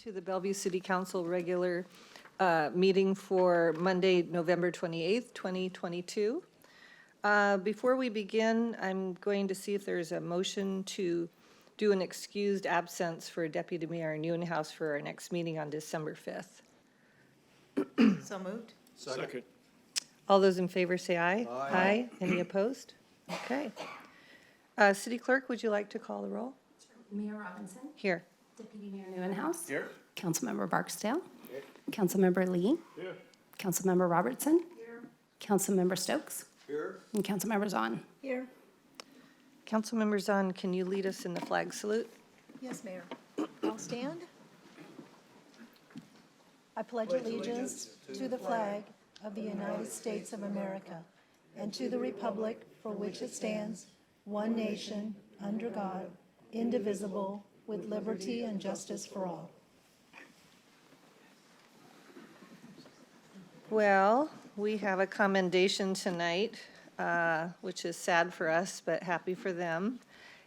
to the Bellevue City Council regular meeting for Monday, November 28th, 2022. Before we begin, I'm going to see if there's a motion to do an excused absence for Deputy Mayor Newenhouse for our next meeting on December 5th. So moved. Second. All those in favor say aye. Aye. Any opposed? Okay. City Clerk, would you like to call the roll? Mayor Robinson, Here. Deputy Mayor Newenhouse. Here. Councilmember Barksdale. Councilmember Lee. Here. Councilmember Robertson. Here. Councilmember Stokes. Here. And Councilmember Zahn. Here. Councilmember Zahn, can you lead us in the flag salute? Yes, Mayor. I'll stand. I pledge allegiance to the flag of the United States of America and to the republic for which it stands, one nation, under God, indivisible, with liberty and justice for all. Well, we have a commendation tonight, which is sad for us, but happy for them.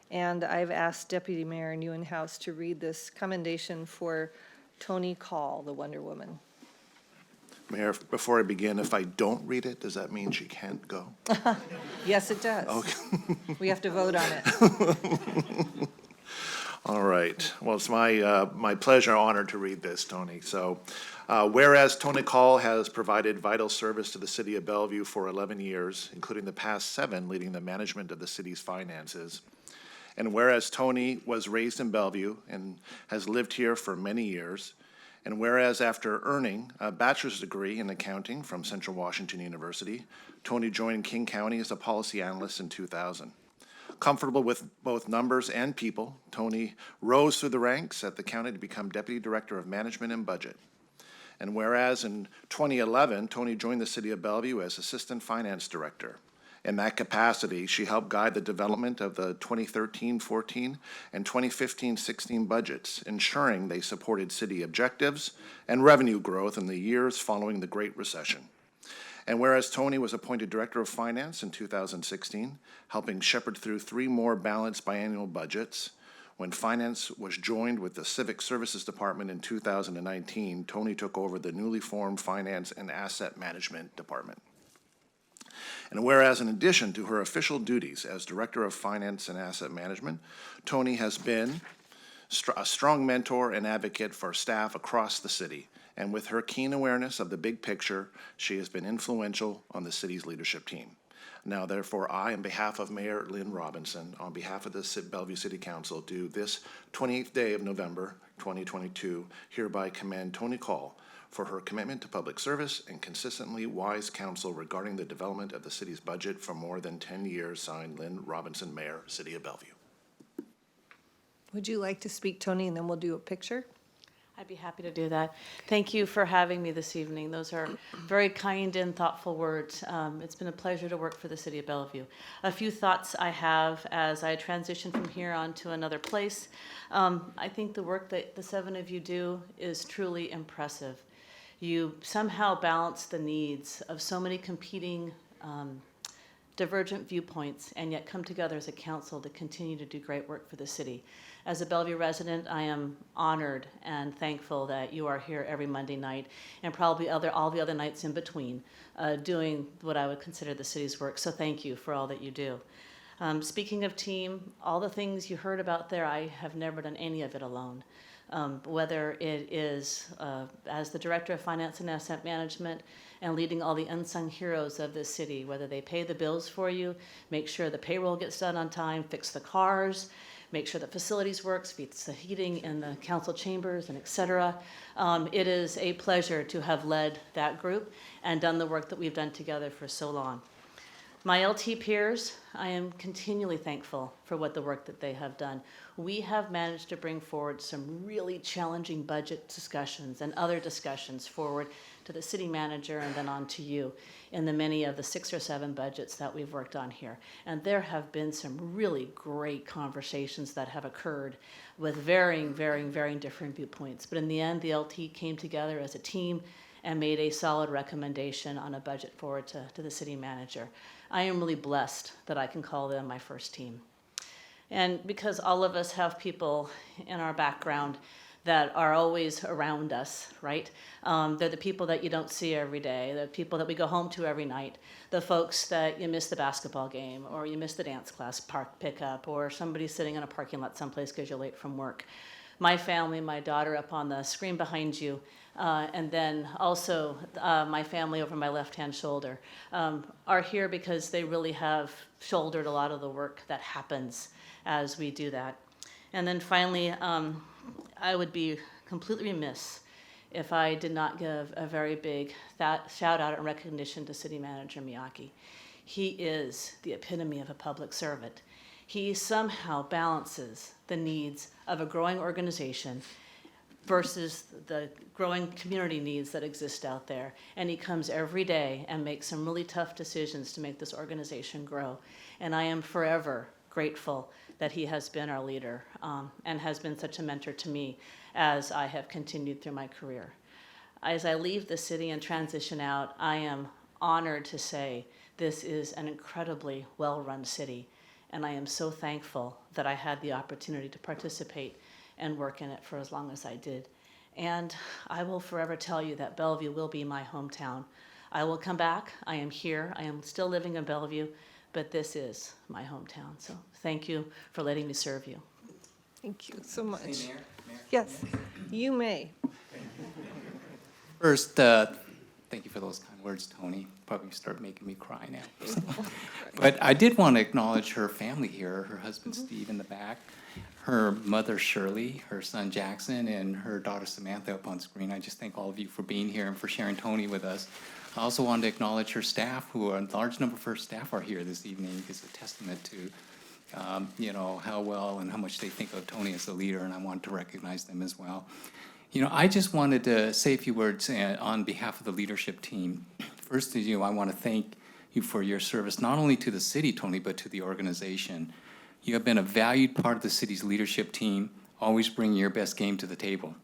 And I've asked Deputy Mayor Newenhouse to read this commendation for Toni Call, the Wonder Woman. Mayor, before I begin, if I don't read it, does that mean she can't go? Yes, it does. Okay. We have to vote on it. All right. Well, it's my pleasure and honor to read this, Toni. So, whereas Toni Call has provided vital service to the city of Bellevue for 11 years, including the past 7 leading the management of the city's finances, and whereas Toni was raised in Bellevue and has lived here for many years, and whereas after earning a bachelor's degree in accounting from Central Washington University, Toni joined King County as a policy analyst in 2000. Comfortable with both numbers and people, Toni rose through the ranks at the county to become Deputy Director of Management and Budget. And whereas in 2011, Toni joined the City of Bellevue as Assistant Finance Director. In that capacity, she helped guide the development of the 2013-14 and 2015-16 budgets, ensuring they supported city objectives and revenue growth in the years following the Great Recession. And whereas Toni was appointed Director of Finance in 2016, helping shepherd through 3 more balanced biannual budgets, when Finance was joined with the Civic Services Department in 2019, Toni took over the newly formed Finance and Asset Management Department. And whereas in addition to her official duties as Director of Finance and Asset Management, Toni has been a strong mentor and advocate for staff across the city. And with her keen awareness of the big picture, she has been influential on the city's leadership team. Now, therefore, I, on behalf of Mayor Lynn Robinson, on behalf of the Bellevue City Council, do this 28th day of November 2022, hereby commend Toni Call for her commitment to public service and consistently wise counsel regarding the development of the city's budget for more than 10 years, signed Lynn Robinson, Mayor, City of Bellevue. Would you like to speak, Toni, and then we'll do a picture? I'd be happy to do that. Thank you for having me this evening. Those are very kind and thoughtful words. It's been a pleasure to work for the City of Bellevue. A few thoughts I have as I transition from here on to another place. I think the work that the 7 of you do is truly impressive. You somehow balance the needs of so many competing divergent viewpoints and yet come together as a council to continue to do great work for the city. As a Bellevue resident, I am honored and thankful that you are here every Monday night and probably all the other nights in between doing what I would consider the city's work. So thank you for all that you do. Speaking of team, all the things you heard about there, I have never done any of it alone. Whether it is as the Director of Finance and Asset Management and leading all the unsung heroes of this city, whether they pay the bills for you, make sure the payroll gets done on time, fix the cars, make sure the facilities works, fix the heating in the council chambers, and et cetera. It is a pleasure to have led that group and done the work that we've done together for so long. My LT peers, I am continually thankful for what the work that they have done. We have managed to bring forward some really challenging budget discussions and other discussions forward to the city manager and then on to you in the many of the 6 or 7 budgets that we've worked on here. And there have been some really great conversations that have occurred with varying different viewpoints. But in the end, the LT came together as a team and made a solid recommendation on a budget forward to the city manager. I am really blessed that I can call them my first team. And because all of us have people in our background that are always around us, right? They're the people that you don't see every day, the people that we go home to every night, the folks that you miss the basketball game, or you miss the dance class park pickup, or somebody sitting in a parking lot someplace because you're late from work. My family, my daughter up on the screen behind you, and then also my family over my left-hand shoulder, are here because they really have shouldered a lot of the work that happens as we do that. And then finally, I would be completely remiss if I did not give a very big shout out and recognition to City Manager Miyake. He is the epitome of a public servant. He somehow balances the needs of a growing organization versus the growing community needs that exist out there. And he comes every day and makes some really tough decisions to make this organization grow. And I am forever grateful that he has been our leader and has been such a mentor to me as I have continued through my career. As I leave the city and transition out, I am honored to say this is an incredibly well-run city, and I am so thankful that I had the opportunity to participate and work in it for as long as I did. And I will forever tell you that Bellevue will be my hometown. I will come back. I am here. I am still living in Bellevue, but this is my hometown. So thank you for letting me serve you. Thank you so much. Yes, you may. First, thank you for those kind words, Tony. Probably start making me cry now. But I did want to acknowledge her family here, her husband Steve in the back, her mother Shirley, her son Jackson, and her daughter Samantha up on screen. I just thank all of you for being here and for sharing Tony with us. I also wanted to acknowledge her staff, who a large number of her staff are here this evening. It's a testament to how well and how much they think of Tony as a leader, and I wanted to recognize them as well. I just wanted to say a few words on behalf of the leadership team. First, I want to thank you for your service, not only to the city, Tony, but to the organization. You have been a valued part of the city's leadership team, always bringing your best game to the table.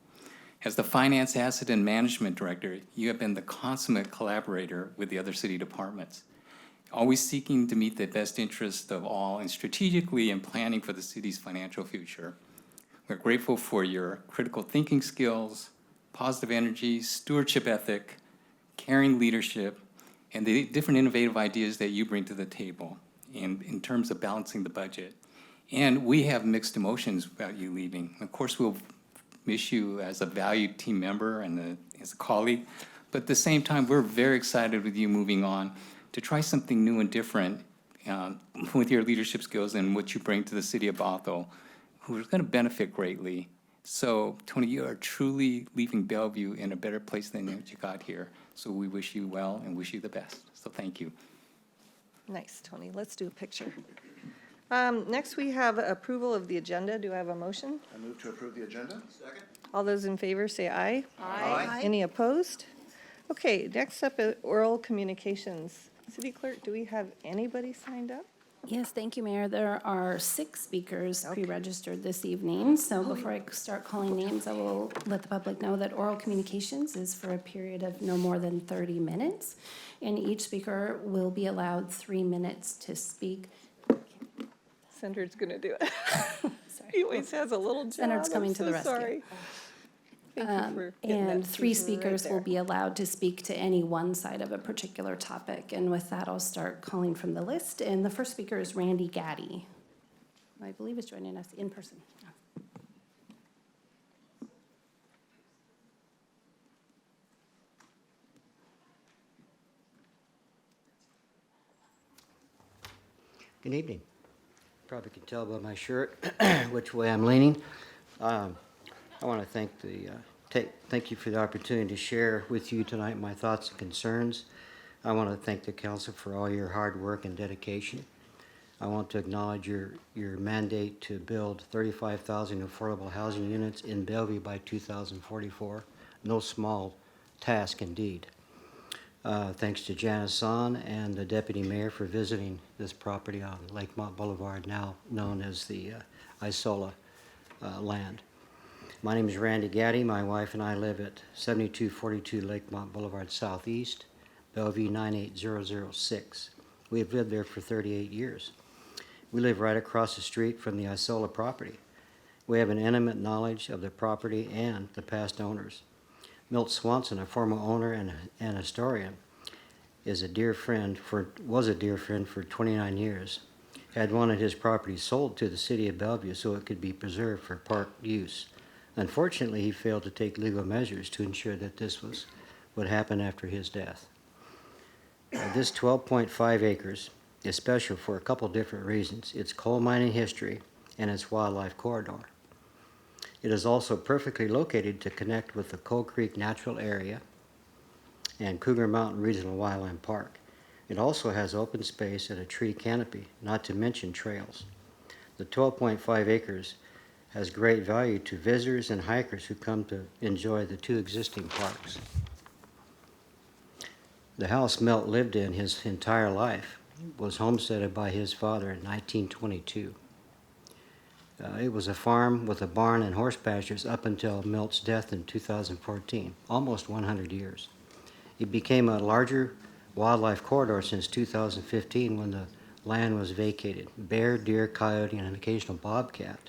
As the Finance, Asset, and Management Director, you have been the consummate collaborator with the other city departments, always seeking to meet the best interest of all and strategically in planning for the city's financial future. We're grateful for your critical thinking skills, positive energy, stewardship ethic, caring leadership, and the different innovative ideas that you bring to the table in terms of balancing the budget. And we have mixed emotions about you leaving. Of course, we'll miss you as a valued team member and as a colleague, but at the same time, we're very excited with you moving on to try something new and different with your leadership skills and what you bring to the city of Bothell, who's going to benefit greatly. So, Tony, you are truly leaving Bellevue in a better place than what you got here. So we wish you well and wish you the best. So thank you. Nice, Tony. Let's do a picture. Next, we have approval of the agenda. Do I have a motion? I move to approve the agenda. Second. All those in favor say aye. Aye. Any opposed? Okay, next up, oral communications. City Clerk, do we have anybody signed up? Yes, thank you, Mayor. There are 6 speakers pre-registered this evening. So before I start calling names, I will let the public know that oral communications is for a period of no more than 30 minutes. And each speaker will be allowed 3 minutes to speak. Senator's going to do it. Sorry. He always has a little job. Senator's coming I'm to the so rescue. sorry. Thank you for getting that And 3 season right speakers will there. be allowed to speak to any one side of a particular topic. And with that, I'll start calling from the list. And the first speaker is Randy Gaddy, who I believe is joining us in person. Good evening. Probably can tell by my shirt which way I'm leaning. I want to thank you for the opportunity to share with you tonight my thoughts and concerns. I want to thank the council for all your hard work and dedication. I want to acknowledge your mandate to build 35,000 affordable housing units in Bellevue by 2044. No small task indeed. Thanks to Janice Son and the Deputy Mayor for visiting this property on Lakemont Boulevard, now known as the Isola land. My name is Randy Gaddy. My wife and I live at 7242 Lakemont Boulevard Southeast, Bellevue 98006. We have lived there for 38 years. We live right across the street from the Isola property. We have an intimate knowledge of the property and the past owners. Milt Swanson, a former owner and historian, was a dear friend for 29 years. Had wanted his property sold to the city of Bellevue so it could be preserved for park use. Unfortunately, he failed to take legal measures to ensure that this would happen after his death. This 12.5 acres is special for a couple different reasons. It's coal mining history and its wildlife corridor. It is also perfectly located to connect with the Coal Creek Natural Area and Cougar Mountain Regional Wildland Park. It also has open space and a tree canopy, not to mention trails. The 12.5 acres has great value to visitors and hikers who come to enjoy the two existing parks. The house Milt lived in his entire life was homesteaded by his father in 1922. It was a farm with a barn and horse pastures up until Milt's death in 2014, almost 100 years. It became a larger wildlife corridor since 2015 when the land was vacated. Bear, deer, coyote, and an occasional bobcat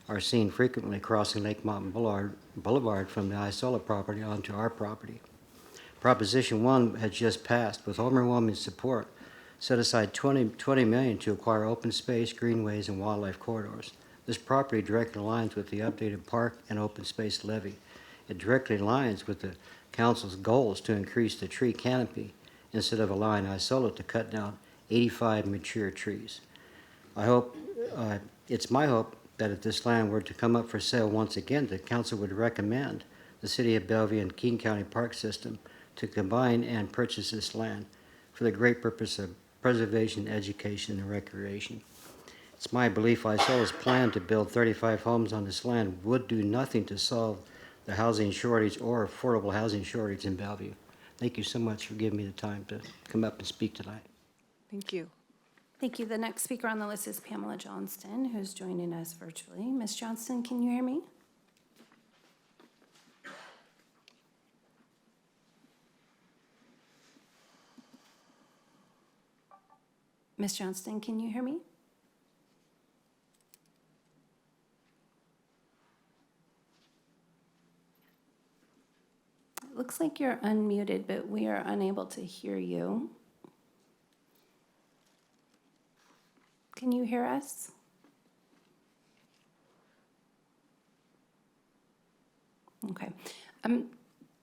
are seen frequently crossing Lake Mountain Boulevard from the Isola property onto our property. Proposition 1 had just passed with overwhelming support, set aside $20 million to acquire open space, greenways, and wildlife corridors. This property directly aligns with the updated park and open space levy. It directly aligns with the council's goals to increase the tree canopy instead of allowing Isola to cut down 85 mature trees. It's my hope that if this land were to come up for sale once again, the council would recommend the city of Bellevue and King County Park System to combine and purchase this land for the great purpose of preservation, education, and recreation. It's my belief Isola's plan to build 35 homes on this land would do nothing to solve the housing shortage or affordable housing shortage in Bellevue. Thank you so much for giving me the time to come up and speak tonight. Thank you. Thank you. The next speaker on the list is Pamela Johnston, who's joining us virtually. Ms. Johnston, can you hear me? Ms. Johnston, can you hear me? It looks like you're unmuted, but we are unable to hear you. Can you hear us? Okay.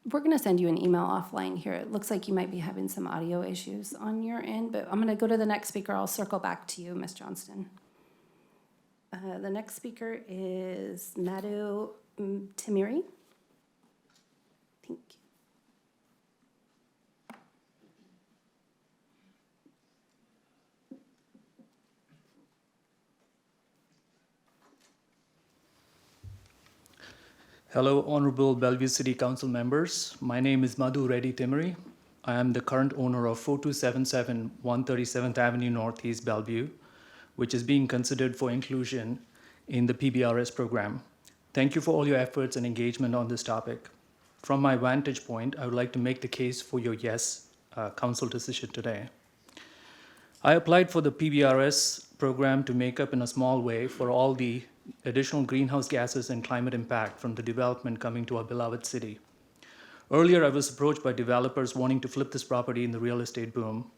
We're going to send you an email offline here. It looks like you might be having some audio issues on your end, but I'm going to go to the next speaker. I'll circle back to you, Ms. Johnston. The next speaker is Madhu Timiri. Thank you. Hello, Honorable Bellevue City Council members. My name is Madhu Reddy Timuri. I am the current owner of 4277 137th Avenue Northeast, Bellevue, which is being considered for inclusion in the PBRS program. Thank you for all your efforts and engagement on this topic. From my vantage point, I would like to make the case for your yes council decision today. I applied for the PBRS program to make up in a small way for all the additional greenhouse gases and climate impact from the development coming to our beloved city. Earlier, I was approached by developers wanting to flip this property in the real estate boom.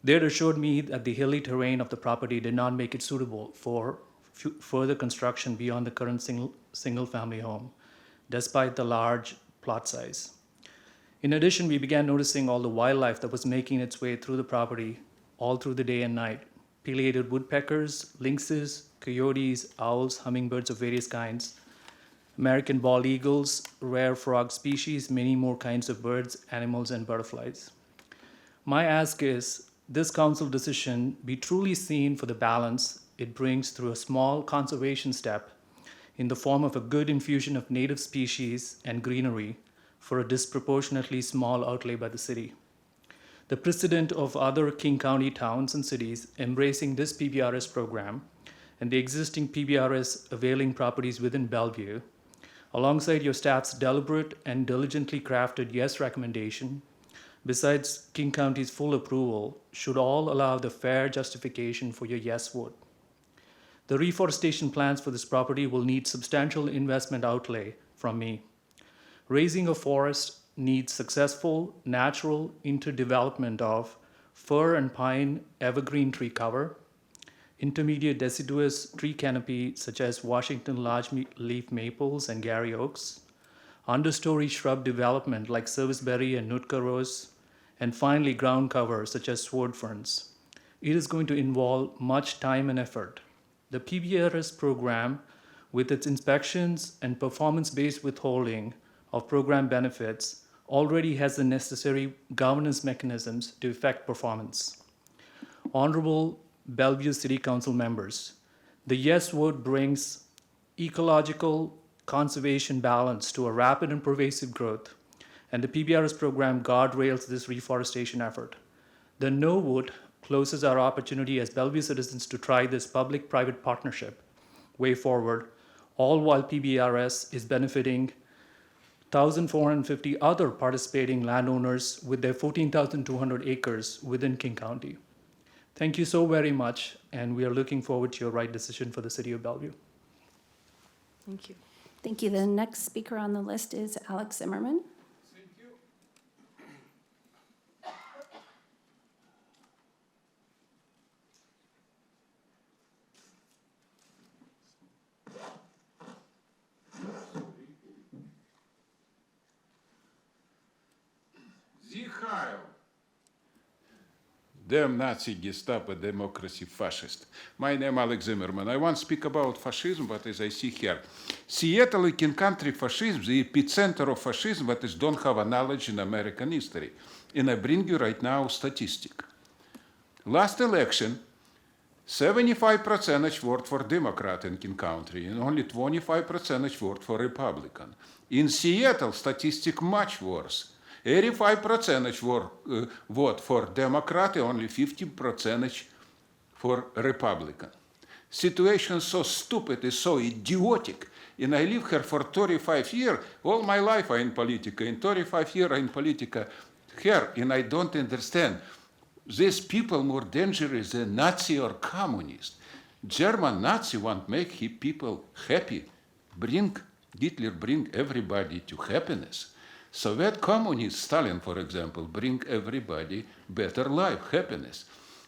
They had assured me that the hilly terrain of the property did not make it suitable for further construction beyond the current single-family home, despite the large plot size. In addition, we began noticing all the wildlife that was making its way through the property all through the day and night. Pileated woodpeckers, lynxes, coyotes, owls, hummingbirds of various kinds, American bald eagles, rare frog species, many more kinds of birds, animals, and butterflies. My ask is, this council decision be truly seen for the balance it brings through a small conservation step in the form of a good infusion of native species and greenery for a disproportionately small outlay by the city. The precedent of other King County towns and cities embracing this PBRS program and the existing PBRS availing properties within Bellevue, alongside your staff's deliberate and diligently crafted yes recommendation, besides King County's full approval, should all allow the fair justification for your yes vote. The reforestation plans for this property will need substantial investment outlay from me. Raising a forest needs successful natural interdevelopment of fir and pine evergreen tree cover, intermediate deciduous tree canopy such as Washington large-leaf maples and Gary oaks, understory shrub development like serviceberry and Nootka rose, and finally ground cover such as sword ferns. It is going to involve much time and effort. The PBRS program, with its inspections and performance-based withholding of program benefits, already has the necessary governance mechanisms to affect performance. Honorable Bellevue City Council members, the yes vote brings ecological conservation balance to a rapid and pervasive growth, and the PBRS program guardrails this reforestation effort. The no vote closes our opportunity as Bellevue citizens to try this public-private partnership way forward, all while PBRS is benefiting 1,450 other participating landowners with their 14,200 acres within King County. Thank you so very much, and we are looking forward to your right decision for the city of Bellevue. Thank you. Thank you. The next speaker on the list is Alex Zimmerman. Heil! Damn Nazi, Gestapo, democracy, fascist. My name Alex Zimmerman. I want to speak about fascism, but as I see here, Seattle in country fascism, the epicenter of fascism, but is don't have a knowledge in American history. And I bring you right now statistic. Last election, 75% vote for Democrat in King Country, and only 25% vote for Republican. In Seattle, statistic much worse. 85% vote for Democrat, only 50% for Republican. Situation so stupid, is so idiotic. And I live here for 35 years. All my life I'm in Politica. In 35 years I'm in Politica here, and I don't understand. These people more dangerous than Nazi or communist. German Nazi want make people happy. Hitler bring everybody to happiness. Soviet communist, Stalin, for example, bring everybody better life, happiness.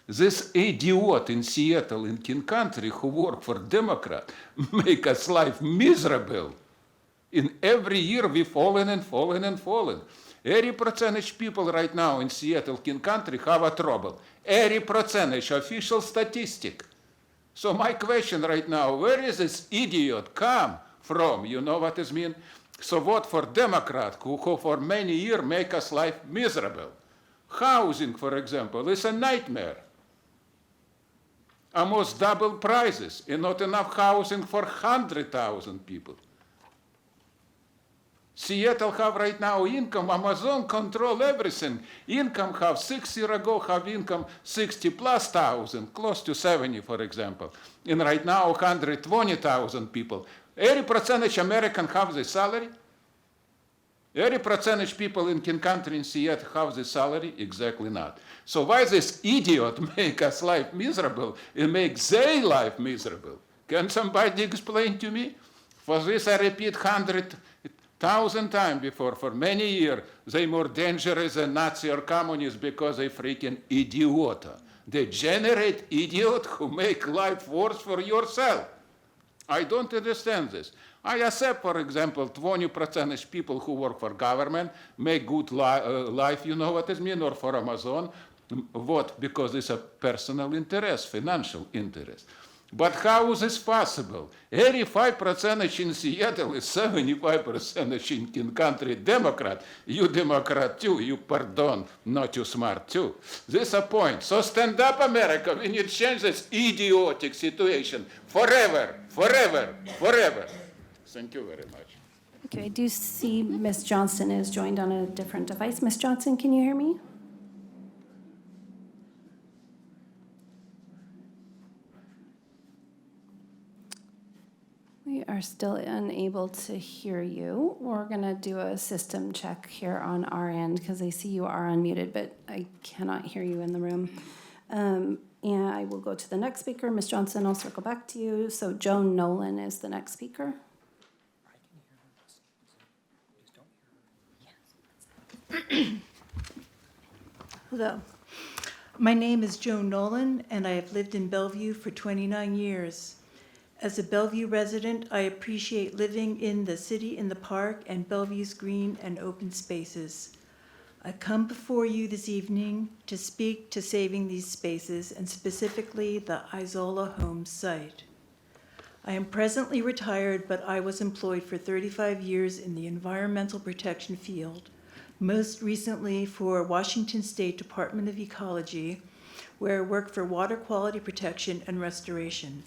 This idiot in Seattle, in King Country, who work for Democrat, make us life miserable. In every year we fallen and fallen and fallen. 80% people right now in Seattle, King Country, have a trouble. 80% official statistic. So my question right now, where is this idiot come from? You know what it means? So vote for Democrat, who for many years make us life miserable. Housing, for example, is a nightmare. Almost double prices and not enough housing for 100,000 people. Seattle have right now income, Amazon control everything. Income have 6 years ago, have income 60 plus thousand, close to 70, for example. And right now, 120,000 people. 80% American have the salary. 80% people in King Country in Seattle have the salary? Exactly not. So why this idiot make us life miserable and make their life miserable? Can somebody explain to me? For this I repeat 100,000 times before. For many years, they more dangerous than Nazi or communist because they freaking idiot. They generate idiot who make life worse for yourself. I don't understand this. I accept, for example, 20% people who work for government make good life, you know what it means, or for Amazon. What? Because it's a personal interest, financial interest. But how is this possible? 85% in Seattle is 75% in King Country Democrat. You Democrat too, you pardon, not you smart too. This is a point. So stand up, America. We need to change this idiotic situation forever, forever, forever. Thank you very much. Okay, I do see Ms. Johnson is joined on a different device. Ms. Johnson, can you hear me? We are still unable to hear you. We're going to do a system check here on our end because I see you are unmuted, but I cannot hear you in the room. And I will go to the next speaker. Ms. Johnson, I'll circle back to you. So Joan Nolan is the next speaker. Hello. My name is Joan Nolan, and I have lived in Bellevue for 29 years. As a Bellevue resident, I appreciate living in the city in the park and Bellevue's green and open spaces. I come before you this evening to speak to saving these spaces, and specifically the Isola Homes site. I am presently retired, but I was employed for 35 years in the environmental protection field, most recently for Washington State Department of Ecology, where I worked for water quality protection and restoration.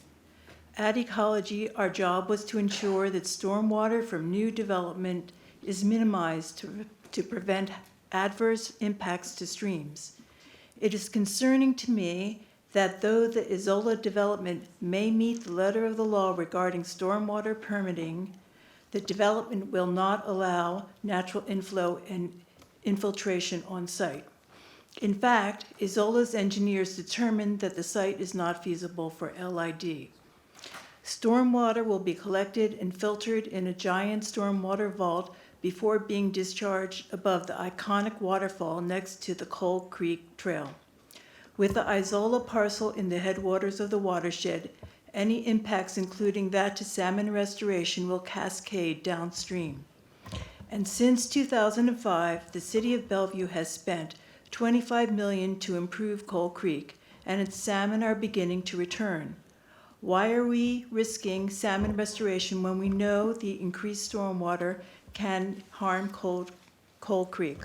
At Ecology, our job was to ensure that stormwater from new development is minimized to prevent adverse impacts to streams. It is concerning to me that though the Isola development may meet the letter of the law regarding stormwater permitting, the development will not allow natural inflow and infiltration on site. In fact, Isola's engineers determined that the site is not feasible for LID. Stormwater will be collected and filtered in a giant stormwater vault before being discharged above the iconic waterfall next to the Coal Creek Trail. With the Isola parcel in the headwaters of the watershed, any impacts, including that to salmon restoration, will cascade downstream. And since 2005, the City of Bellevue has spent $25 million to improve Coal Creek, and its salmon are beginning to return. Why are we risking salmon restoration when we know the increased stormwater can harm Coal Creek?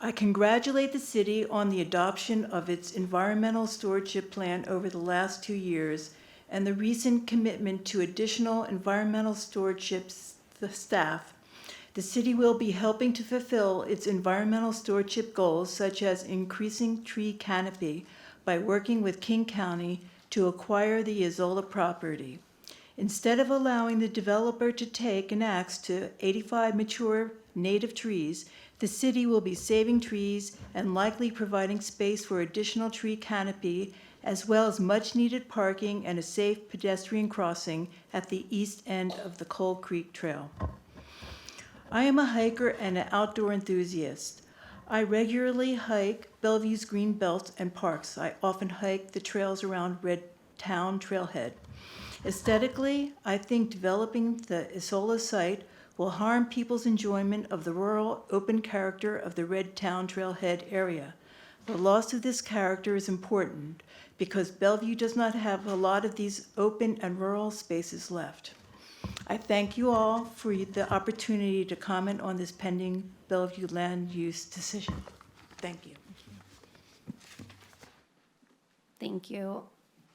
I congratulate the city on the adoption of its environmental stewardship plan over the last 2 years and the recent commitment to additional environmental stewardship staff. The city will be helping to fulfill its environmental stewardship goals, such as increasing tree canopy, by working with King County to acquire the Isola property. Instead of allowing the developer to take an axe to 85 mature native trees, the city will be saving trees and likely providing space for additional tree canopy, as well as much-needed parking and a safe pedestrian crossing at the east end of the Coal Creek Trail. I am a hiker and an outdoor enthusiast. I regularly hike Bellevue's green belts and parks. I often hike the trails around Red Town Trailhead. Aesthetically, I think developing the Isola site will harm people's enjoyment of the rural, open character of the Red Town Trailhead area. The loss of this character is important because Bellevue does not have a lot of these open and rural spaces left. I thank you all for the opportunity to comment on this pending Bellevue land use decision. Thank you. Thank you.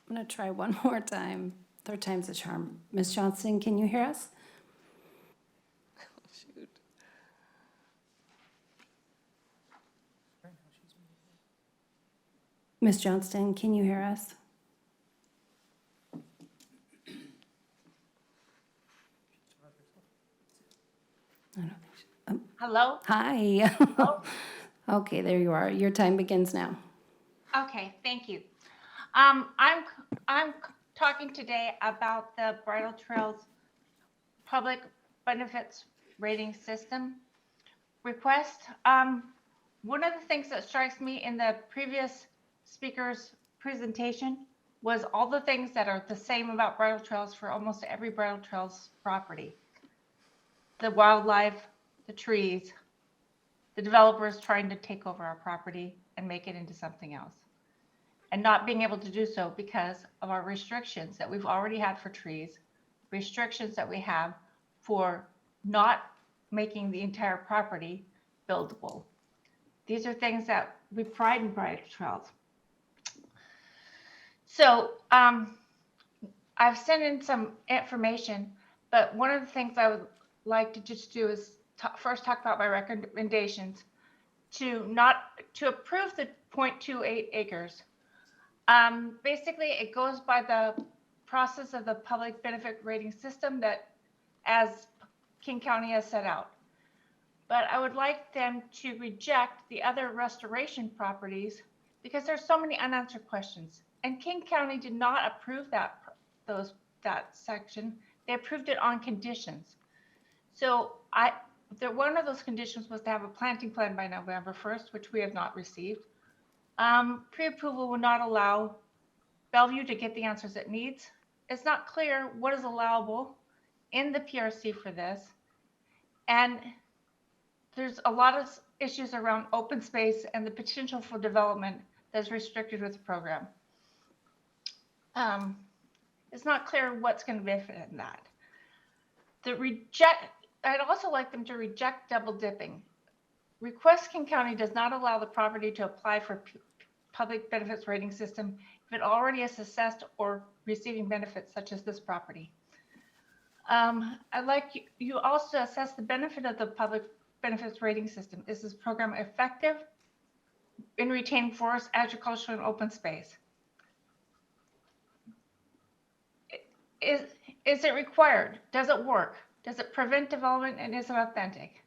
I'm going to try one more time. Third time's a charm. Ms. Johnson, can you hear us? Shoot. Ms. Johnston, can you hear us? I don't think so. Hello? Hi. Okay, there you are. Your time begins now. Okay, thank you. I'm talking today about the Bridle Trails Public Benefits Rating System request. One of the things that strikes me in the previous speaker's presentation was all the things that are the same about Bridle Trails for almost every Bridle Trails property. The wildlife, the trees, the developers trying to take over our property and make it into something else, and not being able to do so because of our restrictions that we've already had for trees, restrictions that we have for not making the entire property buildable. These are things that we pride in Bridle Trails. So I've sent in some information, but one of the things I would like to just do is first talk about my recommendations to approve the 0.28 acres. Basically, it goes by the process of the public benefit rating system that as King County has set out. But I would like them to reject the other restoration properties because there's so many unanswered questions. And King County did not approve that section. They approved it on conditions. So one of those conditions was to have a planting plan by November 1st, which we have not received. Pre-approval will not allow Bellevue to get the answers it needs. It's not clear what is allowable in the PRC for this. And there's a lot of issues around open space and the potential for development that's restricted with the program. It's not clear what's going to benefit in that. I'd also like them to reject double dipping. Request King County does not allow the property to apply for public benefits rating system if it already is assessed or receiving benefits such as this property. I'd like you also assess the benefit of the public benefits rating system. Is this program effective in retaining forest, agriculture, and open space? Is it required? Does it work? Does it prevent development, and is it authentic?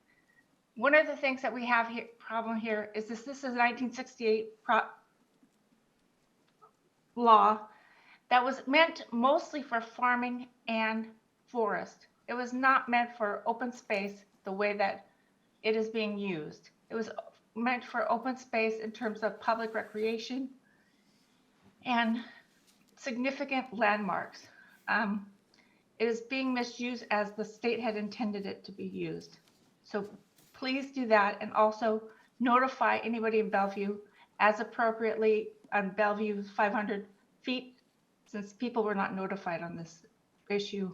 One of the things that we have here, problem here is this is a 1968 law that was meant mostly for farming and forest. It was not meant for open space the way that it is being used. It was meant for open space in terms of public recreation and significant landmarks. It is being misused as the state had intended it to be used. So please do that, and also notify anybody in Bellevue as appropriately on Bellevue's 500 feet, since people were not notified on this issue,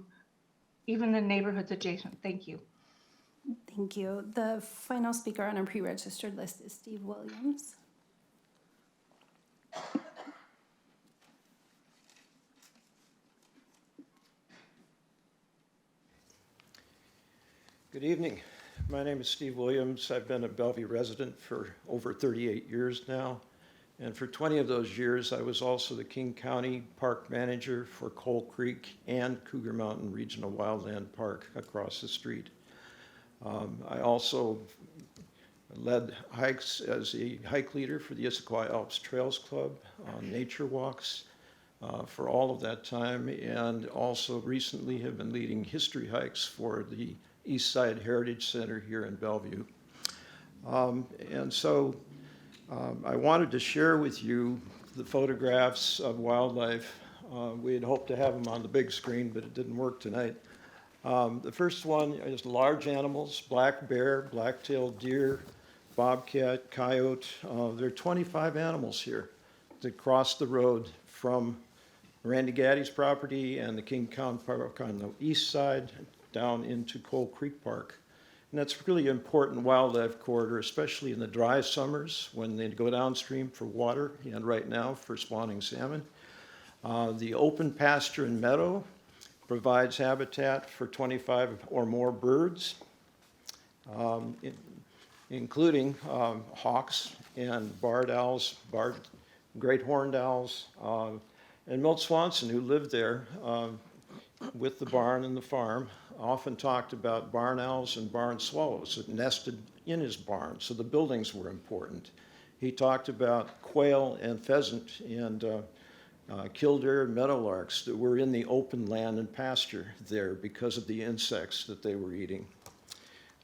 even the neighborhoods adjacent. Thank you. Thank you. The final speaker on our pre-registered list is Steve Williams. Good evening. My name is Steve Williams. I've been a Bellevue resident for over 38 years now. And for 20 of those years, I was also the King County Park Manager for Coal Creek and Cougar Mountain Regional Wildland Park across the street. I also led hikes as a hike leader for the Issaquah Alps Trails Club, nature walks for all of that time, and also recently have been leading history hikes for the East Side Heritage Center here in Bellevue. And so I wanted to share with you the photographs of wildlife. We had hoped to have them on the big screen, but it didn't work tonight. The first one is large animals: black bear, black-tailed deer, bobcat, coyote. There are 25 animals here that cross the road from Randy Gaddy's property and the King County Park on the east side down into Coal Creek Park. And that's really an important wildlife corridor, especially in the dry summers when they go downstream for water, and right now for spawning salmon. The open pasture and meadow provides habitat for 25 or more birds, including hawks and barred owls, great horned owls, and Milt Swanson, who lived there with the barn and the farm, often talked about barn owls and barn swallows that nested in his barn, so the buildings were important. He talked about quail and pheasant and killdeer and meadowlarks that were in the open land and pasture there because of the insects that they were eating.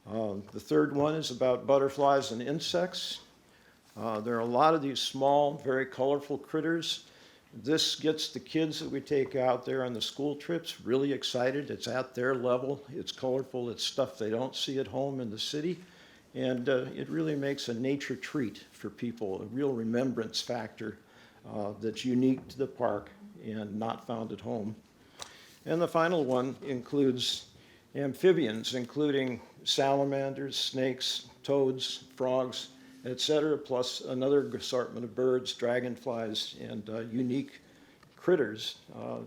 The third one is about butterflies and insects. There are a lot of these small, very colorful critters. This gets the kids that we take out there on the school trips really excited. It's at their level. It's colorful. It's stuff they don't see at home in the city. And it really makes a nature treat for people, a real remembrance factor that's unique to the park and not found at home. And the final one includes amphibians, including salamanders, snakes, toads, frogs, etc., plus another assortment of birds, dragonflies, and unique critters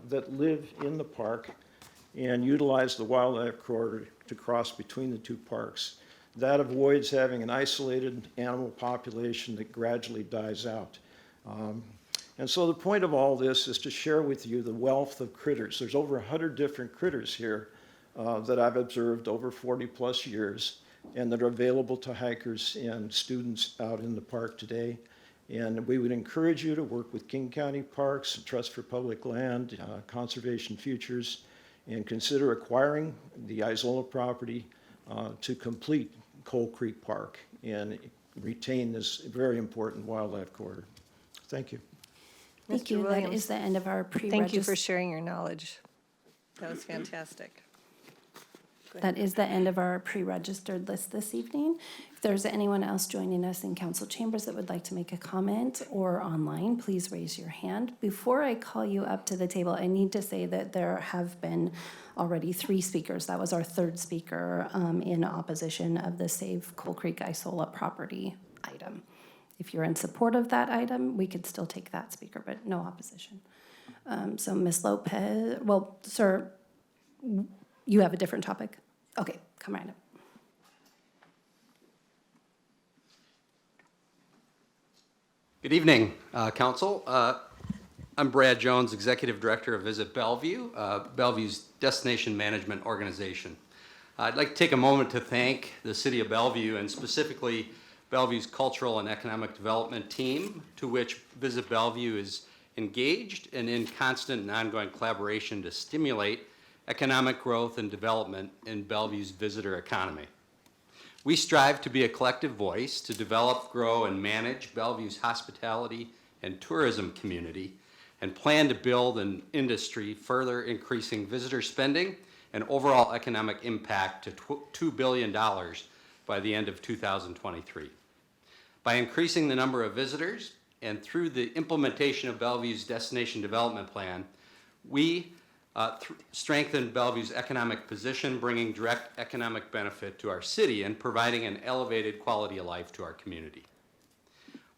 that live in the park and utilize the wildlife corridor to cross between the two parks. That avoids having an isolated animal population that gradually dies out. And so the point of all this is to share with you the wealth of critters. There's over 100 different critters here that I've observed over 40 plus years, and that are available to hikers and students out in the park today. And we would encourage you to work with King County Parks, Trust for Public Land, Conservation Futures, and consider acquiring the Isola property to complete Coal Creek Park and retain this very important wildlife corridor. Thank you. Thank Mr. you. That Williams. is the end of our pre-regist. Thank you for sharing your knowledge. That was fantastic. That is the end of our pre-registered list this evening. If there's anyone else joining us in council chambers that would like to make a comment or online, please raise your hand. Before I call you up to the table, I need to say that there have been already 3 speakers. That was our 3rd speaker in opposition of the Save Coal Creek Isola property item. If you're in support of that item, we could still take that speaker, but no opposition. So Ms. Lopez, well, sir, you have a different topic? Okay, come right up. Good evening, Council. I'm Brad Jones, Executive Director of Visit Bellevue, Bellevue's destination management organization. I'd like to take a moment to thank the City of Bellevue and specifically Bellevue's cultural and economic development team, to which Visit Bellevue is engaged and in constant and ongoing collaboration to stimulate economic growth and development in Bellevue's visitor economy. We strive to be a collective voice to develop, grow, and manage Bellevue's hospitality and tourism community, and plan to build an industry further increasing visitor spending and overall economic impact to $2 billion by the end of 2023. By increasing the number of visitors and through the implementation of Bellevue's Destination Development Plan, we strengthen Bellevue's economic position, bringing direct economic benefit to our city and providing an elevated quality of life to our community.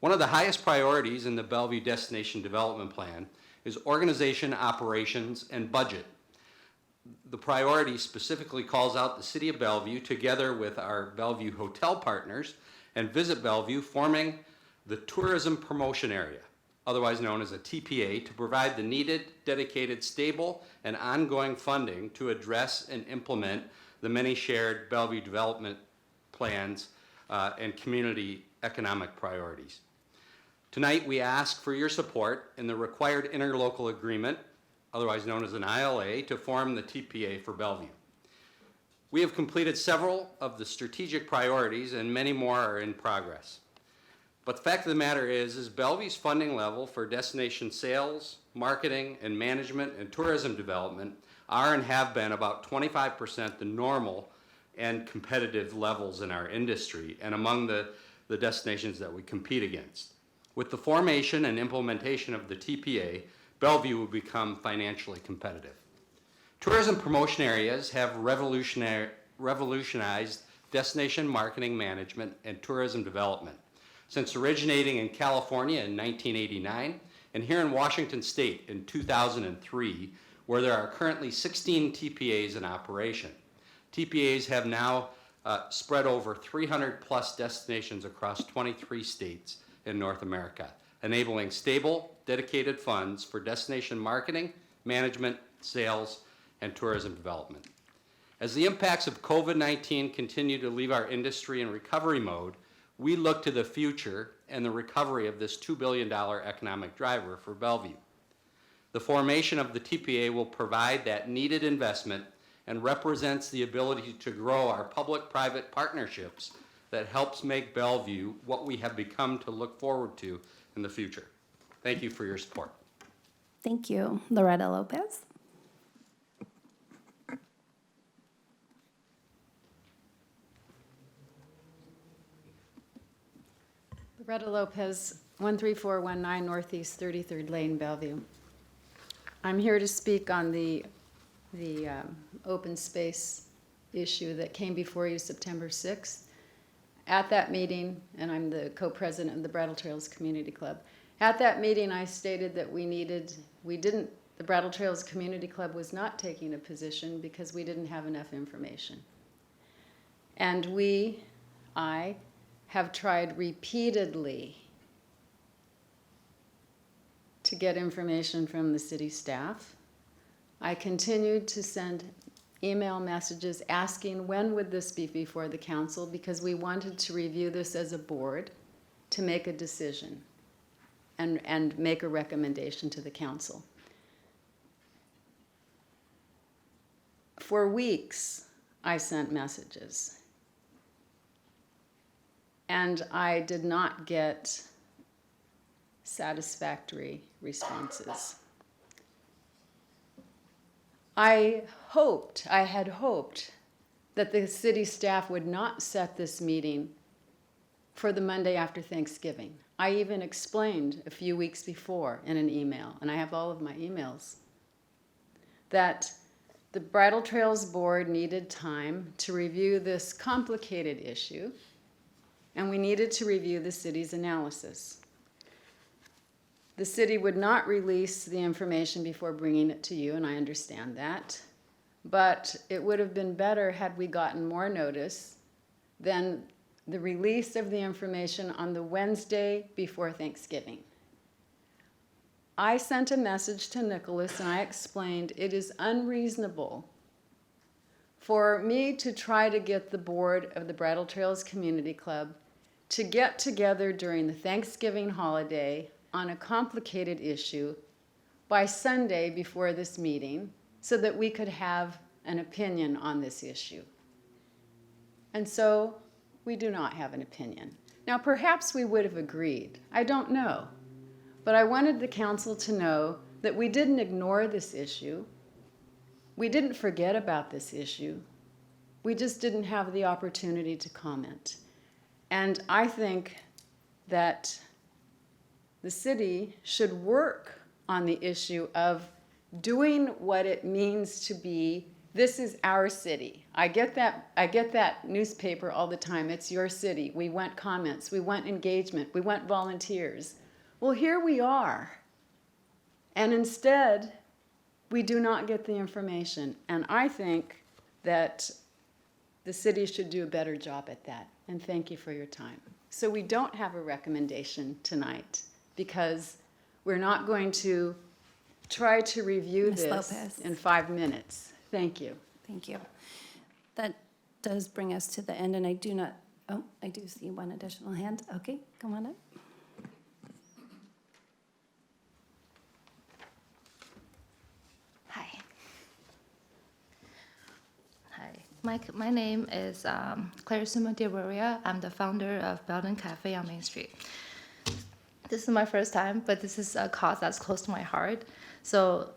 One of the highest priorities in the Bellevue Destination Development Plan is organization, operations, and budget. The priority specifically calls out the City of Bellevue together with our Bellevue hotel partners and Visit Bellevue, forming the Tourism Promotion Area, otherwise known as a TPA, to provide the needed, dedicated, stable, and ongoing funding to address and implement the many shared Bellevue development plans and community economic priorities. Tonight, we ask for your support in the required interlocal agreement, otherwise known as an ILA, to form the TPA for Bellevue. We have completed several of the strategic priorities and many more are in progress. But the fact of the matter is Bellevue's funding level for destination sales, marketing, and management and tourism development are and have been about 25% the normal and competitive levels in our industry and among the destinations that we compete against. With the formation and implementation of the TPA, Bellevue will become financially competitive. Tourism promotion areas have revolutionized destination marketing management and tourism development. Since originating in California in 1989 and here in Washington State in 2003, where there are currently 16 TPAs in operation. TPAs have now spread over 300 plus destinations across 23 states in North America, enabling stable, dedicated funds for destination marketing, management, sales, and tourism development. As the impacts of COVID-19 continue to leave our industry in recovery mode, we look to the future and the recovery of this $2 billion economic driver for Bellevue. The formation of the TPA will provide that needed investment and represents the ability to grow our public-private partnerships that helps make Bellevue what we have become to look forward to in the future. Thank you for your support. Thank you. Loretta Lopez. Loretta Lopez, 13419 Northeast 33rd Lane, Bellevue. I'm here to speak on the open space issue that came before you September 6th. At that meeting, and I'm the co-president of the Brattle Trails Community Club, at that meeting I stated that the Brattle Trails Community Club was not taking a position because we didn't have enough information. And I have tried repeatedly to get information from the city staff. I continued to send email messages asking when would this be before the council because we wanted to review this as a board to make a decision. and make a recommendation to the council. For weeks, I sent messages, and I did not get satisfactory responses. I had hoped that the city staff would not set this meeting for the Monday after Thanksgiving. I even explained a few weeks before in an email, and I have all of my emails, that the Bridle Trails Board needed time to review this complicated issue, and we needed to review the city's analysis. The city would not release the information before bringing it to you, and I understand that. But it would have been better had we gotten more notice than the release of the information on the Wednesday before Thanksgiving. I sent a message to Nicholas and I explained it is unreasonable for me to try to get the board of the Bridle Trails Community Club to get together during the Thanksgiving holiday on a complicated issue by Sunday before this meeting so that we could have an opinion on this issue. And so we do not have an opinion. Now, perhaps we would have agreed. I don't know. But I wanted the council to know that we didn't ignore this issue. We didn't forget about this issue. We just didn't have the opportunity to comment. And I think that the city should work on the issue of doing what it means to be, this is our city. I get that newspaper all the time, it's your city. We want comments, we want engagement, we want volunteers. Well, here we are. And instead, we do not get the information. And I think that the city should do a better job at that. And thank you for your time. So we don't have a recommendation tonight because we're not going to try to review Ms. this Lopez. in 5 minutes. Thank you. Thank you. That does bring us to the end, and I do see one additional hand. Okay, come on up. Hi. My name is Clarissa Diaburia. I'm the founder of Belden Cafe on Main Street. This is my first time, but this is a cause that's close to my heart. So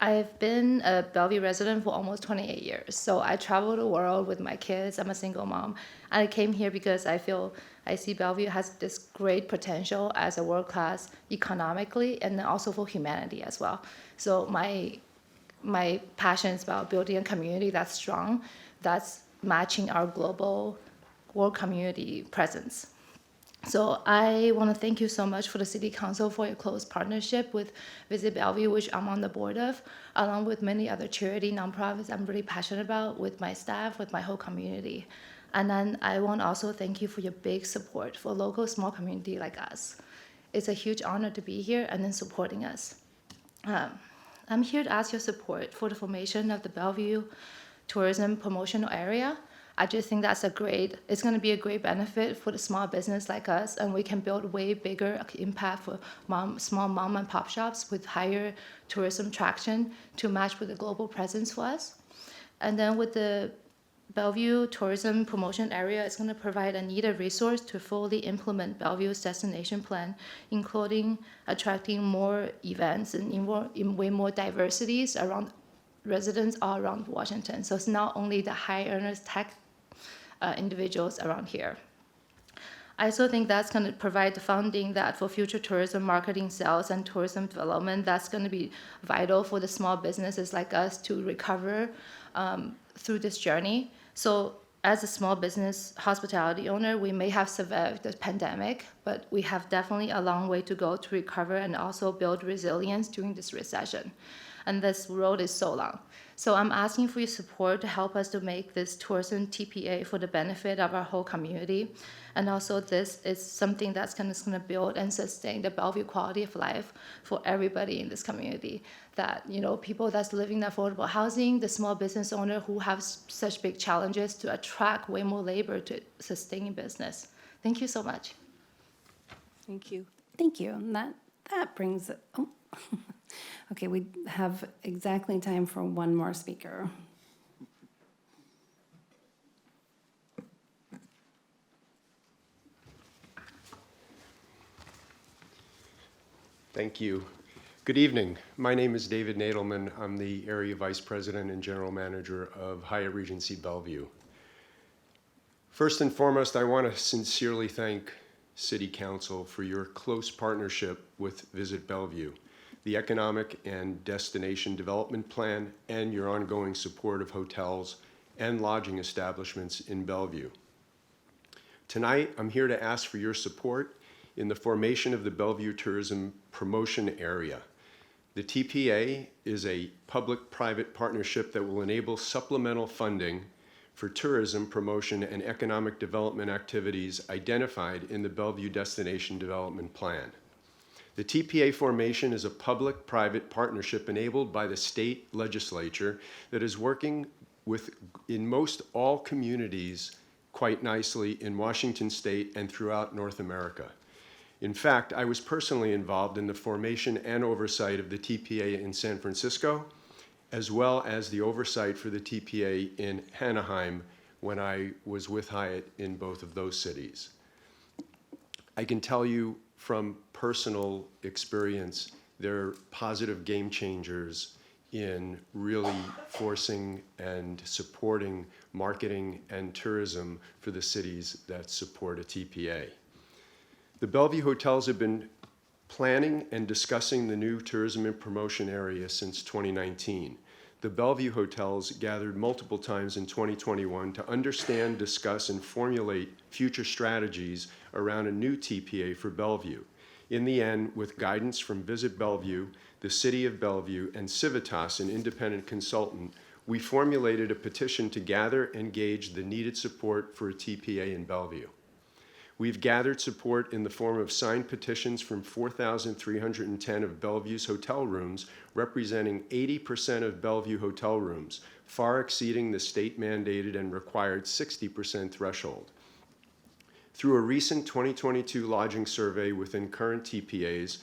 I've been a Bellevue resident for almost 28 years. So I travel the world with my kids. I'm a single mom. And I came here because I see Bellevue has this great potential as a world-class economically and then also for humanity as well. So my passion is about building a community that's strong, that's matching our global world community presence. So I want to thank you so much for the City Council for your close partnership with Visit Bellevue, which I'm on the board of, along with many other charity nonprofits I'm really passionate about with my staff, with my whole community. And then I want to also thank you for your big support for local small community like us. It's a huge honor to be here and then supporting us. I'm here to ask your support for the formation of the Bellevue Tourism Promotional Area. I just think it's going to be a great benefit for the small business like us, and we can build way bigger impact for small mom and pop shops with higher tourism traction to match with the global presence for us. And then with the Bellevue Tourism Promotion Area, it's going to provide a needed resource to fully implement Bellevue's destination plan, including attracting more events and in way more diversities around residents all around Washington. So it's not only the high earners tech individuals around here. I also think that's going to provide the funding that for future tourism marketing, sales, and tourism development, that's going to be vital for the small businesses like us to recover through this journey. So as a small business hospitality owner, we may have survived the pandemic, but we have definitely a long way to go to recover and also build resilience during this recession. And this road is so long. So I'm asking for your support to help us to make this tourism TPA for the benefit of our whole community. And also this is something that's going to build and sustain the Bellevue quality of life for everybody in this community. That, people that's living in affordable housing, the small business owner who have such big challenges to attract way more labor to sustain business. Thank you so much. Thank you. Thank you. And that that brings it, oh, okay, we have exactly time for one more speaker. Thank you. Good evening. My name is David Nadelman. I'm the Area Vice President and General Manager of Hyatt Regency Bellevue. First and foremost, I want to sincerely thank City Council for your close partnership with Visit Bellevue, the Economic and Destination Development Plan, and your ongoing support of hotels and lodging establishments in Bellevue. Tonight, I'm here to ask for your support in the formation of the Bellevue Tourism Promotion Area. The TPA is a public-private partnership that will enable supplemental funding for tourism promotion and economic development activities identified in the Bellevue Destination Development Plan. The TPA formation is a public-private partnership enabled by the state legislature that is working in most all communities quite nicely in Washington State and throughout North America. In fact, I was personally involved in the formation and oversight of the TPA in San Francisco, as well as the oversight for the TPA in Anaheim when I was with Hyatt in both of those cities. I can tell you from personal experience, they're positive game changers in really forcing and supporting marketing and tourism for the cities that support a TPA. The Bellevue hotels have been planning and discussing the new tourism and promotion area since 2019. The Bellevue hotels gathered multiple times in 2021 to understand, discuss, and formulate future strategies around a new TPA for Bellevue. In the end, with guidance from Visit Bellevue, the City of Bellevue, and Civitas, an independent consultant, we formulated a petition to gather and gauge the needed support for a TPA in Bellevue. We've gathered support in the form of signed petitions from 4,310 of Bellevue's hotel rooms, representing 80% of Bellevue hotel rooms, far exceeding the state-mandated and required 60% threshold. Through a recent 2022 lodging survey within current TPAs,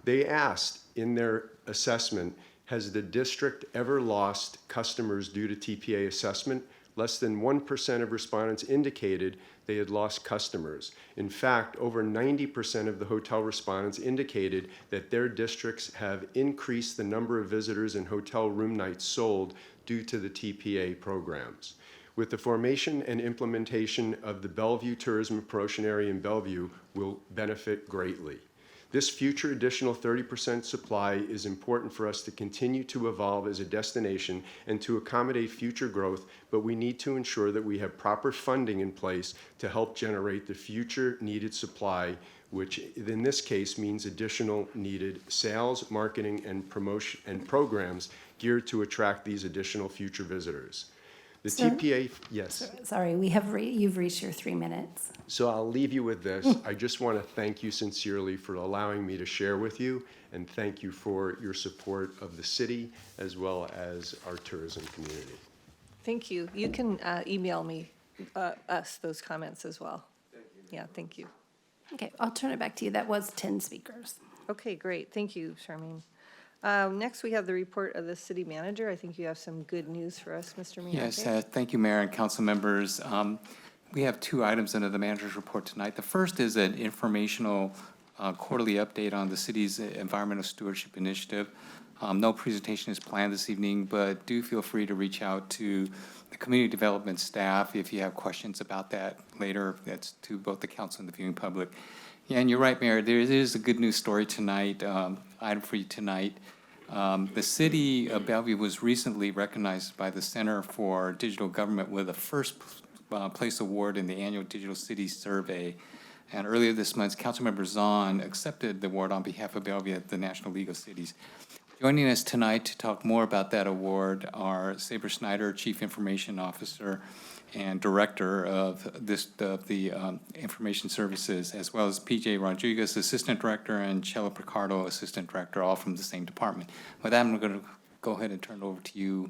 they asked in their assessment, has the district ever lost customers due to TPA assessment? Less than 1% of respondents indicated they had lost customers. In fact, over 90% of the hotel respondents indicated that their districts have increased the number of visitors and hotel room nights sold due to the TPA programs. With the formation and implementation of the Bellevue Tourism Promotion Area in Bellevue will benefit greatly. This future additional 30% supply is important for us to continue to evolve as a destination and to accommodate future growth, but we need to ensure that we have proper funding in place to help generate the future needed supply, which in this case means additional needed sales, marketing, and promotion and programs geared to attract these additional future visitors. The Sir? TPA, yes. Sorry, you've reached your 3 minutes. So I'll leave you with this. I just want to thank you sincerely for allowing me to share with you, and thank you for your support of the city as well as our tourism community. Thank you. You can email me, us, those comments as well. Thank you. Yeah, thank you. Okay, I'll turn it back to you. That was 10 speakers. Okay, great. Thank you, Charmaine. Next, we have the report of the city manager. I think you have some good news for us, Mr. Miyake. Yes, thank you, Mayor and council members. We have 2 items under the manager's report tonight. The first is an informational quarterly update on the city's environmental stewardship initiative. No presentation is planned this evening, but do feel free to reach out to the community development staff if you have questions about that later. That's to both the council and the viewing public. Yeah, and you're right, Mayor. There is a good news story tonight, item for you tonight. The city of Bellevue was recently recognized by the Center for Digital Government with a first place award in the annual Digital City Survey. And earlier this month, Councilmember Zahn accepted the award on behalf of Bellevue at the National League of Cities. Joining us tonight to talk more about that award are Sabre Snyder, Chief Information Officer and Director of the Information Services, as well as PJ Rodriguez, Assistant Director, and Chela Picardo, Assistant Director, all from the same department. With that, I'm going to go ahead and turn it over to you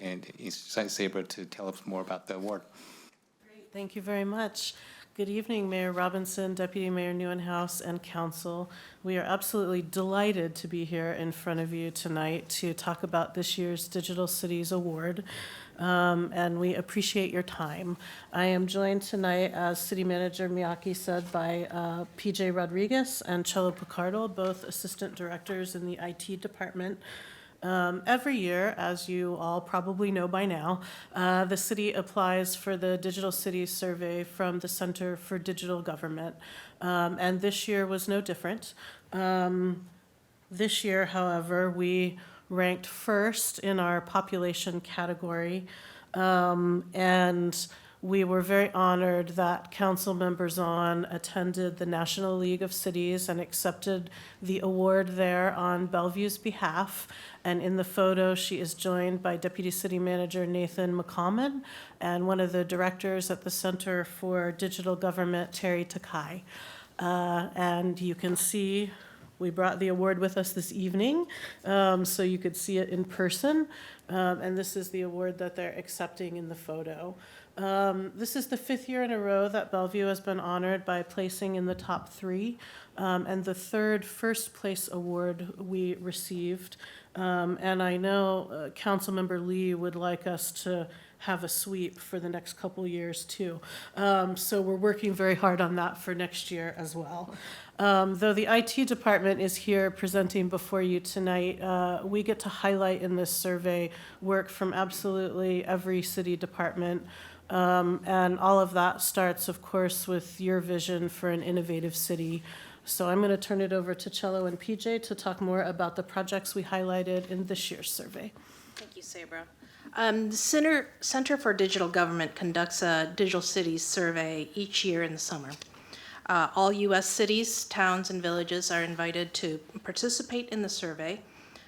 and Sabre to tell us more about the award. Great, thank you very much. Good evening, Mayor Robinson, Deputy Mayor Newenhouse, and Council. We are absolutely delighted to be here in front of you tonight to talk about this year's Digital Cities Award, and we appreciate your time. I am joined tonight, as City Manager Miyake said, by PJ Rodriguez and Cello Picardo, both Assistant Directors in the IT Department. Every year, as you all probably know by now, the city applies for the Digital Cities Survey from the Center for Digital Government, and this year was no different. This year, however, we ranked first in our population category, and we were very honored that Councilmember Zahn attended the National League of Cities and accepted the award there on Bellevue's behalf. And in the photo, she is joined by Deputy City Manager Nathan McCommon and one of the directors at the Center for Digital Government, Terry Takai. And you can see we brought the award with us this evening, so you could see it in person. And this is the award that they're accepting in the photo. This is the 5th year in a row that Bellevue has been honored by placing in the top 3, and the 3rd first place award we received. And I know Councilmember Lee would like us to have a sweep for the next couple years too. So we're working very hard on that for next year as well. Though the IT department is here presenting before you tonight, we get to highlight in this survey work from absolutely every city department. And all of that starts, of course, with your vision for an innovative city. So I'm going to turn it over to Cello and PJ to talk more about the projects we highlighted in this year's survey. Thank you, Sabra. The Center for Digital Government conducts a Digital Cities survey each year in the summer. All U.S. cities, towns, and villages are invited to participate in the survey,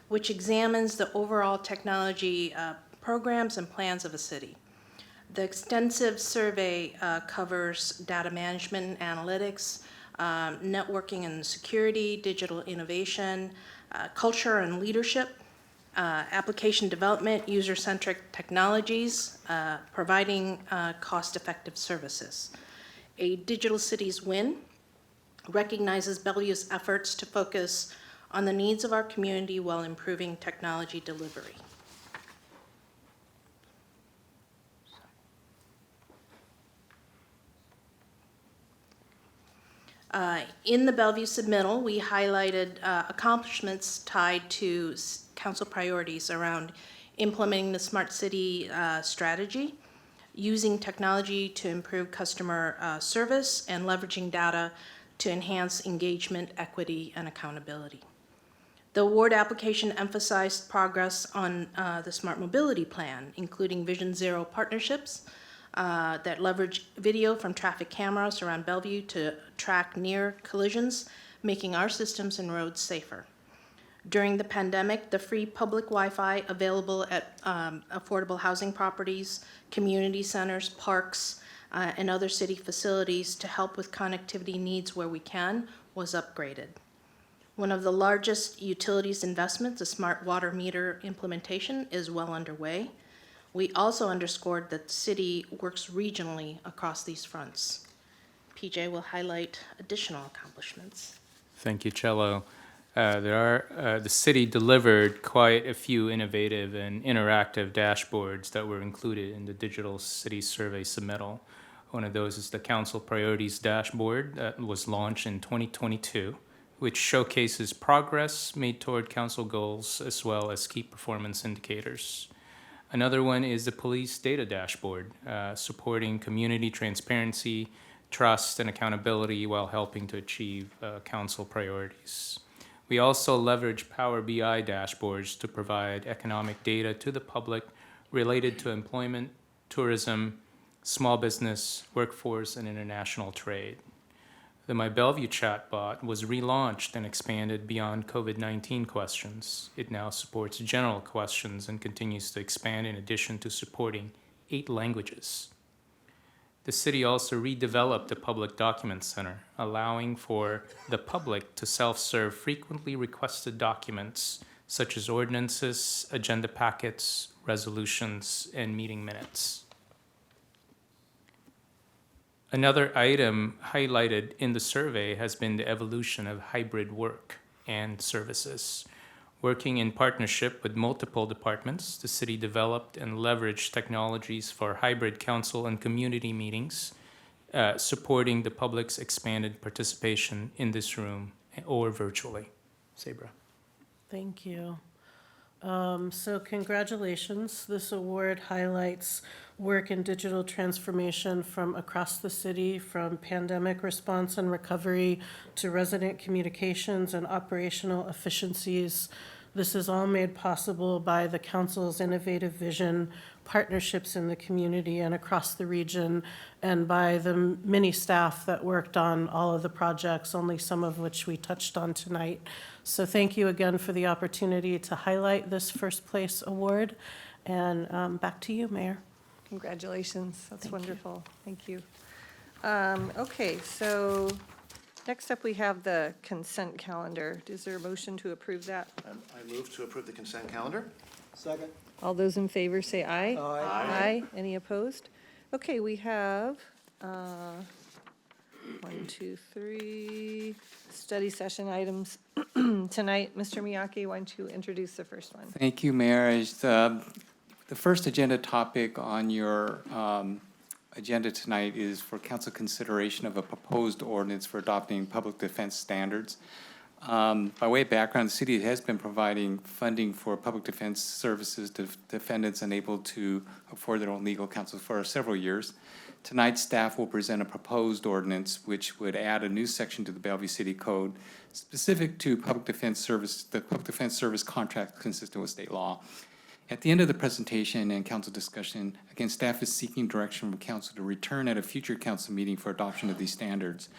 which examines the overall technology programs and plans of a city. The extensive survey covers data management and analytics, networking and security, digital innovation, culture and leadership, application development, user-centric technologies, providing cost-effective services. A Digital Cities win recognizes Bellevue's efforts to focus on the needs of our community while improving technology delivery. In the Bellevue submittal, we highlighted accomplishments tied to council priorities around implementing the Smart City strategy, using technology to improve customer service, and leveraging data to enhance engagement, equity, and accountability. The award application emphasized progress on the Smart Mobility Plan, including Vision Zero partnerships, that leverage video from traffic cameras around Bellevue to track near collisions, making our systems and roads safer. During the pandemic, the free public Wi-Fi available at affordable housing properties, community centers, parks, and other city facilities to help with connectivity needs where we can was upgraded. One of the largest utilities investments, a smart water meter implementation, is well underway. We also underscored that the city works regionally across these fronts. PJ will highlight additional accomplishments. Thank you, Cello. The city delivered quite a few innovative and interactive dashboards that were included in the Digital City Survey submittal. One of those is the Council Priorities Dashboard that was launched in 2022, which showcases progress made toward council goals as well as key performance indicators. Another one is the Police Data Dashboard, supporting community transparency, trust, and accountability while helping to achieve council priorities. We also leverage Power BI dashboards to provide economic data to the public related to employment, tourism, small business, workforce, and international trade. The My Bellevue chatbot was relaunched and expanded beyond COVID-19 questions. It now supports general questions and continues to expand in addition to supporting 8 languages. The city also redeveloped the Public Document Center, allowing for the public to self-serve frequently requested documents such as ordinances, agenda packets, resolutions, and meeting minutes. Another item highlighted in the survey has been the evolution of hybrid work and services. Working in partnership with multiple departments, the city developed and leveraged technologies for hybrid council and community meetings, supporting the public's expanded participation in this room or virtually. Sabra. Thank you. So congratulations. This award highlights work in digital transformation from across the city, from pandemic response and recovery to resident communications and operational efficiencies. This is all made possible by the council's innovative vision, partnerships in the community and across the region, and by the many staff that worked on all of the projects, only some of which we touched on tonight. So thank you again for the opportunity to highlight this first place award. And back to you, Mayor. Congratulations. That's wonderful. Thank you. Okay, so next up, we have the consent calendar. Is there a motion to approve that? I move to approve the consent calendar. Second. All those in favor say aye. Aye. Aye. Any opposed? Okay, we have 1, 2, 3 study session items tonight. Mr. Miyake, why don't you introduce the first one? Thank you, Mayor. The first agenda topic on your agenda tonight is for council consideration of a proposed ordinance for adopting public defense standards. By way of background, the city has been providing funding for public defense services to defendants unable to afford their own legal counsel for several years. Tonight, staff will present a proposed ordinance which would add a new section to the Bellevue City Code specific to public defense service, the public defense service contract consistent with state law. At the end of the presentation and council discussion, again, staff is seeking direction from council to return at a future council meeting for adoption of these standards.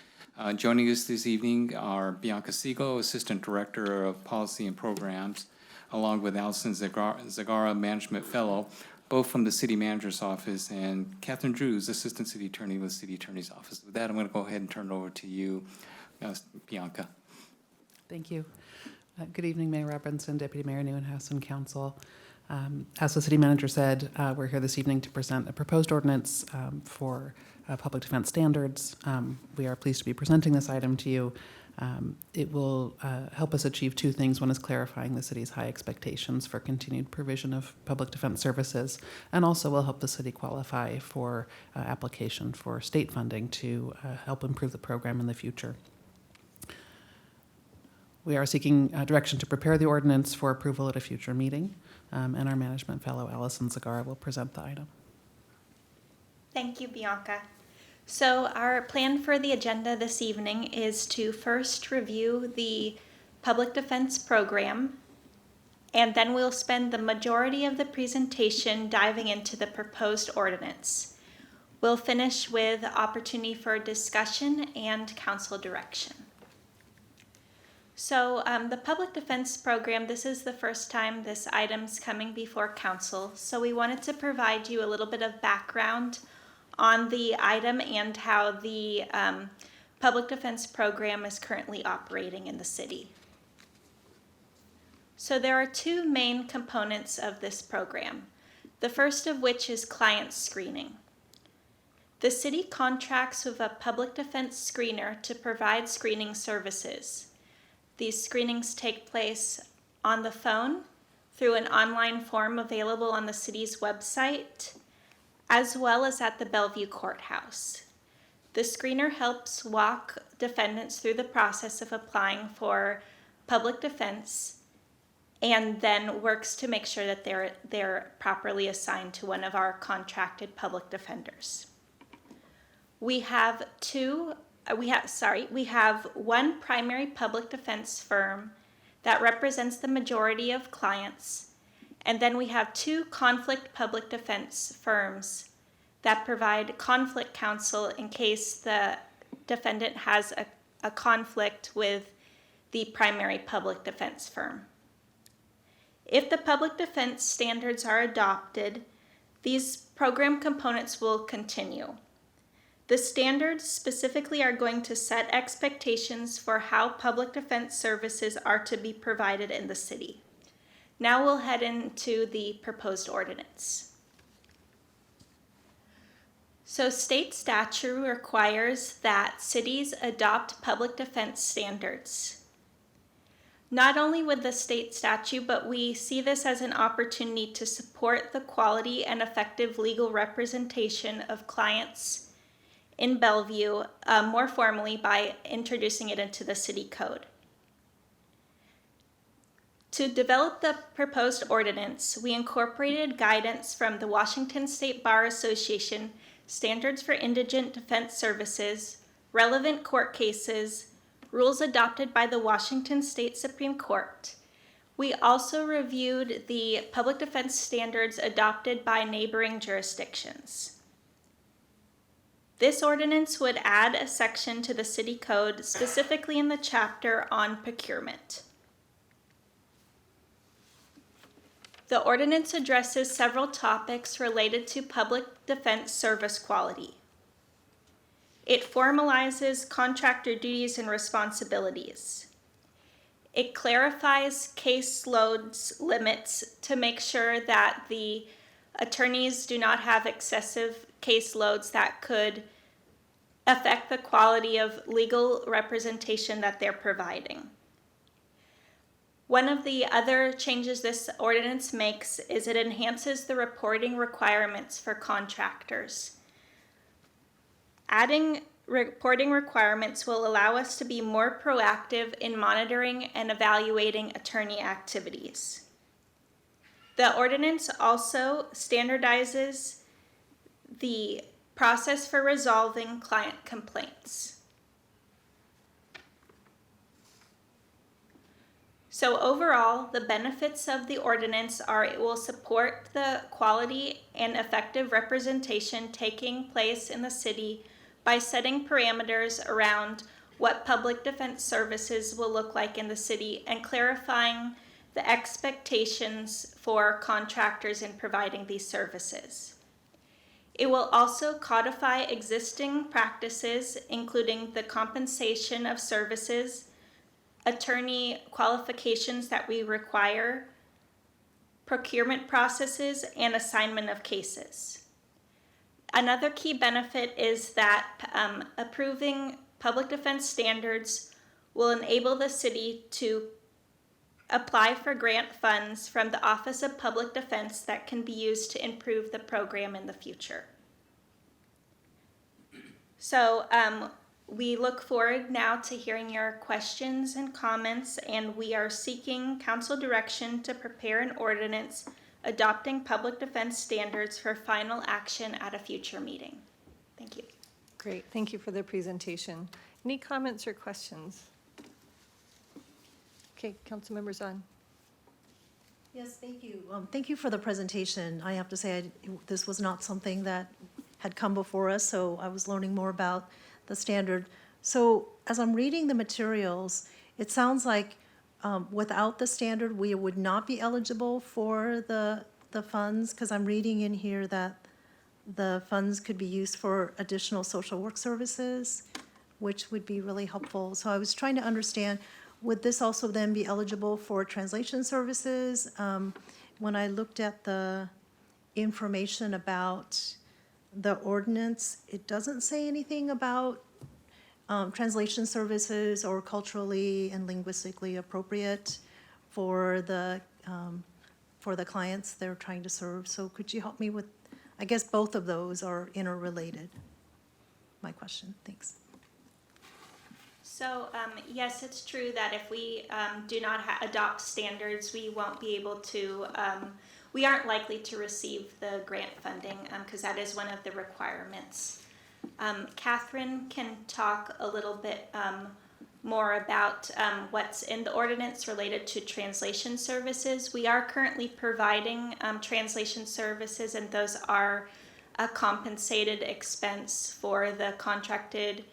Joining us this evening are Bianca Siegel, Assistant Director of Policy and Programs, along with Allison Zagara, Management Fellow, both from the City Manager's Office, and Catherine Drews, Assistant City Attorney with the City Attorney's Office. With that, I'm going to go ahead and turn it over to you, Bianca. Thank you. Good evening, Mayor Robinson, Deputy Mayor Neuenhuis, and Council. As the City Manager said, we're here this evening to present a proposed ordinance for public defense standards. We are pleased to be presenting this item to you. It will help us achieve two things. One is clarifying the city's high expectations for continued provision of public defense services, and also will help the city qualify for application for state funding to help improve the program in the future. We are seeking direction to prepare the ordinance for approval at a future meeting, and our management fellow, Allison Zagara, will present the item. Thank you, Bianca. So our plan for the agenda this evening is to first review the public defense program, and then we'll spend the majority of the presentation diving into the proposed ordinance. We'll finish with opportunity for discussion and council direction. So the public defense program, this is the first time this item's coming before council. So we wanted to provide you a little bit of background on the item and how the public defense program is currently operating in the city. So there are two main components of this program. The first of which is client screening. The city contracts with a public defense screener to provide screening services. These screenings take place on the phone through an online form available on the city's website, as well as at the Bellevue Courthouse. The screener helps walk defendants through the process of applying for public defense and then works to make sure that they're properly assigned to one of our contracted public defenders. We have one primary public defense firm that represents the majority of clients, and then we have two conflict public defense firms that provide conflict counsel in case the defendant has a conflict with the primary public defense firm. If the public defense standards are adopted, these program components will continue. The standards specifically are going to set expectations for how public defense services are to be provided in the city. Now we'll head into the proposed ordinance. So state statute requires that cities adopt public defense standards. Not only with the state statute, but we see this as an opportunity to support the quality and effective legal representation of clients in Bellevue more formally by introducing it into the city code. To develop the proposed ordinance, we incorporated guidance from the Washington State Bar Association, Standards for Indigent Defense Services, relevant court cases, rules adopted by the Washington State Supreme Court. We also reviewed the public defense standards adopted by neighboring jurisdictions. This ordinance would add a section to the city code, specifically in the chapter on procurement. The ordinance addresses several topics related to public defense service quality. It formalizes contractor duties and responsibilities. It clarifies caseloads limits to make sure that the attorneys do not have excessive caseloads that could affect the quality of legal representation that they're providing. One of the other changes this ordinance makes is it enhances the reporting requirements for contractors. Adding reporting requirements will allow us to be more proactive in monitoring and evaluating attorney activities. The ordinance also standardizes the process for resolving client complaints. So overall, the benefits of the ordinance are it will support the quality and effective representation taking place in the city by setting parameters around what public defense services will look like in the city and clarifying the expectations for contractors in providing these services. It will also codify existing practices, including the compensation of services, attorney qualifications that we require, procurement processes, and assignment of cases. Another key benefit is that approving public defense standards will enable the city to apply for grant funds from the Office of Public Defense that can be used to improve the program in the future. So we look forward now to hearing your questions and comments, and we are seeking council direction to prepare an ordinance adopting public defense standards for final action at a future meeting. Thank you. Great, thank you for the presentation. Any comments or questions? Okay, Councilmember Zahn. Yes, thank you. Thank you for the presentation. I have to say, this was not something that had come before us, so I was learning more about the standard. So as I'm reading the materials, it sounds like without the standard, we would not be eligible for the funds, because I'm reading in here that the funds could be used for additional social work services, which would be really helpful. So I was trying to understand, would this also then be eligible for translation services? When I looked at the information about the ordinance, it doesn't say anything about translation services or culturally and linguistically appropriate for the clients they're trying to serve. So could you help me with, I guess both of those are interrelated. My question, thanks. So yes, it's true that if we do not adopt standards, we won't be able to, we aren't likely to receive the grant funding because that is one of the requirements. Catherine can talk a little bit more about what's in the ordinance related to translation services. We are currently providing translation services, and those are a compensated expense for the contracted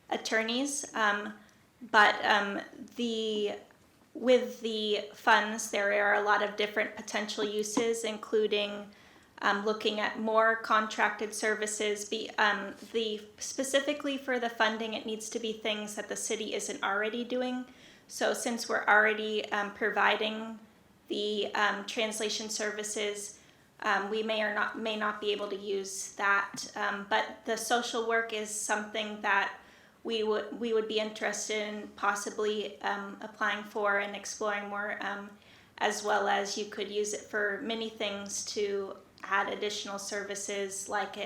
attorneys. But with the funds, there are a lot of different potential uses, including looking at more contracted services. Specifically for the funding, it needs to be things that the city isn't already doing. So since we're already providing the translation services, we may not be able to use that, but the social work is something that we would be interested in possibly applying for and exploring more, as well as you could use it for many things to add additional services like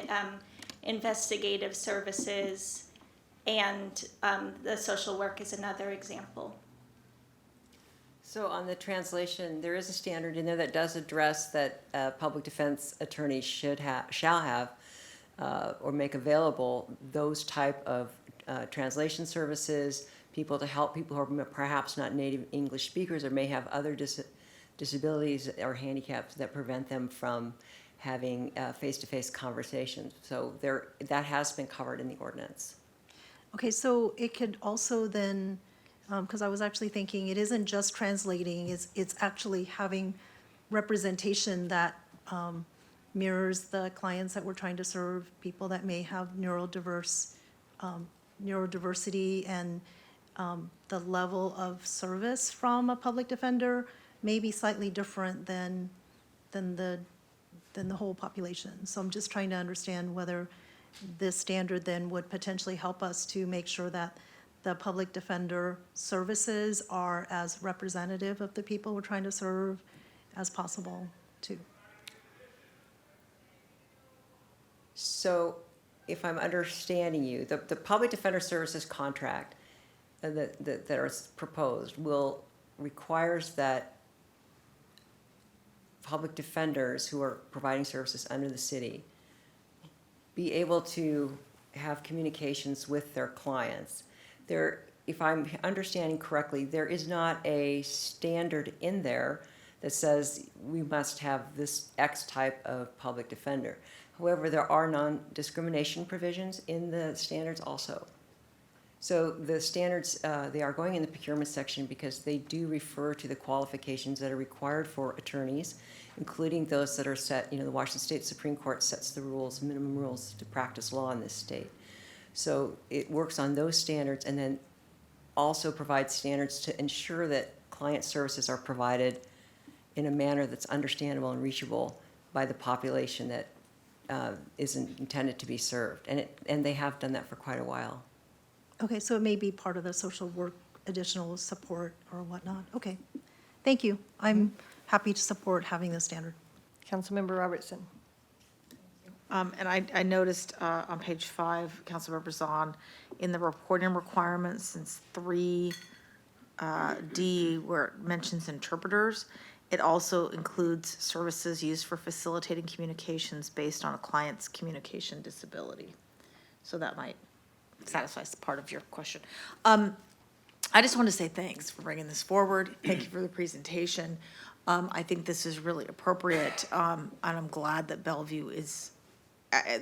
investigative services, and the social work is another example. So on the translation, there is a standard in there that does address that public defense attorneys shall have or make available those type of translation services, people to help people who are perhaps not native English speakers or may have other disabilities or handicaps that prevent them from having face-to-face conversations. So that has been covered in the ordinance. Okay, so it could also then, because I was actually thinking it isn't just translating, it's actually having representation that mirrors the clients that we're trying to serve, people that may have neurodiversity, and the level of service from a public defender may be slightly different than the whole population. So I'm just trying to understand whether this standard then would potentially help us to make sure that the public defender services are as representative of the people we're trying to serve as possible too. So if I'm understanding you, the public defender services contract that are proposed requires that public defenders who are providing services under the city be able to have communications with their clients. If I'm understanding correctly, there is not a standard in there that says we must have this X type of public defender. However, there are non-discrimination provisions in the standards also. So the standards, they are going in the procurement section because they do refer to the qualifications that are required for attorneys, including those that are set, the Washington State Supreme Court sets the rules, minimum rules to practice law in this state. So it works on those standards and then also provides standards to ensure that client services are provided in a manner that's understandable and reachable by the population that isn't intended to be served. And they have done that for quite a while. Okay, so it may be part of the social work, additional support or whatnot. Okay, thank you. I'm happy to support having this standard. Councilmember Robertson. And I noticed on page 5, Councilmember Zahn, in the reporting requirements, since 3D, where it mentions interpreters, it also includes services used for facilitating communications based on a client's communication disability. So that might satisfy part of your question. I just want to say thanks for bringing this forward. Thank you for the presentation. I think this is really appropriate, and I'm glad that Bellevue is,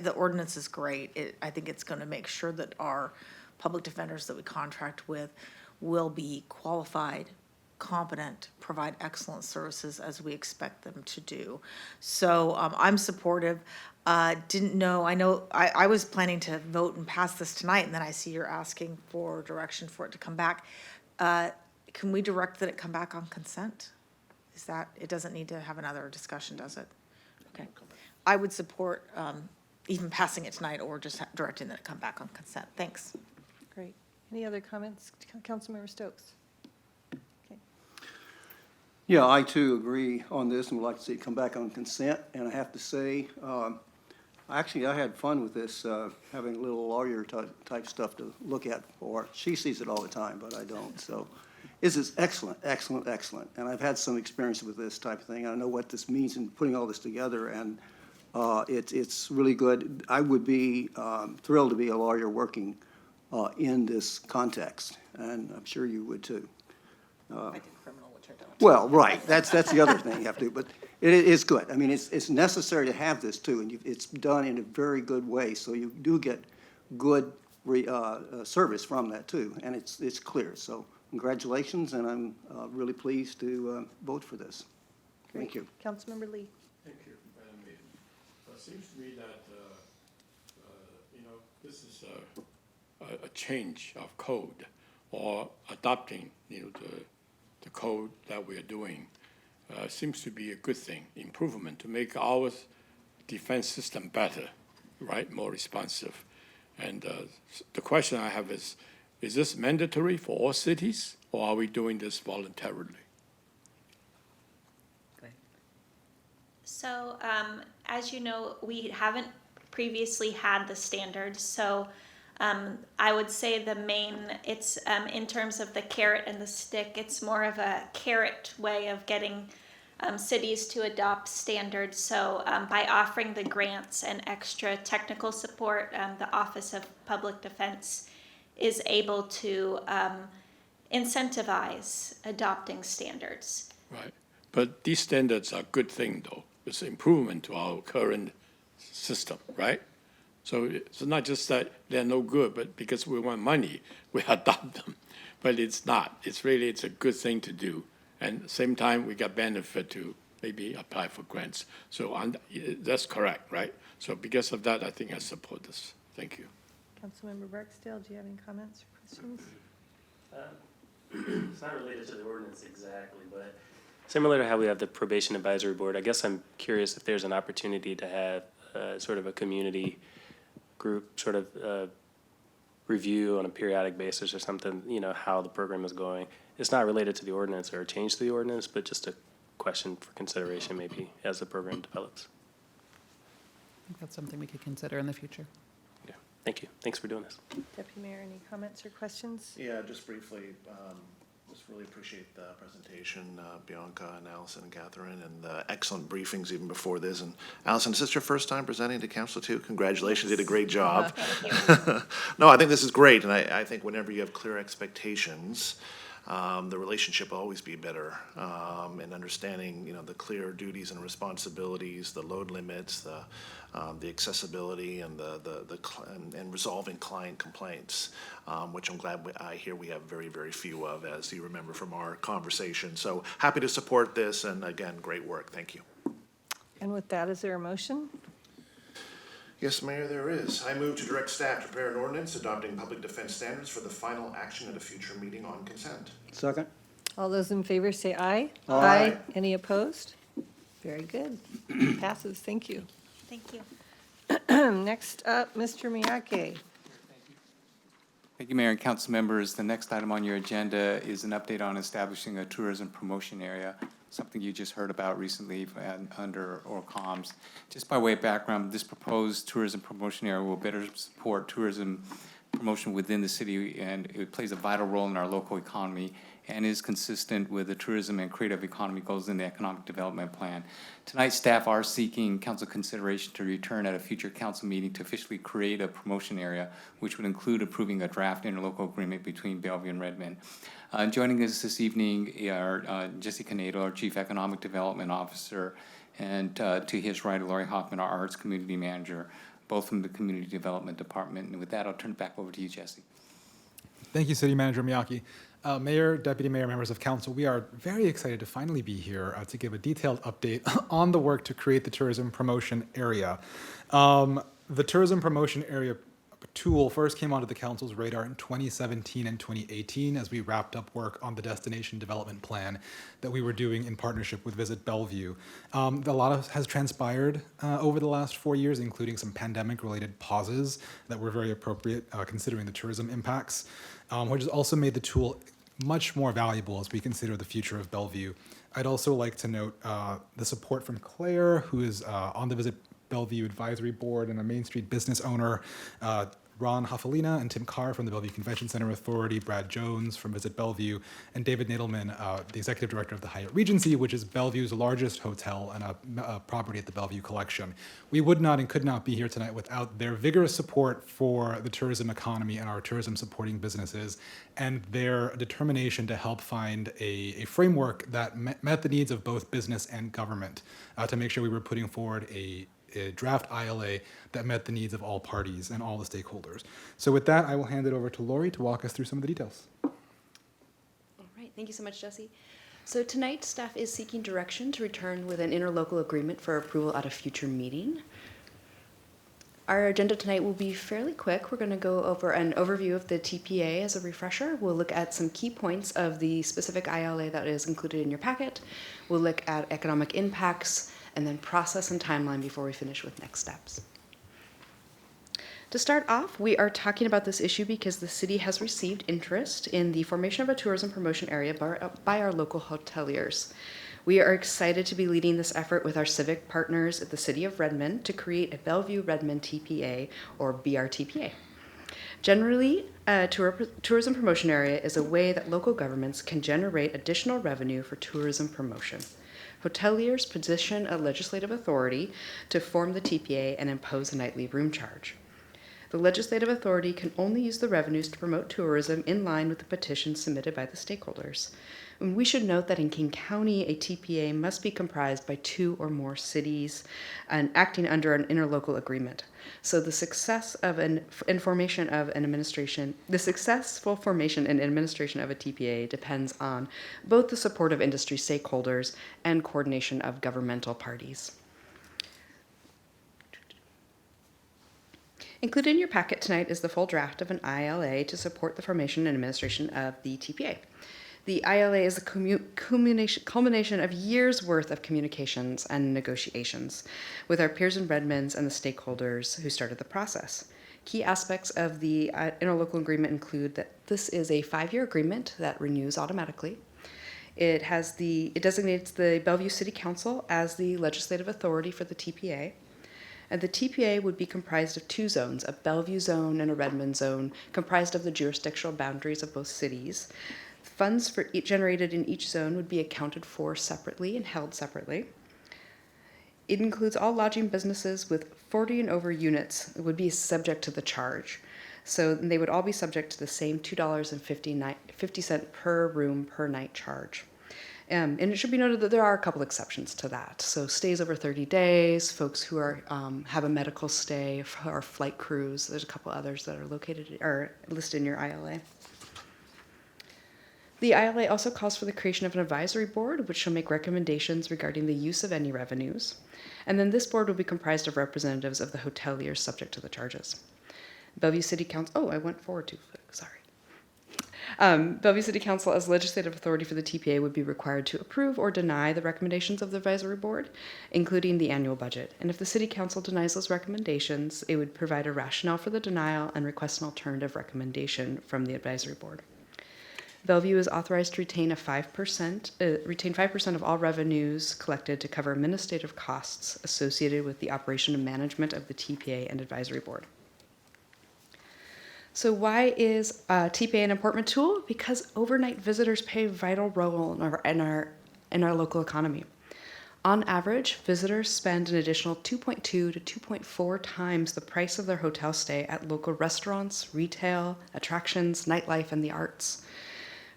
the ordinance is great. I think it's going to make sure that our public defenders that we contract with will be qualified, competent, provide excellent services as we expect them to do. So I'm supportive. Didn't know, I was planning to vote and pass this tonight, and then I see you're asking for direction for it to come back. Can we direct that it come back on consent? Is that, it doesn't need to have another discussion, does it? Okay. I would support even passing it tonight or just directing that it come back on consent. Thanks. Great. Any other comments? Councilmember Stokes. Okay. Yeah, I too agree on this and would like to see it come back on consent. And I have to say, actually, I had fun with this, having a little lawyer type stuff to look at for. She sees it all the time, but I don't. So this is excellent, excellent, excellent. And I've had some experience with this type of thing. I know what this means in putting all this together, and it's really good. I would be thrilled to be a lawyer working in this context, and I'm sure you would too. I did criminal, which I don't. Well, right, that's the other thing you have to do, but it is good. I mean, it's necessary to have this too, and it's done in a very good way, so you do get good service from that too, and it's clear. So congratulations, and I'm really pleased to vote for this. Thank you. Councilmember Lee. Thank you, Madam Mayor. It seems to me that, this is a change of code or adopting, the code that we are doing. seems to be a good thing, improvement to make our defense system better, right, more responsive. And the question I have is this mandatory for all cities, or are we doing this voluntarily? So, as you know, we haven't previously had the standards, so I would say it's in terms of the carrot and the stick, it's more of a carrot way of getting cities to adopt standards. So by offering the grants and extra technical support, the Office of Public Defense is able to incentivize adopting standards. Right. But these standards are a good thing, though. It's an improvement to our current system, right? So it's not just that they're no good, but because we want money, we adopt them. But it's not. It's a good thing to do. And at the same time, we got benefit to maybe apply for grants. So that's correct, right? So because of that, I think I support this. Thank you. Councilmember Barksdale, do you have any comments or questions? It's not related to the ordinance exactly, but similar to how we have the probation advisory board, I guess I'm curious if there's an opportunity to have sort of a community group sort of review on a periodic basis or something, how the program is going. It's not related to the ordinance or a change to the ordinance, but just a question for consideration maybe as the program develops. I think that's something we could consider in the future. Yeah, thank you. Thanks for doing this. Deputy Mayor, any comments or questions? Yeah, just briefly, just really appreciate the presentation, Bianca and Allison and Catherine, and the excellent briefings even before this. And Allison, is this your first time presenting to council too? Congratulations, you did a great job. No, I think this is great, and I think whenever you have clear expectations, the relationship will always be better, and understanding, the clear duties and responsibilities, the load limits, the accessibility, and and resolving client complaints, which I'm glad I hear we have very, very few of, as you remember from our conversation. So happy to support this, and again, great work. Thank you. And with that, is there a motion? Yes, Mayor, there is. I move to direct staff to prepare an ordinance adopting public defense standards for the final action at a future meeting on consent. Second? All those in favor say aye. Aye. Any opposed? Very good. Passes. Thank you. Thank you. Next up, Mr. Miyake. Thank you, Mayor and council members. The next item on your agenda is an update on establishing a tourism promotion area, something you just heard about recently under ORCOMS. Just by way of background, this proposed tourism promotion area will better support tourism promotion within the city, and it plays a vital role in our local economy and is consistent with the tourism and creative economy goals in the economic development plan. Tonight, staff are seeking council consideration to return at a future council meeting to officially create a promotion area, which would include approving a draft interlocal agreement between Bellevue and Redmond. Joining us this evening are Jesse Canedo, our Chief Economic Development Officer, and to his right, Lori Hoffman, our Arts Community Manager, both from the Community Development Department. And with that, I'll turn it back over to you, Jesse. Thank you, City Manager Miyake. Mayor, Deputy Mayor, members of council, we are very excited to finally be here to give a detailed update on the work to create the tourism promotion area. The tourism promotion area tool first came onto the council's radar in 2017 and 2018 as we wrapped up work on the destination development plan that we were doing in partnership with Visit Bellevue. A lot has transpired over the last 4 years, including some pandemic-related pauses that were very appropriate considering the tourism impacts, which has also made the tool much more valuable as we consider the future of Bellevue. I'd also like to note the support from Claire, who is on the Visit Bellevue Advisory Board and a Main Street business owner, Ron Hafalina and Tim Carr from the Bellevue Convention Center Authority, Brad Jones from Visit Bellevue, and David Nadelman, the Executive Director of the Hyatt Regency, which is Bellevue's largest hotel and a property at the Bellevue Collection. We would not and could not be here tonight without their vigorous support for the tourism economy and our tourism supporting businesses, and their determination to help find a framework that met the needs of both business and government to make sure we were putting forward a draft ILA that met the needs of all parties and all the stakeholders. So with that, I will hand it over to Lori to walk us through some of the details. All right, thank you so much, Jesse. So tonight, staff is seeking direction to return with an interlocal agreement for approval at a future meeting. Our agenda tonight will be fairly quick. We're going to go over an overview of the TPA as a refresher. We'll look at some key points of the specific ILA that is included in your packet. We'll look at economic impacts and then process and timeline before we finish with next steps. To start off, we are talking about this issue because the city has received interest in the formation of a tourism promotion area by our local hoteliers. We are excited to be leading this effort with our civic partners at the City of Redmond to create a Bellevue Redmond TPA, or BRTPA. Generally, a tourism promotion area is a way that local governments can generate additional revenue for tourism promotion. Hoteliers petition a legislative authority to form the TPA and impose a nightly room charge. The legislative authority can only use the revenues to promote tourism in line with the petition submitted by the stakeholders. And we should note that in King County, a TPA must be comprised by 2 or more cities and acting under an interlocal agreement. So the successful formation and administration of a TPA depends on both the support of industry stakeholders and coordination of governmental parties. Included in your packet tonight is the full draft of an ILA to support the formation and administration of the TPA. The ILA is a culmination of years' worth of communications and negotiations with our peers in Redmonds and the stakeholders who started the process. Key aspects of the interlocal agreement include that this is a 5-year agreement that renews automatically. It designates the Bellevue City Council as the legislative authority for the TPA. And the TPA would be comprised of 2 zones, a Bellevue zone and a Redmond zone, comprised of the jurisdictional boundaries of both cities. Funds generated in each zone would be accounted for separately and held separately. It includes all lodging businesses with 40 and over units would be subject to the charge. So they would all be subject to the same $2.50 per room per night charge. And it should be noted that there are a couple exceptions to that. So stays over 30 days, folks who have a medical stay, or flight crews. There's a couple others that are listed in your ILA. The ILA also calls for the creation of an advisory board, which shall make recommendations regarding the use of any revenues. And then this board will be comprised of representatives of the hoteliers subject to the charges. Bellevue City Council, Bellevue City Council, as legislative authority for the TPA, would be required to approve or deny the recommendations of the advisory board, including the annual budget. And if the City Council denies those recommendations, it would provide a rationale for the denial and request an alternative recommendation from the advisory board. Bellevue is authorized to retain 5% of all revenues collected to cover administrative costs associated with the operation and management of the TPA and advisory board. So why is TPA an important tool? Because overnight visitors play a vital role in our local economy. On average, visitors spend an additional 2.2 to 2.4 times the price of their hotel stay at local restaurants, retail, attractions, nightlife, and the arts.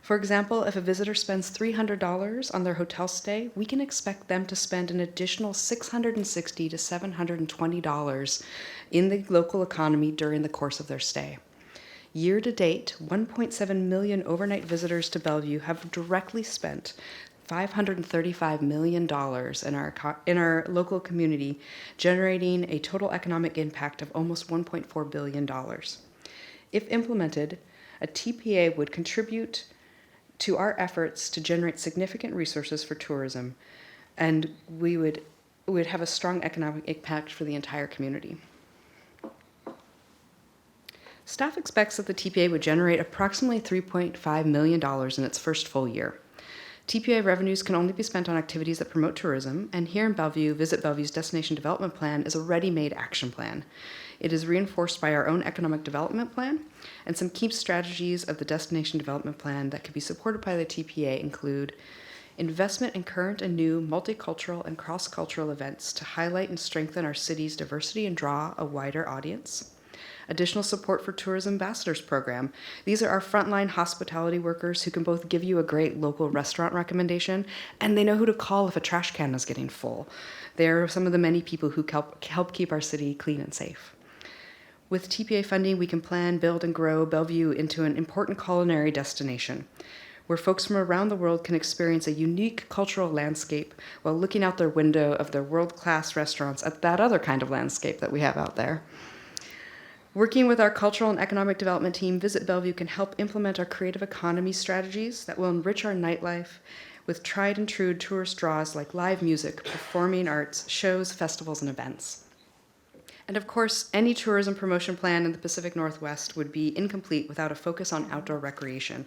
For example, if a visitor spends $300 on their hotel stay, we can expect them to spend an additional $660 to $720 in the local economy during the course of their stay. Year to date, 1.7 million overnight visitors to Bellevue have directly spent $535 million in our local community, generating a total economic impact of almost $1.4 billion. If implemented, a TPA would contribute to our efforts to generate significant resources for tourism, and we would have a strong economic impact for the entire community. Staff expects that the TPA would generate approximately $3.5 million in its first full year. TPA revenues can only be spent on activities that promote tourism, and here in Bellevue, Visit Bellevue's Destination Development Plan is a ready-made action plan. It is reinforced by our own economic development plan, and some key strategies of the Destination Development Plan that can be supported by the TPA include investment in current and new multicultural and cross-cultural events to highlight and strengthen our city's diversity and draw a wider audience. Additional support for Tourism Ambassadors Program. These are our frontline hospitality workers who can both give you a great local restaurant recommendation and they know who to call if a trash can is getting full. They're some of the many people who help keep our city clean and safe. With TPA funding, we can plan, build, and grow Bellevue into an important culinary destination where folks from around the world can experience a unique cultural landscape while looking out their window of their world-class restaurants at that other kind of landscape that we have out there. Working with our cultural and economic development team, Visit Bellevue can help implement our creative economy strategies that will enrich our nightlife with tried and true tourist draws like live music, performing arts, shows, festivals, and events. And of course, any tourism promotion plan in the Pacific Northwest would be incomplete without a focus on outdoor recreation.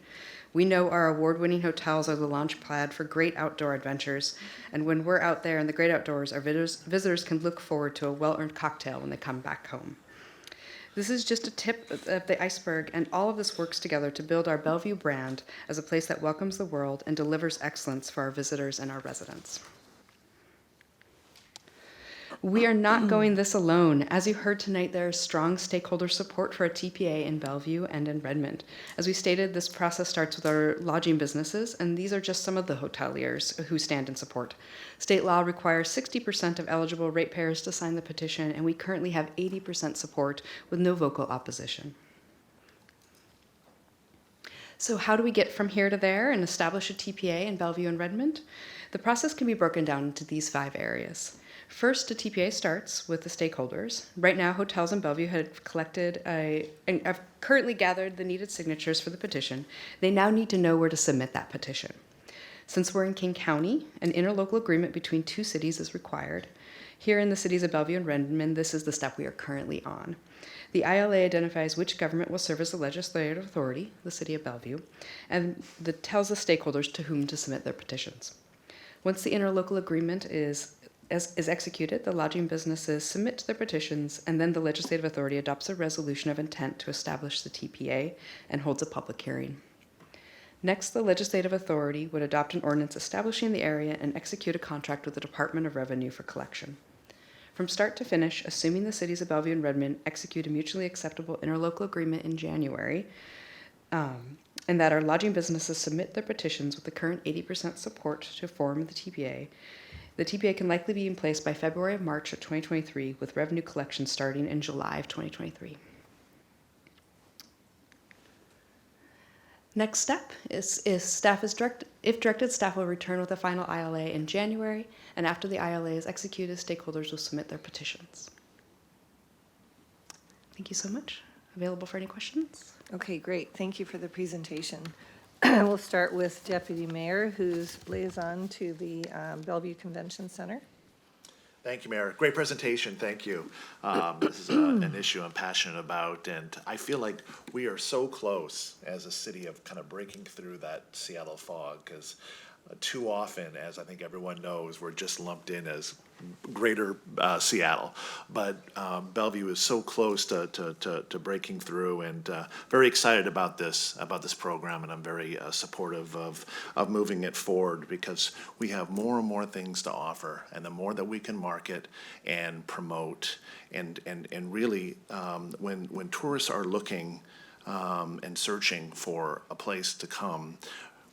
We know our award-winning hotels are the launch pad for great outdoor adventures, and when we're out there in the great outdoors, our visitors can look forward to a well-earned cocktail when they come back home. This is just a tip of the iceberg, and all of this works together to build our Bellevue brand as a place that welcomes the world and delivers excellence for our visitors and our residents. We are not going this alone. As you heard tonight, there is strong stakeholder support for a TPA in Bellevue and in Redmond. As we stated, this process starts with our lodging businesses, and these are just some of the hoteliers who stand in support. State law requires 60% of eligible ratepayers to sign the petition, and we currently have 80% support with no vocal opposition. So how do we get from here to there and establish a TPA in Bellevue and Redmond? The process can be broken down into these 5 areas. First, a TPA starts with the stakeholders. Right now, hotels in Bellevue have currently gathered the needed signatures for the petition. They now need to know where to submit that petition. Since we're in King County, an interlocal agreement between 2 cities is required. Here in the cities of Bellevue and Redmond, this is the step we are currently on. The ILA identifies which government will serve as the legislative authority, the city of Bellevue, and that tells the stakeholders to whom to submit their petitions. Once the interlocal agreement is executed, the lodging businesses submit their petitions, and then the legislative authority adopts a resolution of intent to establish the TPA and holds a public hearing. Next, the legislative authority would adopt an ordinance establishing the area and execute a contract with the Department of Revenue for collection. From start to finish, assuming the cities of Bellevue and Redmond execute a mutually acceptable interlocal agreement in January, and that our lodging businesses submit their petitions with the current 80% support to form the TPA can likely be in place by February of March of 2023, with revenue collection starting in July of 2023. Next step is if directed, staff will return with a final ILA in January, and after the ILA is executed, stakeholders will submit their petitions. Thank you so much. Available for any questions? Okay, great. Thank you for the presentation. We'll start with Deputy Mayor, who's liaison to the Bellevue Convention Center. Thank you, Mayor. Great presentation. Thank you. This is an issue I'm passionate about, and I feel like we are so close as a city of kind of breaking through that Seattle fog, because too often, as I think everyone knows, we're just lumped in as greater Seattle. But Bellevue is so close to breaking through, and very excited about this program, and I'm very supportive of moving it forward, because we have more and more things to offer, and the more that we can market and promote, and really when tourists are looking and searching for a place to come,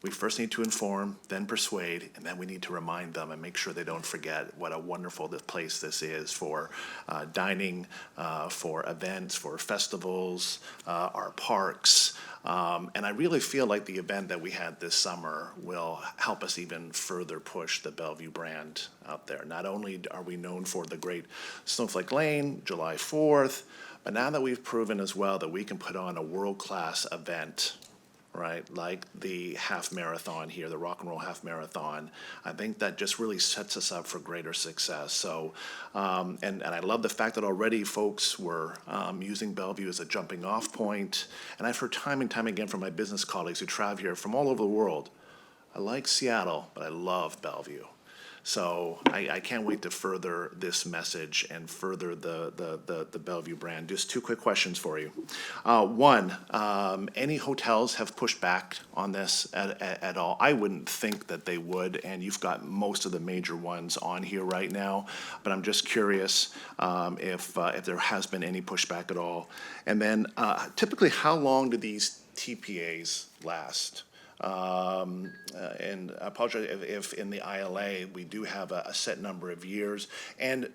we first need to inform, then persuade, and then we need to remind them and make sure they don't forget what a wonderful place this is for dining, for events, for festivals, our parks. And I really feel like the event that we had this summer will help us even further push the Bellevue brand out there. Not only are we known for the great Snowflake Lane, July 4th, but now that we've proven as well that we can put on a world-class event, right, like the half marathon here, the Rock and Roll Half Marathon, I think that just really sets us up for greater success. So, and I love the fact that already folks were using Bellevue as a jumping off point. And I've heard time and time again from my business colleagues who travel here from all over the world, I like Seattle, but I love Bellevue. So I can't wait to further this message and further the Bellevue brand. Just 2 quick questions for you. One, any hotels have pushed back on this at all? I wouldn't think that they would, and you've got most of the major ones on here right now, but I'm just curious if there has been any pushback at all. And then typically, how long do these TPAs last? And I apologize if in the ILA we do have a set number of years. And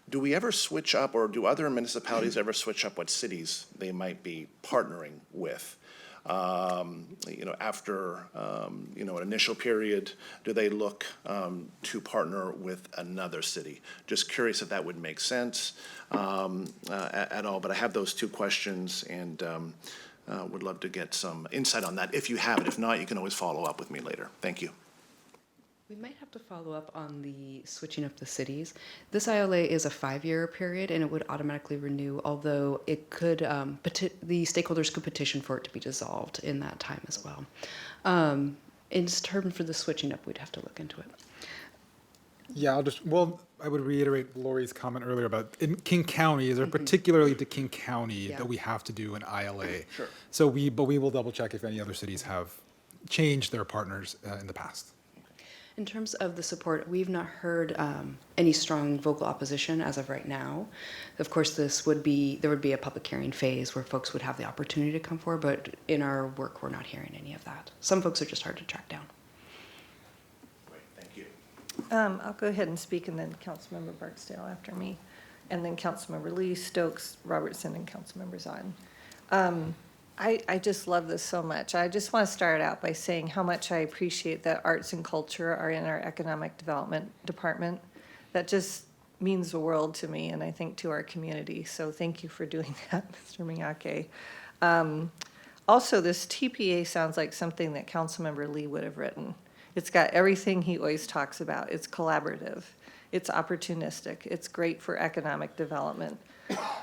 do we ever switch up, or do other municipalities ever switch up what cities they might be partnering with? After, an initial period, do they look to partner with another city? Just curious if that would make sense at all. But I have those two questions and would love to get some insight on that if you have it. If not, you can always follow up with me later. Thank you. We might have to follow up on the switching up the cities. This ILA is a 5-year period and it would automatically renew, although it could, the stakeholders could petition for it to be dissolved in that time as well. In terms for the switching up, we'd have to look into it. Yeah, I would reiterate Lori's comment earlier about in King County, is there particularly to King County that we have to do an ILA? Sure. So we will double check if any other cities have changed their partners in the past. In terms of the support, we've not heard any strong vocal opposition as of right now. Of course, there would be a public hearing phase where folks would have the opportunity to come forward, but in our work, we're not hearing any of that. Some folks are just hard to track down. Great, thank you. I'll go ahead and speak, and then Councilmember Barksdale after me, and then Councilmember Lee, Stokes, Robertson, and Councilmember Zahn. I just love this so much. I just want to start out by saying how much I appreciate that arts and culture are in our economic development department. That just means the world to me, and I think to our community. So thank you for doing that, Mr. Miyake. Also, this TPA sounds like something that Councilmember Lee would have written. It's got everything he always talks about. It's collaborative. It's opportunistic. It's great for economic development.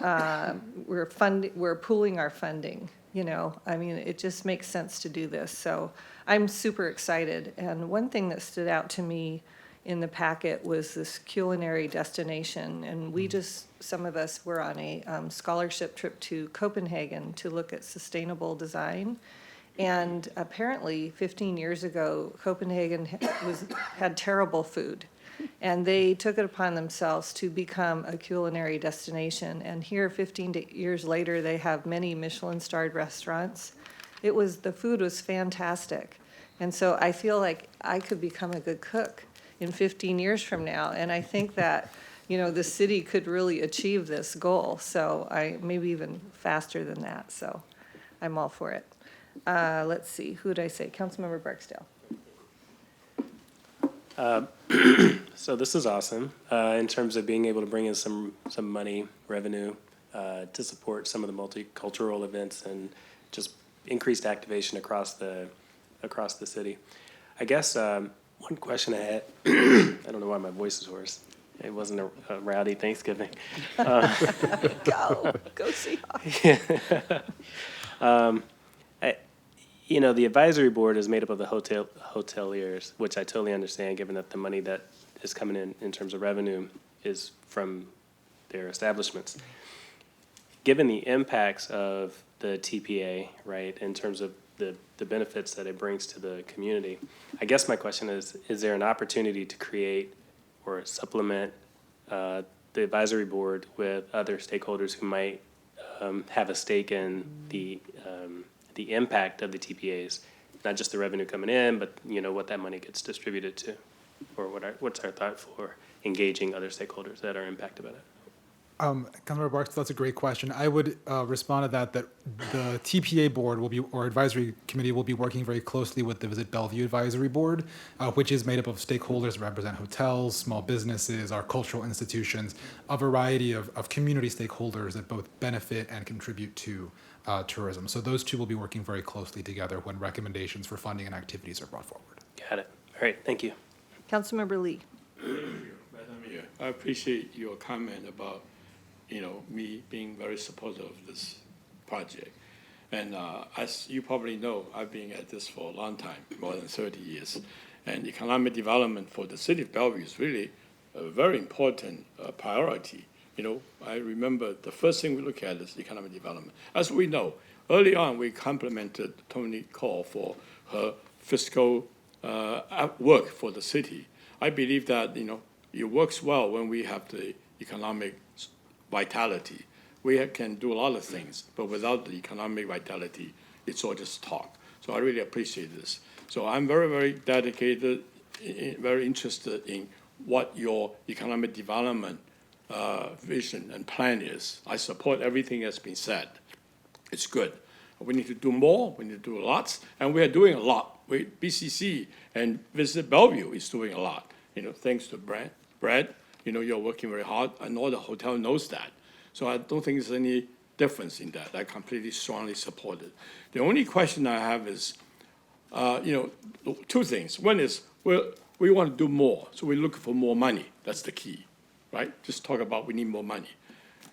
We're pooling our funding. It just makes sense to do this. So I'm super excited. And one thing that stood out to me in the packet was this culinary destination. And some of us were on a scholarship trip to Copenhagen to look at sustainable design. And apparently 15 years ago, Copenhagen had terrible food. And they took it upon themselves to become a culinary destination. And here, 15 years later, they have many Michelin-starred restaurants. The food was fantastic. And so I feel like I could become a good cook in 15 years from now. And I think that, the city could really achieve this goal. So maybe even faster than that. So I'm all for it. Let's see, who did I say? Councilmember Barksdale. So this is awesome in terms of being able to bring in some money, revenue, to support some of the multicultural events and just increased activation across the city. I guess one question I had, I don't know why my voice is hoarse. It wasn't a rowdy Thanksgiving. Go Seahawks. The advisory board is made up of the hoteliers, which I totally understand, given that the money that is coming in terms of revenue is from their establishments. Given the impacts of the TPA, right, in terms of the benefits that it brings to the community, I guess my question is there an opportunity to create or supplement the advisory board with other stakeholders who might have a stake in the impact of the TPAs, not just the revenue coming in, but what that money gets distributed to, or what's our thought for engaging other stakeholders that are impacted by that? Councilmember Barks, that's a great question. I would respond to that the TPA board or advisory committee will be working very closely with the Visit Bellevue Advisory Board, which is made up of stakeholders that represent hotels, small businesses, our cultural institutions, a variety of community stakeholders that both benefit and contribute to tourism. So those two will be working very closely together when recommendations for funding and activities are brought forward. Got it. All right, thank you. Councilmember Lee. Thank you, Madam Mayor. I appreciate your comment about me being very supportive of this project. And as you probably know, I've been at this for a long time, more than 30 years. And economic development for the city of Bellevue is really a very important priority. I remember the first thing we look at is economic development. As we know, early on, we complimented Tony Cole for her fiscal work for the city. I believe that, it works well when we have the economic vitality. We can do a lot of things, but without the economic vitality, it's all just talk. So I really appreciate this. So I'm very, very dedicated, very interested in what your economic development vision and plan is. I support everything that's been said. It's good. We need to do more, we need to do lots, and we are doing a lot. BCC and Visit Bellevue is doing a lot, thanks to Brad, you're working very hard, and all the hotel knows that. So I don't think there's any difference in that. I completely strongly support it. The only question I have is, two things. One is, we want to do more, so we look for more money. That's the key, right? Just talk about we need more money.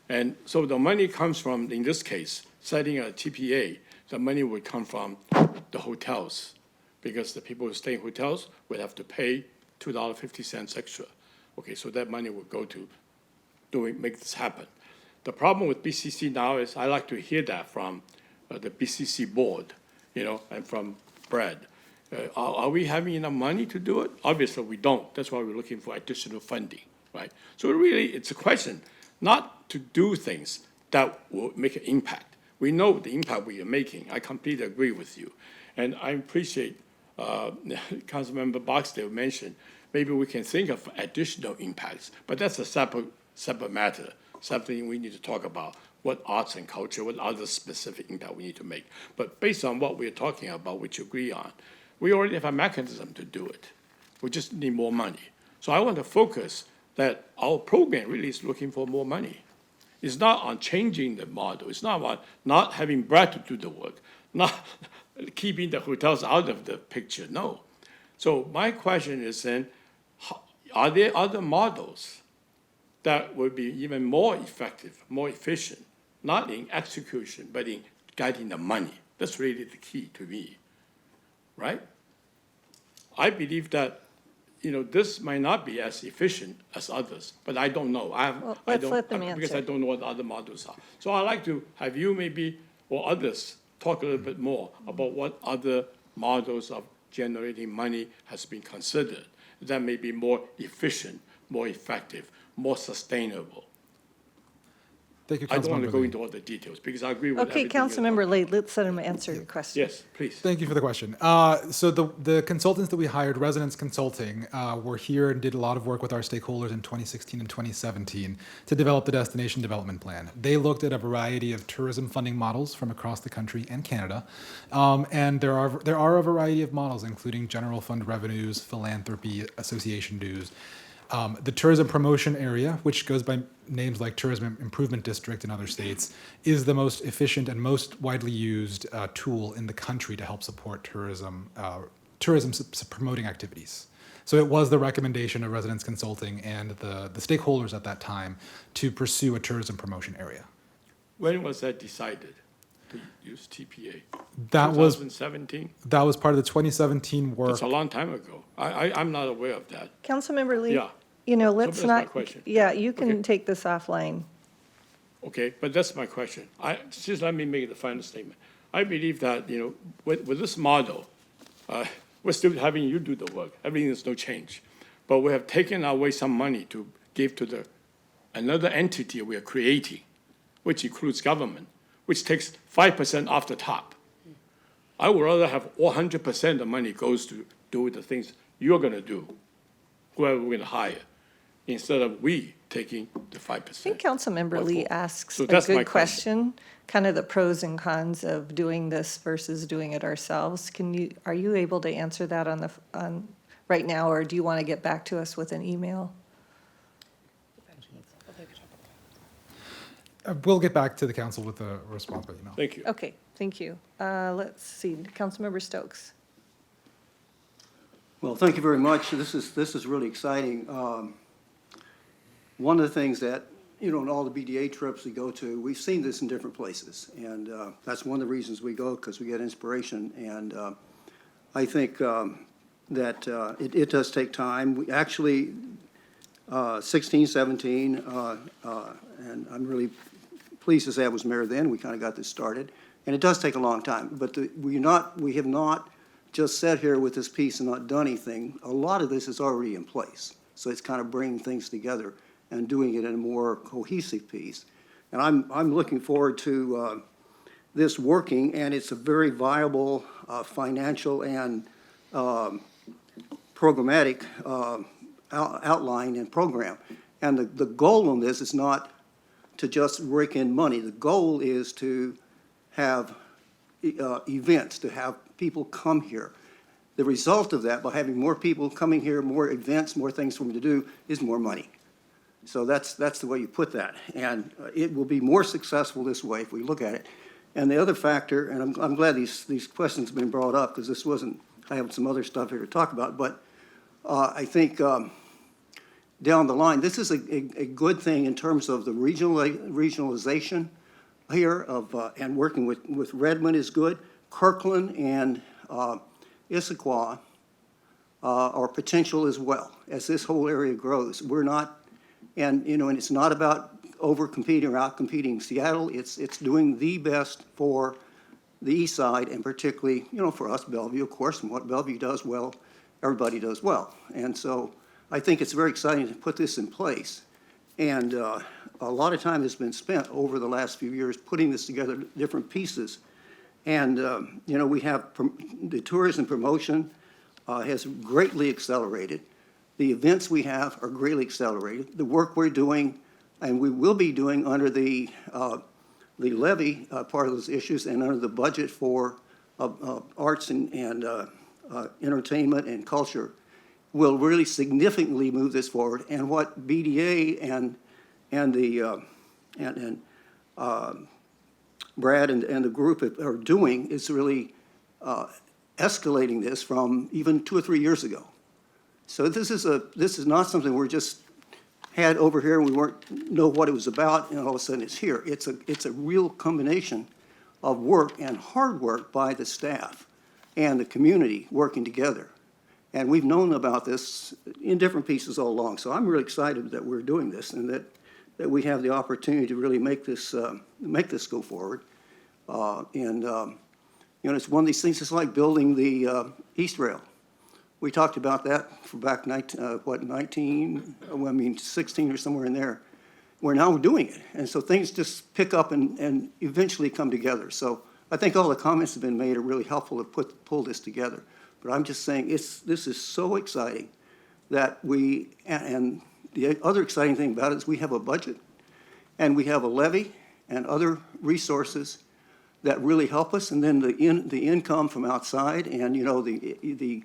And so the money comes from, in this case, setting a TPA, the money would come from the hotels, because the people who stay in hotels would have to pay $2.50 extra. Okay, so that money would go to make this happen. The problem with BCC now is I like to hear that from the BCC board, and from Brad. Are we having enough money to do it? Obviously, we don't. That's why we're looking for additional funding, right? So really, it's a question not to do things that will make an impact. We know the impact we are making. I completely agree with you. And I appreciate Councilmember Barksdale mentioned, maybe we can think of additional impacts, but that's a separate matter, something we need to talk about. What arts and culture, what other specific impact we need to make. But based on what we're talking about, which you agree on, we already have a mechanism to do it. We just need more money. So I want to focus that our program really is looking for more money. It's not on changing the model. It's not about not having Brad to do the work, not keeping the hotels out of the picture, no. So my question is then, are there other models that would be even more effective, more efficient, not in execution, but in getting the money? That's really the key to me, right? I believe that, this might not be as efficient as others, but I don't know. Let's let them Because answer. I don't know what other models are. So I'd like to have you maybe, or others, talk a little bit more about what other models of generating money has been considered that may be more efficient, more effective, more sustainable. Thank you, I don't want to Councilmember go Lee. into all the details because I agree with Okay, everything you're Councilmember Lee, let's let him answer your question. Yes, please. Thank you for the question. So the consultants that we hired, Resonance Consulting, were here and did a lot of work with our stakeholders in 2016 and 2017 to develop the Destination Development Plan. They looked at a variety of tourism funding models from across the country and Canada, and there are a variety of models, including general fund revenues, philanthropy, association dues. The tourism promotion area, which goes by names like Tourism Improvement District in other states, is the most efficient and most widely used tool in the country to help support tourism promoting activities. So it was the recommendation of Residence Consulting and the stakeholders at that time to pursue a tourism promotion area. When was that decided to use TPA? That was 2017? That was part of the 2017 work. That's a long time ago. I'm not aware of that. Councilmember Lee? Yeah. Let's that's my not, question. yeah, you can Okay. take this offline. Okay, but that's my question. Just let me make the final statement. I believe that, with this model, we're still having you do the work. Everything is no change. But we have taken away some money to give to another entity we are creating, which includes government, which takes 5% off the top. I would rather have 100% of money goes to do the things you're going to do, whoever we're going to hire, instead of we taking the 5%. I think Councilmember Lee asks So a that's my good question, kind of the pros and cons of doing this versus doing it ourselves. Are you able to answer that on right now, or do you want to get back to us with an email? We'll get back to the council with a response by email. Thank you. Okay, thank you. Let's see, Councilmember Stokes. Well, thank you very much. This is really exciting. One of the things that, in all the BDA trips we go to, we've seen this in different places. And that's one of the reasons we go, because we get inspiration. And I think that it does take time. We actually, 16, 17, and I'm really pleased to say I was mayor then. We kind of got this started. And it does take a long time. But we have not just sat here with this piece and not done anything. A lot of this is already in place. So it's kind of bringing things together and doing it in a more cohesive piece. And I'm looking forward to this working, and it's a very viable financial and programmatic outline and program. And the goal on this is not to just rake in money. The goal is to have events, to have people come here. The result of that, by having more people coming here, more events, more things for them to do, is more money. So that's the way you put that. And it will be more successful this way if we look at it. And the other factor, and I'm glad these questions have been brought up, because this wasn't, I have some other stuff here to talk about, but I think down the line, this is a good thing in terms of the regionalization here of, and working with Redmond is good. Kirkland and Issaquah are potential as well as this whole area grows. We're not, and it's not about over-competing or out-competing Seattle. It's doing the best for the east side, and particularly, for us, Bellevue, of course, and what Bellevue does well, everybody does well. And so I think it's very exciting to put this in place. And a lot of time has been spent over the last few years putting this together, different pieces. And, we have the tourism promotion has greatly accelerated. The events we have are greatly accelerated. The work we're doing, and we will be doing under the levy part of those issues, and under the budget for arts and entertainment and culture, will really significantly move this forward. And what BDA and Brad and the group are doing is really escalating this from even 2 or 3 years ago. So this is not something we're just had over here and we weren't know what it was about, and all of a sudden it's here. It's a real combination of work and hard work by the staff and the community working together. And we've known about this in different pieces all along. So I'm really excited that we're doing this, and that we have the opportunity to really make this go forward. It's one of these things. It's like building the East Rail. We talked about that for back 16 or somewhere in there. We're now doing it, and so things just pick up and eventually come together. So I think all the comments have been made are really helpful to pull this together. But I'm just saying this is so exciting that and the other exciting thing about it is we have a budget and we have a levy and other resources that really help us, and then the income from outside, and the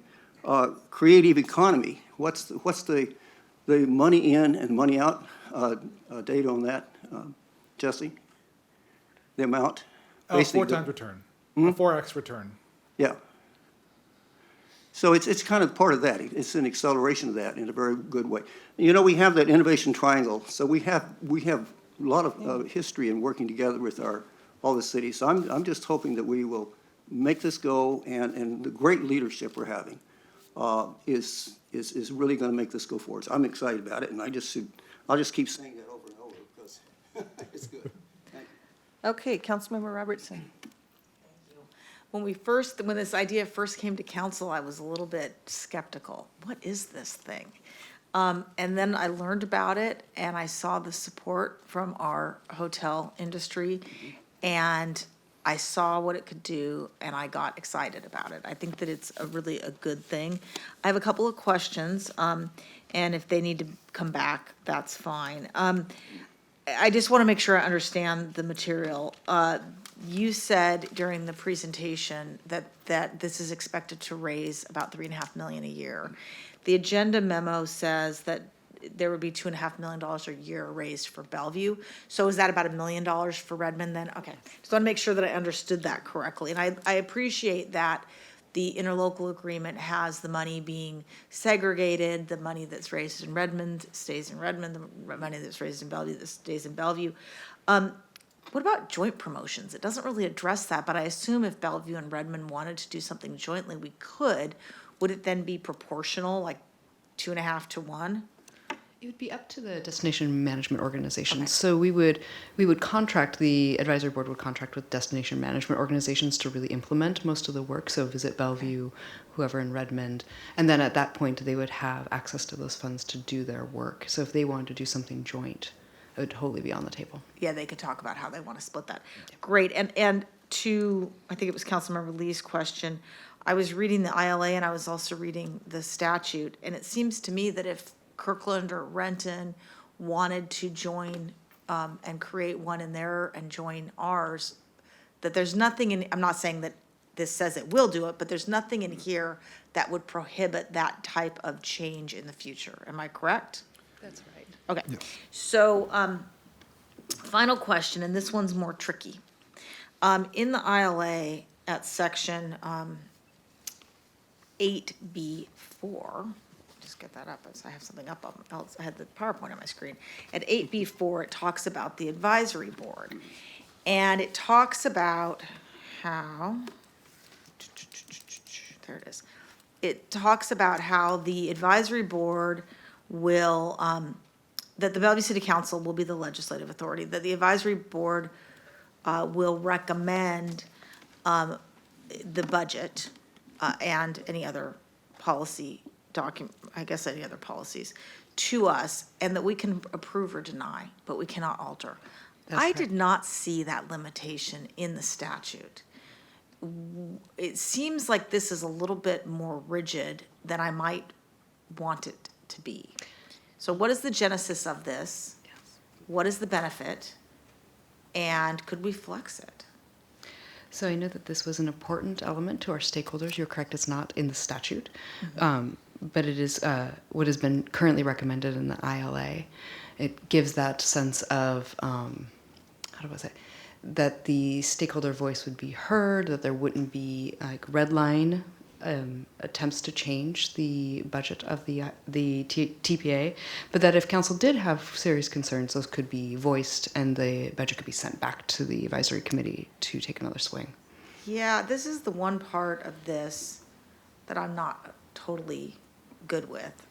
creative economy. What's the money in and money out data on that, Jesse? The amount? 4 times return, a 4x return. Yeah. So it's kind of part of that. It's an acceleration of that in a very good way. We have that innovation triangle. So we have a lot of history in working together with all the cities. So I'm just hoping that we will make this go, and the great leadership we're having is really going to make this go forward. So I'm excited about it, and I'll just keep saying that over and over because it's good. Thank you. Okay, Councilmember Robertson. When this idea first came to council, I was a little bit skeptical. What is this thing? And then I learned about it, and I saw the support from our hotel industry, and I saw what it could do, and I got excited about it. I think that it's really a good thing. I have a couple of questions, and if they need to come back, that's fine. I just want to make sure I understand the material. You said during the presentation that this is expected to raise about $3.5 million a year. The agenda memo says that there would be $2.5 million a year raised for Bellevue. So is that about $1 million for Redmond then? Okay, just want to make sure that I understood that correctly. And I appreciate that the interlocal agreement has the money being segregated. The money that's raised in Redmond stays in Redmond. The money that's raised in Bellevue that stays in Bellevue. What about joint promotions? It doesn't really address that, but I assume if Bellevue and Redmond wanted to do something jointly, we could. Would it then be proportional, like 2.5 to 1? It would be up to the destination management organizations. Okay. So we would contract, the advisory board would contract with destination management organizations to really implement most of the work. So Visit Bellevue, whoever in Redmond, and then at that point they would have access to those funds to do their work. So if they wanted to do something joint, it would totally be on the table. Yeah, they could talk about how they want to split that. Great. And to, I think it was Councilmember Lee's question, I was reading the ILA and I was also reading the statute, and it seems to me that if Kirkland or Renton wanted to join and create one in there and join ours, that there's nothing in, I'm not saying that this says it will do it, but there's nothing in here that would prohibit that type of change in the future. Am I correct? That's right. Okay, so, final question, and this one's more tricky. In the ILA at section, 8B4, just get that up, as I have something up, else I had the PowerPoint on my screen. At 8B4, it talks about the advisory board. And it talks about how, there it is. It talks about how the advisory board will, that the Bellevue City Council will be the legislative authority, that the advisory board will recommend the budget and any other policy any other policies to us, and that we can approve or deny, but we cannot alter. I did not see that limitation in the statute. It seems like this is a little bit more rigid than I might want it to be. So what is the genesis of this? What is the benefit? And could we flex it? So I know that this was an important element to our stakeholders. You're correct, it's not in the statute. But it is what has been currently recommended in the ILA. It gives that sense of, how do I say, that the stakeholder voice would be heard, that there wouldn't be like red line attempts to change the budget of the TPA, but that if council did have serious concerns, those could be voiced and the budget could be sent back to the advisory committee to take another swing. Yeah, this is the one part of this that I'm not totally good with.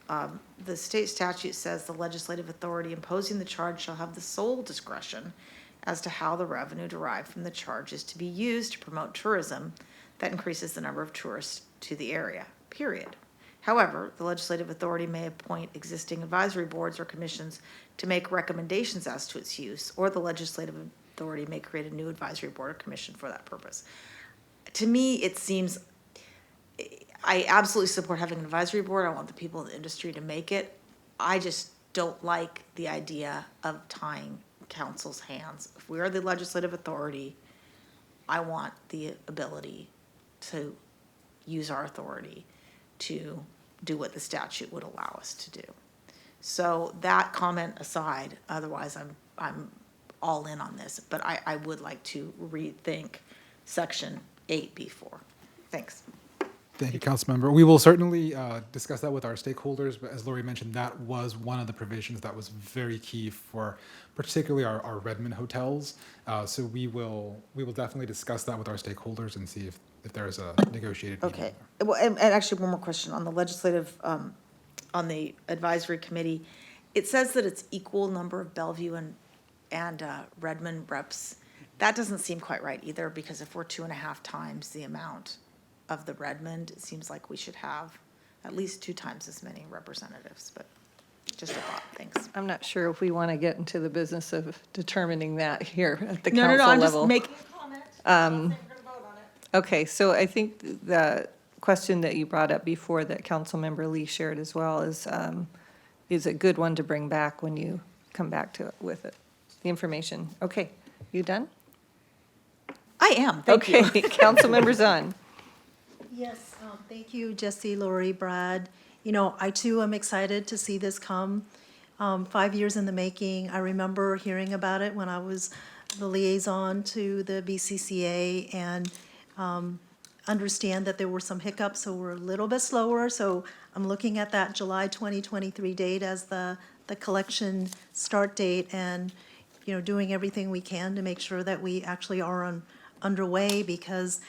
The state statute says the legislative authority imposing the charge shall have the sole discretion as to how the revenue derived from the charge is to be used to promote tourism that increases the number of tourists to the area, period. However, the legislative authority may appoint existing advisory boards or commissions to make recommendations as to its use, or the legislative authority may create a new advisory board or commission for that purpose. To me, it seems, I absolutely support having an advisory board. I want the people in the industry to make it. I just don't like the idea of tying council's hands. If we are the legislative authority, I want the ability to use our authority to do what the statute would allow us to do. So that comment aside, otherwise I'm all in on this, but I would like to rethink section 8B4. Thanks. Thank you, Councilmember. We will certainly discuss that with our stakeholders, but as Lori mentioned, that was one of the provisions that was very key for particularly our Redmond hotels. So we will definitely discuss that with our stakeholders and see if there is a negotiated meeting. Okay. Well, and actually one more question on the legislative, on the advisory committee. It says that it's equal number of Bellevue and Redmond reps. That doesn't seem quite right either, because if we're 2.5 times the amount of the Redmond, it seems like we should have at least 2 times as many representatives, but just a thought. Thanks. I'm not sure if we want to get into the business of determining that here at the No, council I'm level. just making. Okay, so I think the question that you brought up before that Councilmember Lee shared as well is a good one to bring back when you come back to it with it, the information. Okay, you done? I am, thank you. Okay, Councilmember Zahn. Yes, thank you, Jesse, Lori, Brad. You know, I too am excited to see this come. 5 years in the making. I remember hearing about it when I was the liaison to the BCCA and understand that there were some hiccups, so we're a little bit slower. So I'm looking at that July 2023 date as the collection start date, and, you know, doing everything we can to make sure that we actually are underway, because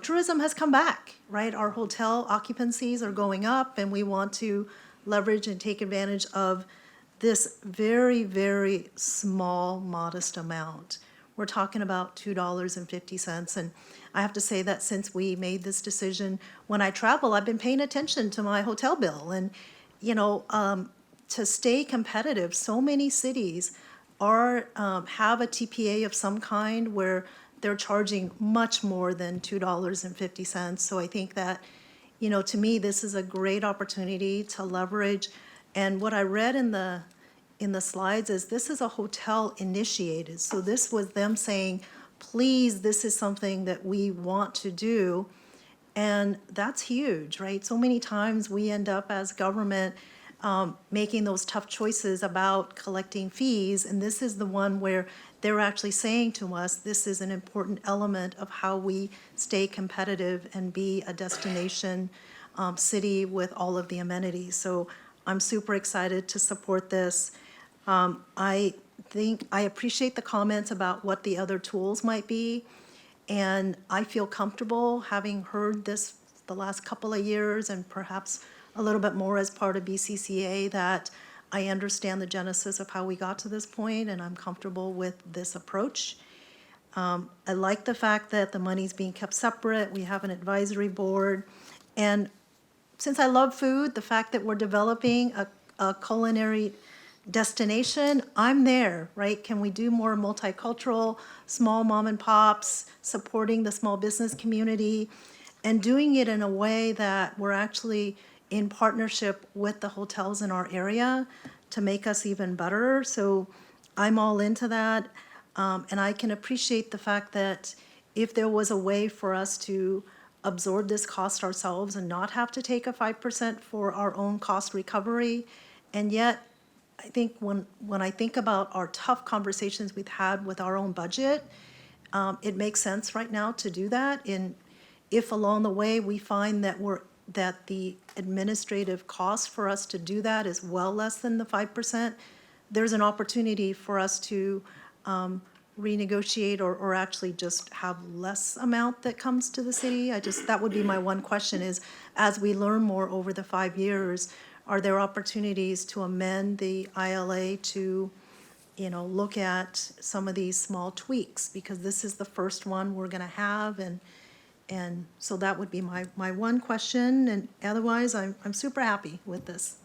tourism has come back, right? Our hotel occupancies are going up, and we want to leverage and take advantage of this very, very small, modest amount. We're talking about $2.50. And I have to say that since we made this decision, when I travel, I've been paying attention to my hotel bill. And, you know, to stay competitive, so many cities have a TPA of some kind where they're charging much more than $2.50. So I think that, you know, to me, this is a great opportunity to leverage. And what I read in the slides is this is a hotel initiated. So this was them saying, please, this is something that we want to do. And that's huge, right? So many times we end up as government making those tough choices about collecting fees. And this is the one where they're actually saying to us, this is an important element of how we stay competitive and be a destination city with all of the amenities. So I'm super excited to support this. I appreciate the comments about what the other tools might be. And I feel comfortable, having heard this the last couple of years and perhaps a little bit more as part of BCCA, that I understand the genesis of how we got to this point, and I'm comfortable with this approach. I like the fact that the money's being kept separate. We have an advisory board. And since I love food, the fact that we're developing a culinary destination, I'm there, right? Can we do more multicultural, small mom and pops, supporting the small business community, and doing it in a way that we're actually in partnership with the hotels in our area to make us even better? So I'm all into that. And I can appreciate the fact that if there was a way for us to absorb this cost ourselves and not have to take a 5% for our own cost recovery, and yet I think when I think about our tough conversations we've had with our own budget, it makes sense right now to do that. And if along the way we find that the administrative cost for us to do that is well less than the 5%, there's an opportunity for us to renegotiate or actually just have less amount that comes to the city. That would be my one question is, as we learn more over the 5 years, are there opportunities to amend the ILA to, look at some of these small tweaks? Because this is the first one we're gonna have, and so that would be my one question, and otherwise, I'm super happy with this.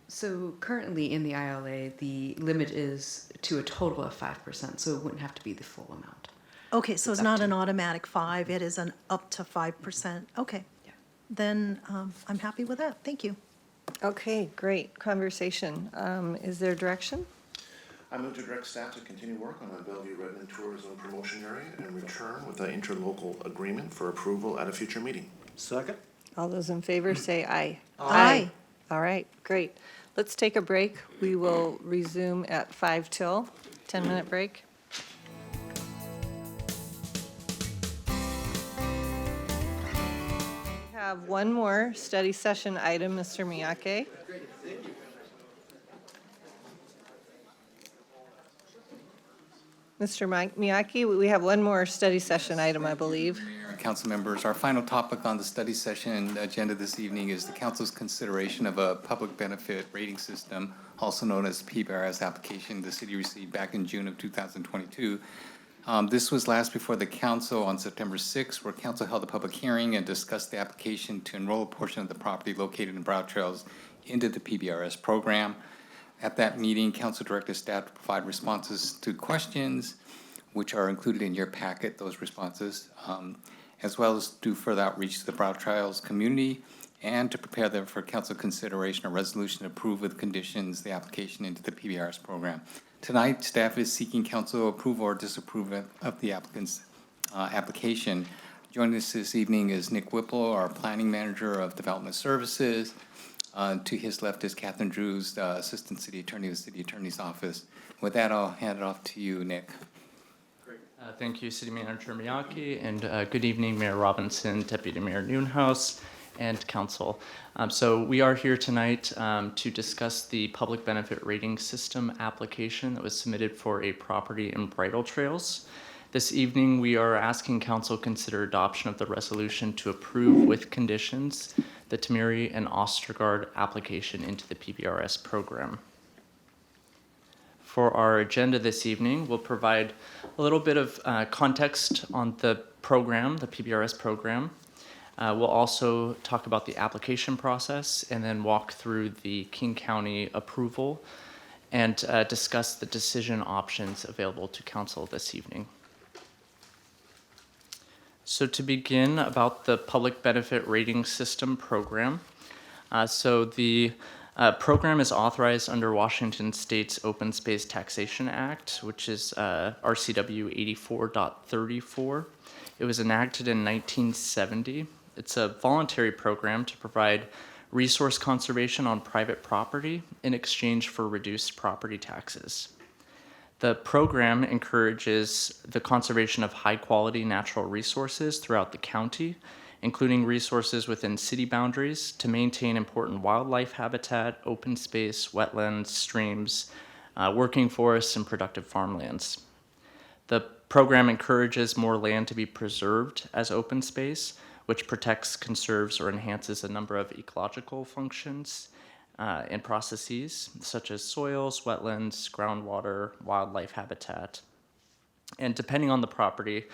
So currently in the ILA, the limit is to a total of 5%, so it wouldn't have to be the full amount. Okay, so it's not an automatic 5, it is an up to 5%. Okay. Then I'm happy with that. Thank you. Okay, great conversation. Is there direction? I move to direct staff to continue work on the Bellevue Redmond Tourism Promotion Area and return with an interlocal agreement for approval at a future meeting. Second? All those in favor say aye. Aye. All right, great. Let's take a break. We will resume at 5 till, 10-minute break. We have one more study session item, Mr. Miyake. Mr. Miyake, we have one more study session item, I believe. Council members, our final topic on the study session agenda this evening is the council's consideration of a public benefit rating system, also known as PBRS application the city received back in June of 2022. This was last before the council on September 6th, where council held a public hearing and discussed the application to enroll a portion of the property located in Broad Trails into the PBRS program. At that meeting, council directed staff to provide responses to questions, which are included in your packet, those responses, as well as do further outreach to the Broad Trails community and to prepare them for council consideration or resolution to approve with conditions the application into the PBRS program. Tonight, staff is seeking council approval or disapproval of the applicant's application. Joining us this evening is Nick Whipple, our planning manager of development services. To his left is Catherine Drews, Assistant City Attorney of the City Attorney's Office. With that, I'll hand it off to you, Nick. Great. Thank you, City Manager Miyake, and good evening, Mayor Robinson, Deputy Mayor Noonhouse, and Council. So we are here tonight to discuss the public benefit rating system application that was submitted for a property in Bridle Trails. This evening, we are asking Council consider adoption of the resolution to approve with conditions the Tamiri and Ostergaard application into the PBRS program. For our agenda this evening, we'll provide a little bit of context on the program, the PBRS program. We'll also talk about the application process and then walk through the King County approval and discuss the decision options available to Council this evening. So to begin, about the Public Benefit Rating System program. So the Program is authorized under Washington State's Open Space Taxation Act, which is RCW 84.34. It was enacted in 1970. It's a voluntary program to provide resource conservation on private property in exchange for reduced property taxes. The program encourages the conservation of high-quality natural resources throughout the county, including resources within city boundaries to maintain important wildlife habitat, open space, wetlands, streams, working forests, and productive farmlands. The program encourages more land to be preserved as open space, which protects, conserves, or enhances a number of ecological functions and processes, such as soils, wetlands, groundwater, wildlife habitat. And depending on the property,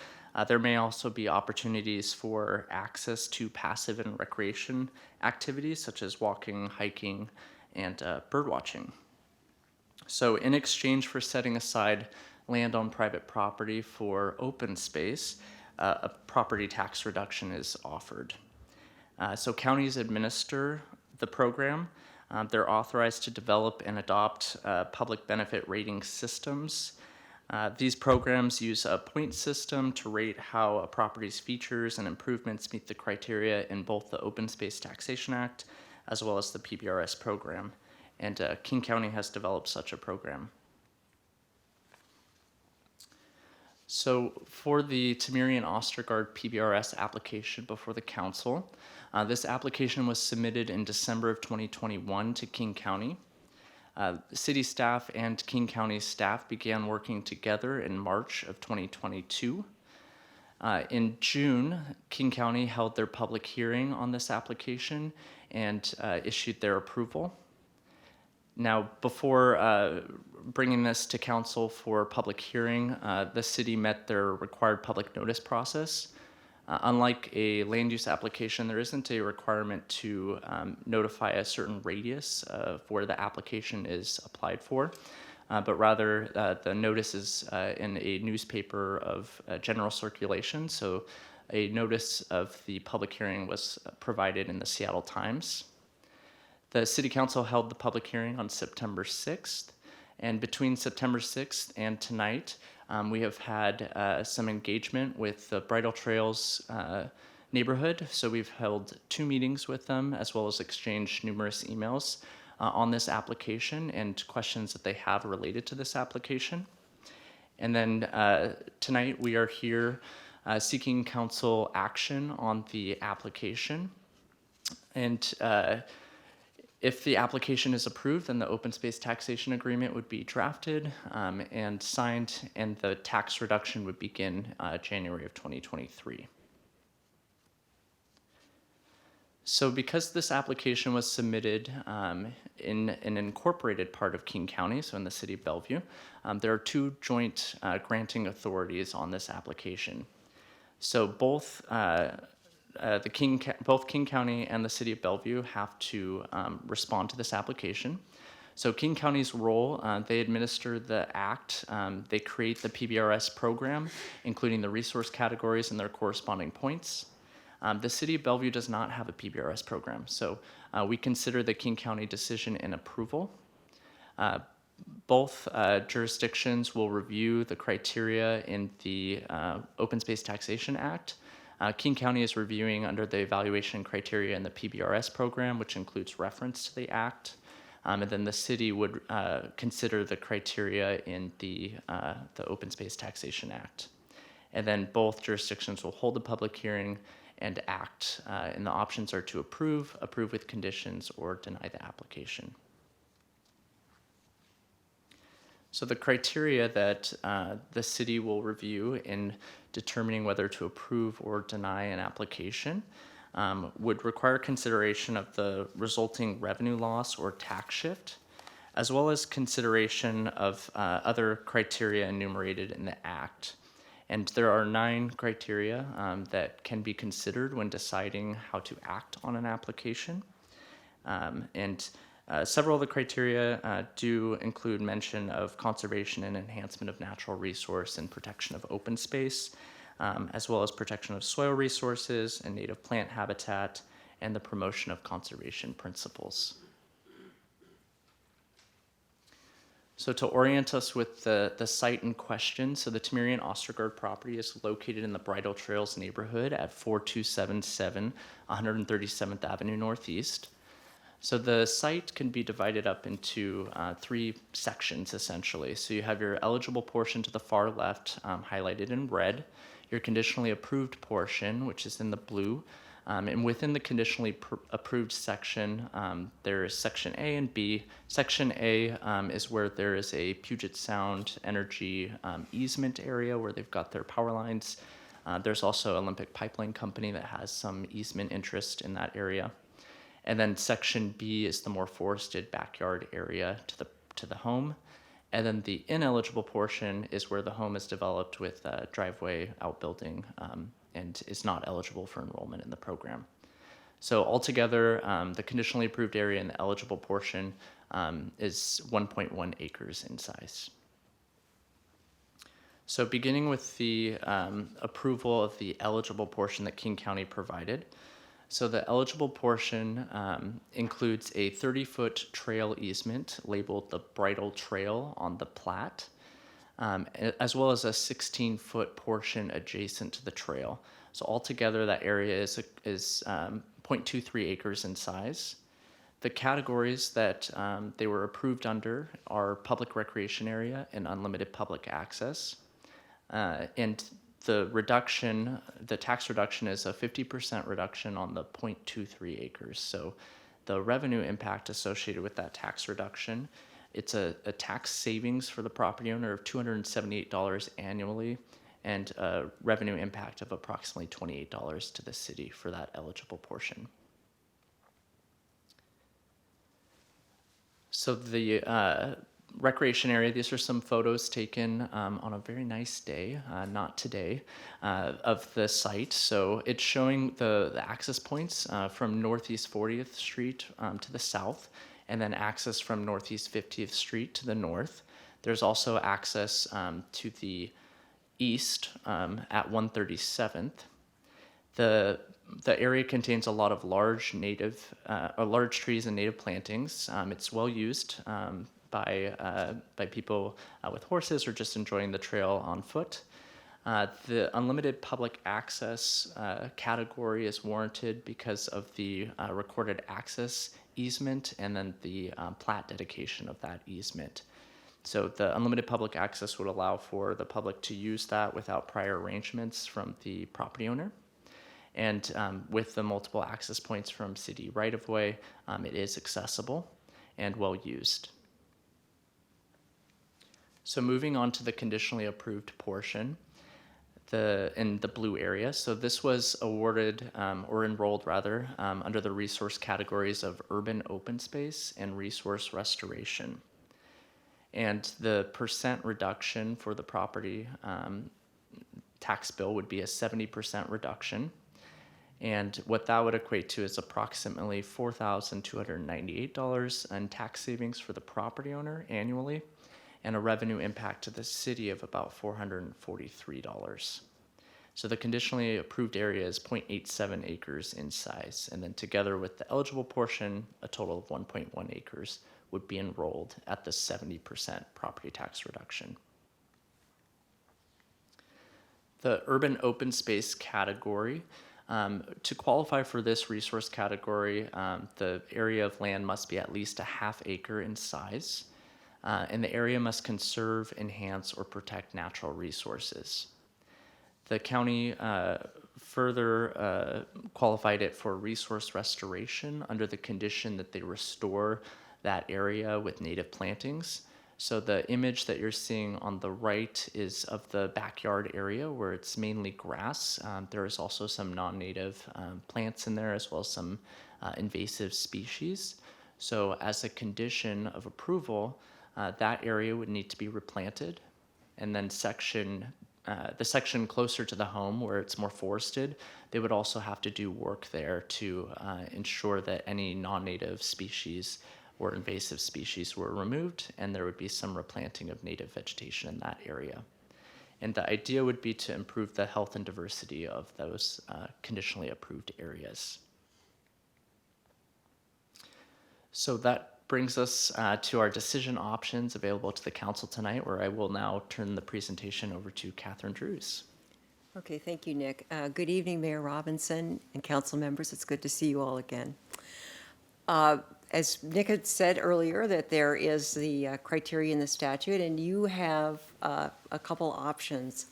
there may also be opportunities for access to passive and recreation activities, such as walking, hiking, and bird watching. So in exchange for setting aside land on private property for open space, a property tax reduction is offered. So counties administer the program. They're authorized to develop and adopt public benefit rating systems. These programs use a point system to rate how a property's features and improvements meet the criteria in both the Open Space Taxation Act as well as the PBRS program. And King County has developed such a program. So for the Tamiri and Ostergaard PBRS application before the council, this application was submitted in December of 2021 to King County. City staff and King County staff began working together in March of 2022. In June, King County held their public hearing on this application and issued their approval. Now, before bringing this to council for public hearing, the city met their required public notice process. Unlike a land use application, there isn't a requirement to notify a certain radius of where the application is applied for, but rather the notice is in a newspaper of general circulation. So a notice of the public hearing was provided in the Seattle Times. The City Council held the public hearing on September 6th, and between September 6th and tonight, we have had some engagement with the Bridle Trails neighborhood. So we've held 2 meetings with them, as well as exchanged numerous emails on this application and questions that they have related to this application. And then tonight we are here seeking council action on the application. And if the application is approved, then the open space taxation agreement would be drafted and signed, and the tax reduction would begin January of 2023. So because this application was submitted in an incorporated part of King County, so in the city of Bellevue, there are 2 joint granting authorities on this application. So both both King County and the city of Bellevue have to respond to this application. So King County's role, they administer the act, they create the PBRS program, including the resource categories and their corresponding points. The city of Bellevue does not have a PBRS program, so we consider the King County decision an approval. Both jurisdictions will review the criteria in the Open Space Taxation Act. King County is reviewing under the evaluation criteria in the PBRS program, which includes reference to the act. And then the city would consider the criteria in the Open Space Taxation Act. And then both jurisdictions will hold a public hearing and act. And the options are to approve, approve with conditions, or deny the application. So the criteria that the city will review in determining whether to approve or deny an application would require consideration of the resulting revenue loss or tax shift, as well as consideration of other criteria enumerated in the Act. And there are 9 criteria that can be considered when deciding how to act on an application. Several of the criteria do include mention of conservation and enhancement of natural resource and protection of open space, as well as protection of soil resources and native plant habitat, and the promotion of conservation principles. So to orient us with the site in question, so the Temerian Ostergaard property is located in the Bridle Trails neighborhood at 4277 137th Avenue Northeast. So the site can be divided up into 3 sections, essentially. So you have your eligible portion to the far left, highlighted in red, your conditionally approved portion, which is in the blue, and within the conditionally approved section, there is Section A and B. Section A is where there is a Puget Sound Energy easement area where they've got their power lines. There's also Olympic Pipeline Company that has some easement interest in that area. And then Section B is the more forested backyard area to the home. And then the ineligible portion is where the home is developed with a driveway, outbuilding, and is not eligible for enrollment in the program. So altogether, the conditionally approved area in the eligible portion is 1.1 acres in size. So beginning with the approval of the eligible portion that King County provided. So the eligible portion includes a 30-foot trail easement labeled the Bridle Trail on the plat, as well as a 16-foot portion adjacent to the trail. So altogether, that area is 0.23 acres in size. The categories that they were approved under are public recreation area and unlimited public access. And the tax reduction is a 50% reduction on the 0.23 acres. So the revenue impact associated with that tax reduction, it's a tax savings for the property owner of $278 annually and a revenue impact of approximately $28 to the city for that eligible portion. So the recreation area, these are some photos taken on a very nice day, not today, of the site. So it's showing the access points from Northeast 40th Street to the south, and then access from Northeast 50th Street to the north. There's also access to the east at 137th. The area contains a lot of large trees and native plantings. It's well used by people with horses or just enjoying the trail on foot. The unlimited public access category is warranted because of the recorded access easement and then the plat dedication of that easement. So the unlimited public access would allow for the public to use that without prior arrangements from the property owner. And with the multiple access points from city right-of-way, it is accessible and well used. So moving on to the conditionally approved portion, in the blue area. So this was awarded, or enrolled rather, under the resource categories of urban open space and resource restoration. And the percent reduction for the property tax bill would be a 70% reduction. And what that would equate to is approximately $4,298 in tax savings for the property owner annually, and a revenue impact to the city of about $443. So the conditionally approved area is 0.87 acres in size, and then together with the eligible portion, a total of 1.1 acres would be enrolled at the 70% property tax reduction. The urban open space category, to qualify for this resource category, the area of land must be at least a half acre in size, and the area must conserve, enhance, or protect natural resources. The county further qualified it for resource restoration under the condition that they restore that area with native plantings. So the image that you're seeing on the right is of the backyard area where it's mainly grass. There is also some non-native plants in there, as well as some invasive species. So as a condition of approval, that area would need to be replanted. And then the section closer to the home where it's more forested, they would also have to do work there to ensure that any non-native species or invasive species were removed, and there would be some replanting of native vegetation in that area. And the idea would be to improve the health and diversity of those conditionally approved areas. So that brings us to our decision options available to the council tonight, where I will now turn the presentation over to Catherine Drews. Okay, thank you, Nick. Good evening, Mayor Robinson and council members. It's good to see you all again. As Nick had said earlier, that there is the criteria in the statute, and you have a couple options.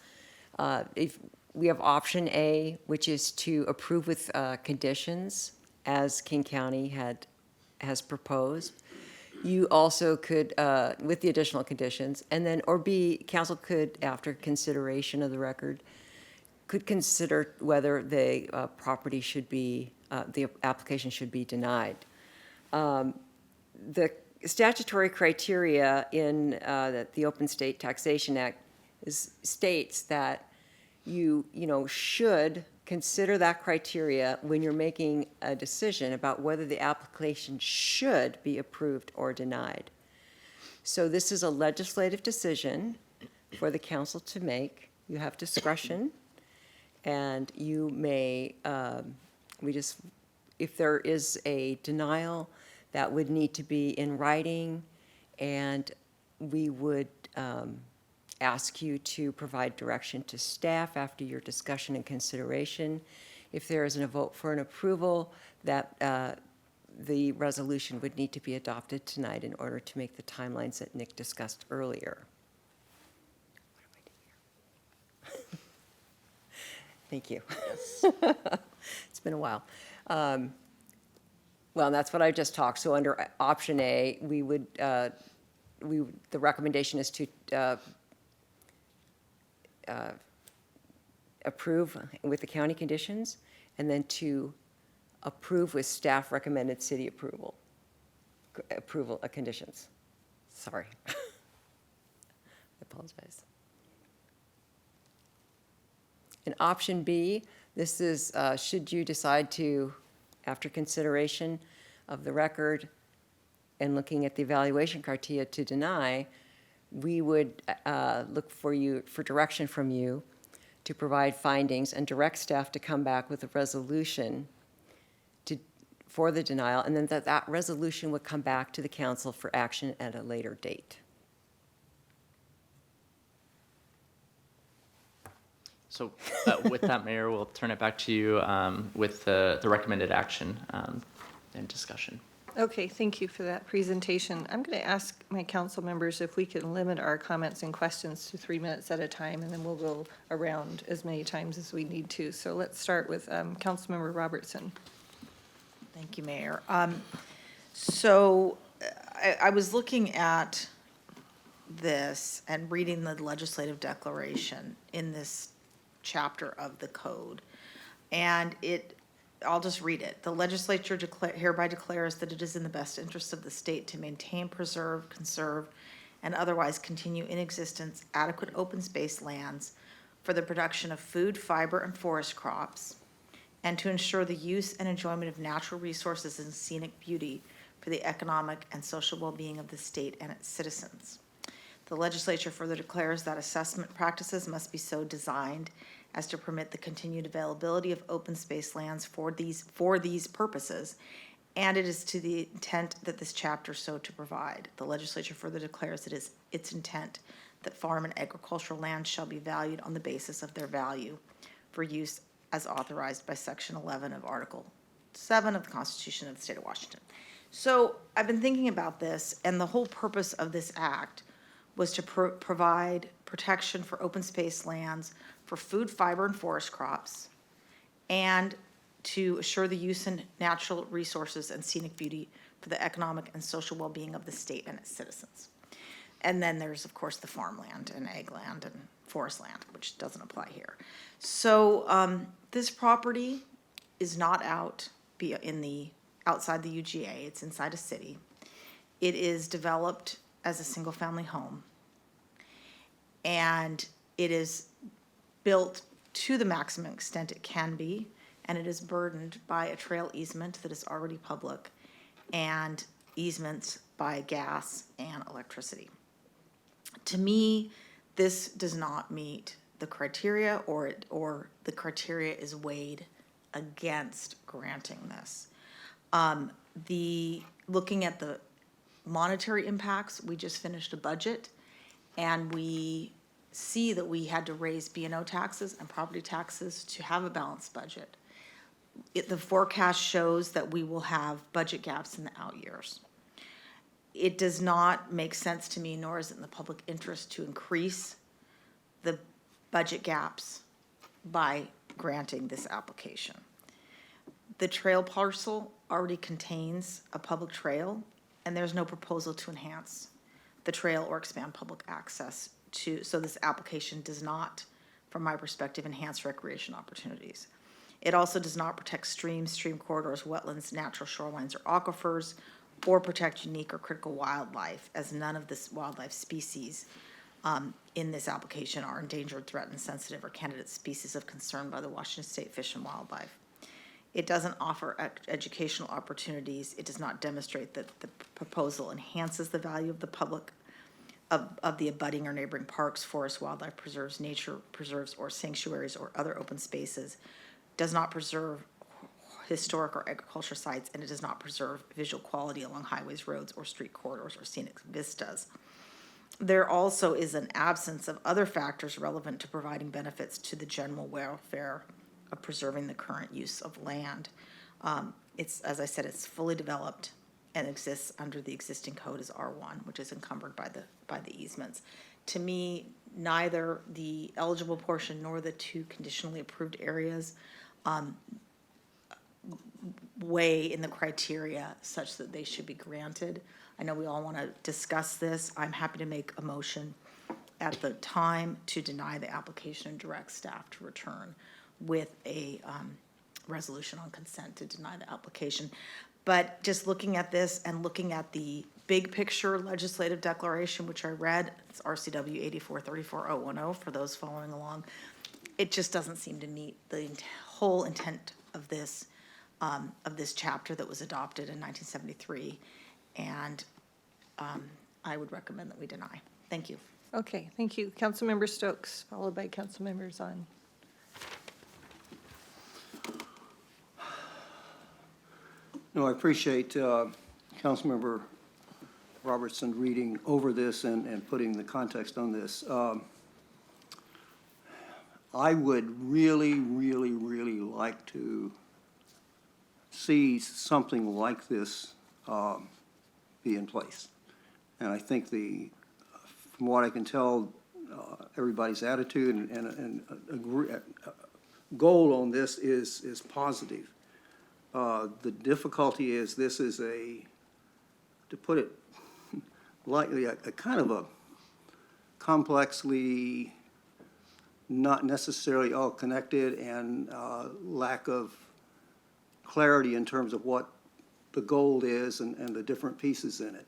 If we have option A, which is to approve with conditions, as King County has proposed. You also could, with the additional conditions, and then, or B, council could, after consideration of the record, could consider whether the property should be, the application should be denied. The statutory criteria in the Open State Taxation Act states that you should consider that criteria when you're making a decision about whether the application should be approved or denied. So this is a legislative decision for the council to make. You have discretion, and you may, if there is a denial, that would need to be in writing, and we would ask you to provide direction to staff after your discussion and consideration. If there isn't a vote for an approval, that the resolution would need to be adopted tonight in order to make the timelines that Nick discussed earlier. Thank you. It's been a while. Well, that's what I just talked. So under option A, we would, the recommendation is to approve with the county conditions, and then to approve with staff recommended city approval conditions. Sorry. I apologize. And option B, this is should you decide to, after consideration of the record and looking at the evaluation criteria, to deny, we would look for direction from you to provide findings and direct staff to come back with a resolution for the denial, and then that resolution would come back to the council for action at a later date. So with that, Mayor, we'll turn it back to you with the recommended action and discussion. Okay, thank you for that presentation. I'm going to ask my council members if we can limit our comments and questions to 3 minutes at a time, and then we'll go around as many times as we need to. So let's start with Councilmember Robertson. Thank you, Mayor. So I was looking at this and reading the legislative declaration in this chapter of the code, and I'll just read it. The legislature hereby declares that it is in the best interest of the state to maintain, preserve, conserve, and otherwise continue in existence adequate open space lands for the production of food, fiber, and forest crops, and to ensure the use and enjoyment of natural resources and scenic beauty for the economic and social well-being of the state and its citizens. The legislature further declares that assessment practices must be so designed as to permit the continued availability of open space lands for these purposes, and it is to the intent that this chapter so to provide. The legislature further declares it is its intent that farm and agricultural land shall be valued on the basis of their value for use as authorized by Section 11 of Article 7 of the Constitution of the State of Washington. So I've been thinking about this, and the whole purpose of this act was to provide protection for open space lands for food, fiber, and forest crops, and to assure the use of natural resources and scenic beauty for the economic and social well-being of the state and its citizens. And then there's, of course, the farmland and ag land and forest land, which doesn't apply here. So this property is not outside the UGA. It's inside a city. It is developed as a single-family home, and it is built to the maximum extent it can be, and it is burdened by a trail easement that is already public and easements by gas and electricity. To me, this does not meet the criteria, or the criteria is weighed against granting this. Looking at the monetary impacts. We just finished a budget, and we see that we had to raise B&O taxes and property taxes to have a balanced budget. The forecast shows that we will have budget gaps in the out years. It does not make sense to me, nor is it in the public interest, to increase the budget gaps by granting this application. The trail parcel already contains a public trail, and there's no proposal to enhance the trail or expand public access to, so this application does not, from my perspective, enhance recreation opportunities. It also does not protect streams, stream corridors, wetlands, natural shorelines, or aquifers, or protect unique or critical wildlife, as none of this wildlife species in this application are endangered, threatened, sensitive, or candidate species of concern by the Washington State Fish and Wildlife. It doesn't offer educational opportunities. It does not demonstrate that the proposal enhances the value of the public, of the abutting or neighboring parks, forests, wildlife preserves, nature preserves, or sanctuaries, or other open spaces, does not preserve historic or agriculture sites, and it does not preserve visual quality along highways, roads, or street corridors, or scenic vistas. There also is an absence of other factors relevant to providing benefits to the general welfare of preserving the current use of land. It's, as I said, it's fully developed and exists under the existing code as R1, which is encumbered by the easements. To me, neither the eligible portion nor the two conditionally approved areas weigh in the criteria such that they should be granted. I know we all want to discuss this. I'm happy to make a motion at the time to deny the application and direct staff to return with a resolution on consent to deny the application. But just looking at this and looking at the big picture legislative declaration, which I read, it's RCW 8434010 for those following along, it just doesn't seem to meet the whole intent of this chapter that was adopted in 1973. And I would recommend that we deny. Thank you. Okay, thank you. Councilmember Stokes, followed by Councilmember Zahn. No, I appreciate Councilmember Robertson reading over this and putting the context on this. I would really, really, really like to see something like this be in place. And I think from what I can tell, everybody's attitude and goal on this is positive. The difficulty is this is to put it lightly, a kind of a complexly not necessarily all connected and lack of clarity in terms of what the goal is and the different pieces in it.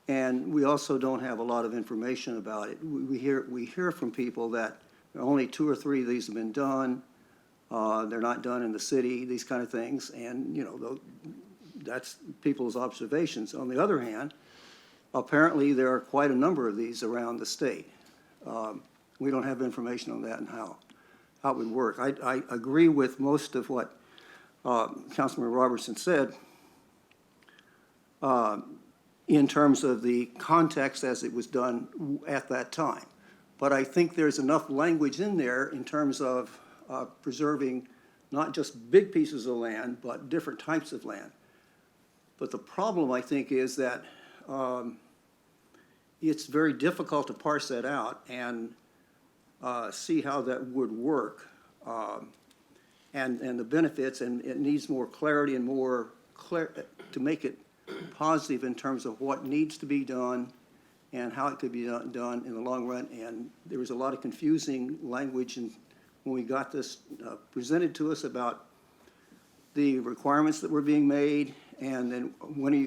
And we also don't have a lot of information about it. We hear from people that only 2 or 3 of these have been done. They're not done in the city, these kind of things. And, that's people's observations. On the other hand, apparently there are quite a number of these around the state. We don't have information on that and how it would work. I agree with most of what Councilman Robertson said in terms of the context as it was done at that time. But I think there's enough language in there in terms of preserving not just big pieces of land, but different types of land. But the problem, I think, is that it's very difficult to parse that out and see how that would work and the benefits, and it needs more clarity and more to make it positive in terms of what needs to be done and how it could be done in the long run. And there was a lot of confusing language when we got this presented to us about the requirements that were being made, and then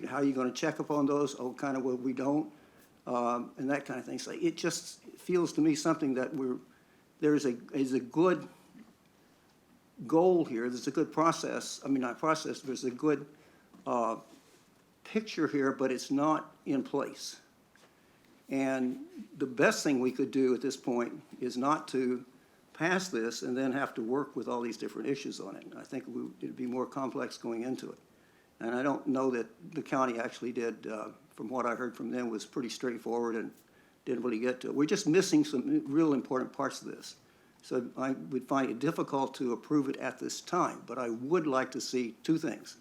how are you going to check up on those? Oh, kind of, well, we don't, and that kind of thing. So it just feels to me something that there's a good goal here. There's a good process. I mean, not process. There's a good picture here, but it's not in place. And the best thing we could do at this point is not to pass this and then have to work with all these different issues on it. I think it'd be more complex going into it. And I don't know that the county actually did, from what I heard from them, was pretty straightforward and didn't really get to it. We're just missing some real important parts of this. So I would find it difficult to approve it at this time, but I would like to see two things.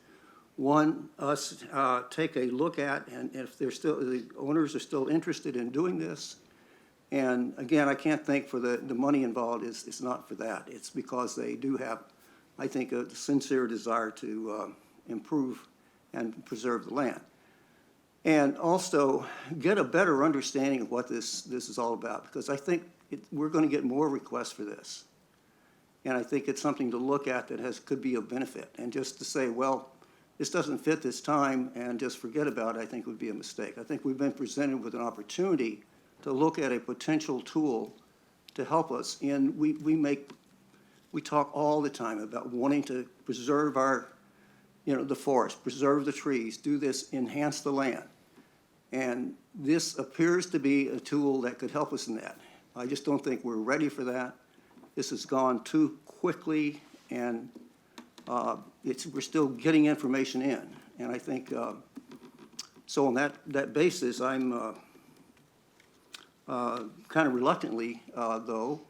One, us take a look at, and if they're still, the owners are still interested in doing this. And again, I can't think for the money involved, it's not for that. It's because they do have, I think, a sincere desire to improve and preserve the land. And also get a better understanding of what this is all about, because I think we're going to get more requests for this. And I think it's something to look at that could be of benefit. And just to say, well, this doesn't fit this time and just forget about it, I think would be a mistake. I think we've been presented with an opportunity to look at a potential tool to help us. And we talk all the time about wanting to preserve our, the forest, preserve the trees, do this, enhance the land. And this appears to be a tool that could help us in that. I just don't think we're ready for that. This has gone too quickly, and we're still getting information in. And I think, so on that basis, I'm kind of reluctantly, though,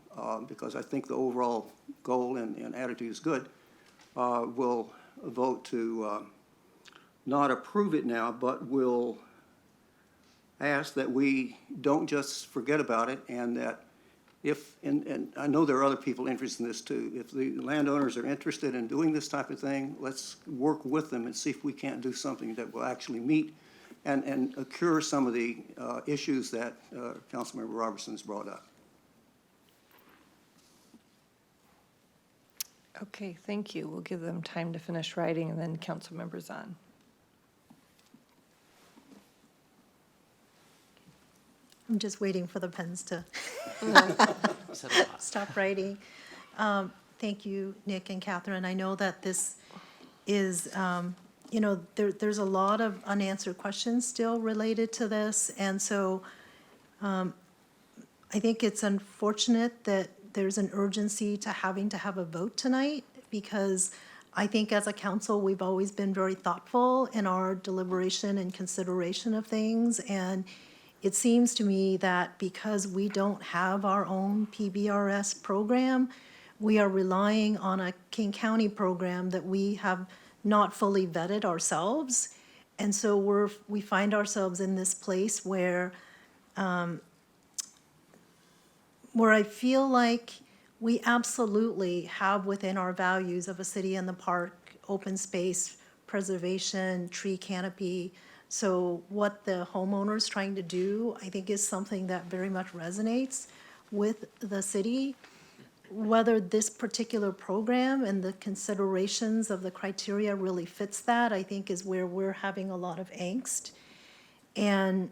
because I think the overall goal and attitude is good, will vote to not approve it now, but will ask that we don't just forget about it, and that if, and I know there are other people interested in this too, if the landowners are interested in doing this type of thing, let's work with them and see if we can't do something that will actually meet and cure some of the issues that Councilmember Robertson's brought up. Okay, thank you. We'll give them time to finish writing, and then Councilmember Zahn. I'm just waiting for the pens to stop writing. Thank you, Nick and Catherine. I know that this is, there's a lot of unanswered questions still related to this. And so I think it's unfortunate that there's an urgency to having to have a vote tonight, because I think as a council, we've always been very thoughtful in our deliberation and consideration of things. And it seems to me that because we don't have our own PBRS program, we are relying on a King County program that we have not fully vetted ourselves. And so we find ourselves in this place where I feel like we absolutely have within our values of a city in the park, open space, preservation, tree canopy. So what the homeowner's trying to do, I think, is something that very much resonates with the city. Whether this particular program and the considerations of the criteria really fits that, I think, is where we're having a lot of angst. And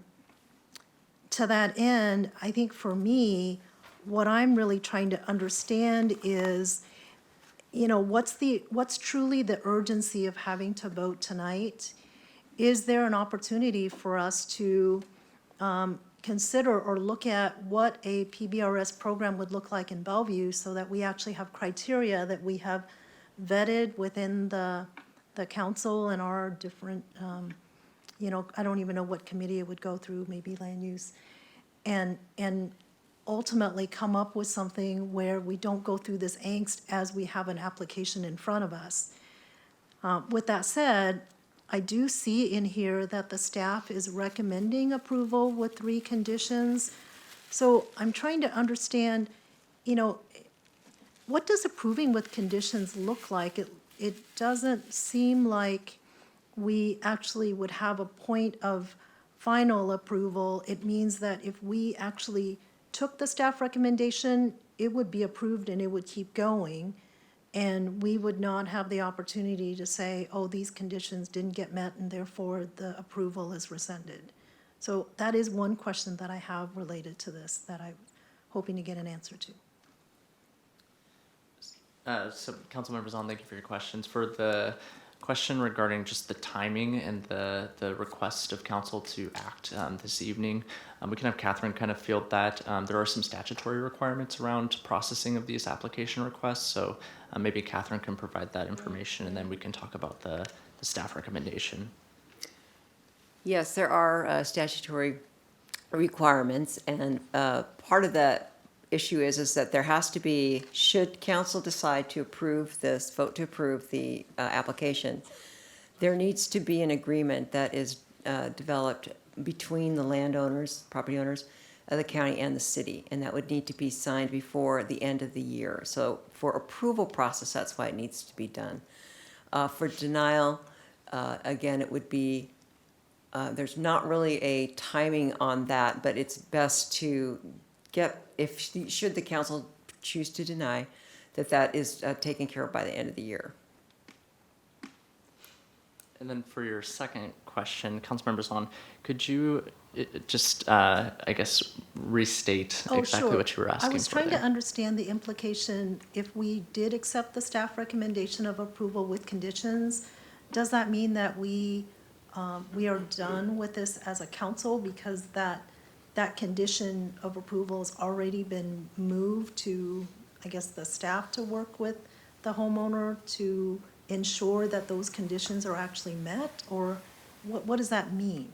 to that end, I think for me, what I'm really trying to understand is, what's truly the urgency of having to vote tonight? Is there an opportunity for us to consider or look at what a PBRS program would look like in Bellevue, so that we actually have criteria that we have vetted within the council and our different, I don't even know what committee it would go through, maybe land use, and ultimately come up with something where we don't go through this angst as we have an application in front of us. With that said, I do see in here that the staff is recommending approval with 3 conditions. So I'm trying to understand, what does approving with conditions look like? It doesn't seem like we actually would have a point of final approval. It means that if we actually took the staff recommendation, it would be approved and it would keep going. And we would not have the opportunity to say, oh, these conditions didn't get met and therefore the approval is rescinded. So that is one question that I have related to this that I'm hoping to get an answer to. So Councilmember Zahn, thank you for your questions. For the question regarding just the timing and the request of council to act this evening, we can have Catherine kind of field that. There are some statutory requirements around processing of these application requests, so maybe Catherine can provide that information, and then we can talk about the staff recommendation? Yes, there are statutory requirements, and part of that issue is that there has to be, should council decide to approve this, vote to approve the application, there needs to be an agreement that is developed between the landowners, property owners of the county and the city, and that would need to be signed before the end of the year. So for approval process, that's why it needs to be done. For denial, again, it would be, there's not really a timing on that, but it's best to get, should the council choose to deny, that is taken care of by the end of the year. And then for your second question, Councilmember Zahn, could you just, I guess, restate exactly what you were asking I was for trying to there? understand the implication, if we did accept the staff recommendation of approval with conditions, does that mean that we are done with this as a council because that condition of approval has already been moved to, I guess, the staff to work with the homeowner to ensure that those conditions are actually met, or what does that mean?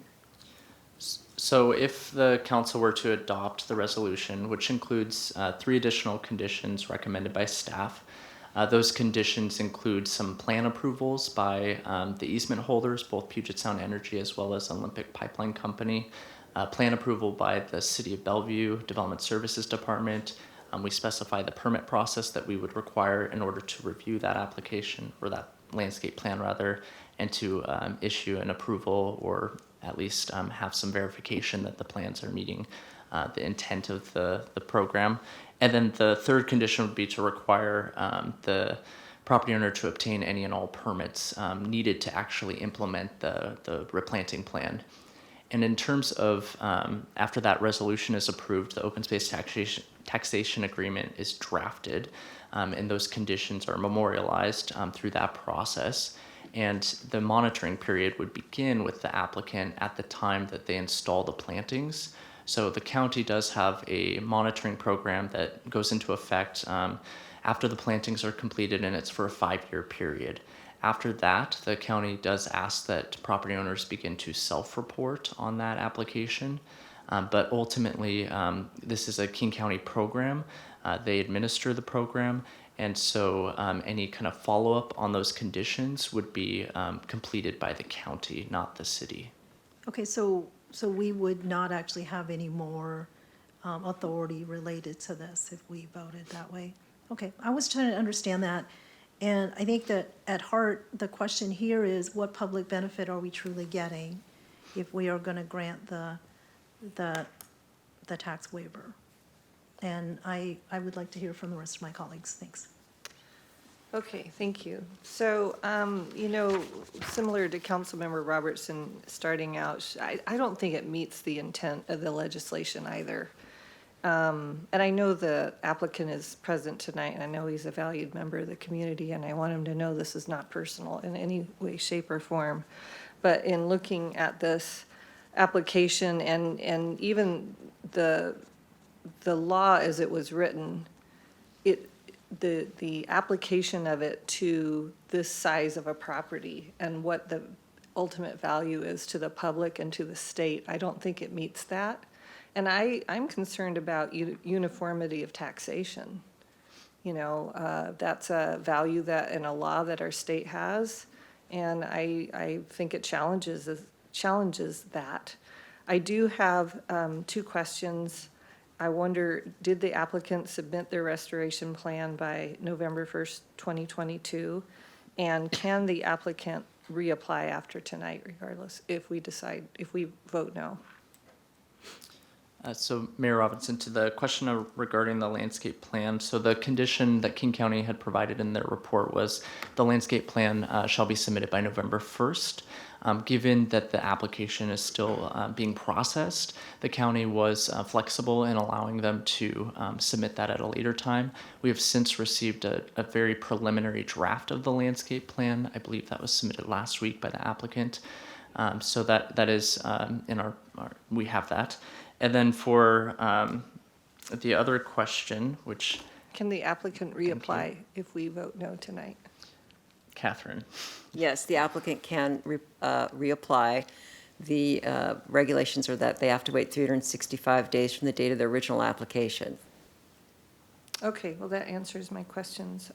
So if the council were to adopt the resolution, which includes 3 additional conditions recommended by staff, those conditions include some plan approvals by the easement holders, both Puget Sound Energy as well as Olympic Pipeline Company, plan approval by the City of Bellevue Development Services Department. We specify the permit process that we would require in order to review that application, or that landscape plan rather, and to issue an approval, or at least have some verification that the plans are meeting the intent of the program. And then the third condition would be to require the property owner to obtain any and all permits needed to actually implement the replanting plan. And in terms of after that resolution is approved, the open space taxation agreement is drafted, and those conditions are memorialized through that process. And the monitoring period would begin with the applicant at the time that they install the plantings. So the county does have a monitoring program that goes into effect after the plantings are completed, and it's for a 5-year period. After that, the county does ask that property owners begin to self-report on that application. But ultimately, this is a King County program. They administer the program. And so any kind of follow-up on those conditions would be completed by the county, not the city. Okay, so we would not actually have any more authority related to this if we voted that way? Okay, I was trying to understand that. And I think that at heart, the question here is, what public benefit are we truly getting if we are going to grant the tax waiver? And I would like to hear from the rest of my colleagues. Thanks. Okay, thank you. So, similar to Councilmember Robertson starting out, I don't think it meets the intent of the legislation either. And I know the applicant is present tonight, and I know he's a valued member of the community, and I want him to know this is not personal in any way, shape, or form. But in looking at this application and even the law as it was written, the application of it to this size of a property and what the ultimate value is to the public and to the state, I don't think it meets that. And I'm concerned about uniformity of taxation. That's a value that in a law that our state has, and I think it challenges that. I do have 2 questions. I wonder, did the applicant submit their restoration plan by November 1st, 2022? And can the applicant reapply after tonight regardless if we vote no? So Mayor Robinson, to the question regarding the landscape plan, so the condition that King County had provided in their report was the landscape plan shall be submitted by November 1st. Given that the application is still being processed, the county was flexible in allowing them to submit that at a later time. We have since received a very preliminary draft of the landscape plan. I believe that was submitted last week by the applicant. So that is in our we have that. And then for the other question, which... Can the applicant reapply if we vote no tonight? Catherine. Yes, the applicant can reapply. The regulations are that they have to wait 365 days from the date of the original application. Okay, well, that answers my questions.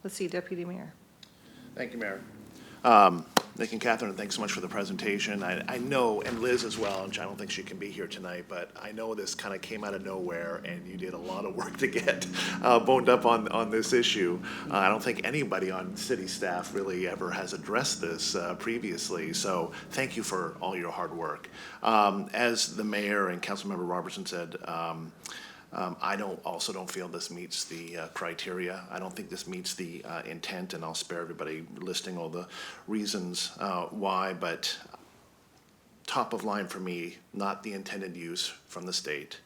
Let's see, Deputy Mayor. Thank you, Mayor. Nick and Catherine, thanks so much for the presentation. I know, and Liz as well, and I don't think she can be here tonight, but I know this kind of came out of nowhere, and you did a lot of work to get boned up on this issue. I don't think anybody on city staff really ever has addressed this previously, so thank you for all your hard work. As the mayor and Councilmember Robertson said, I also don't feel this meets the criteria. I don't think this meets the intent, and I'll spare everybody listing all the reasons why, but top of line for me, not the intended use from the state.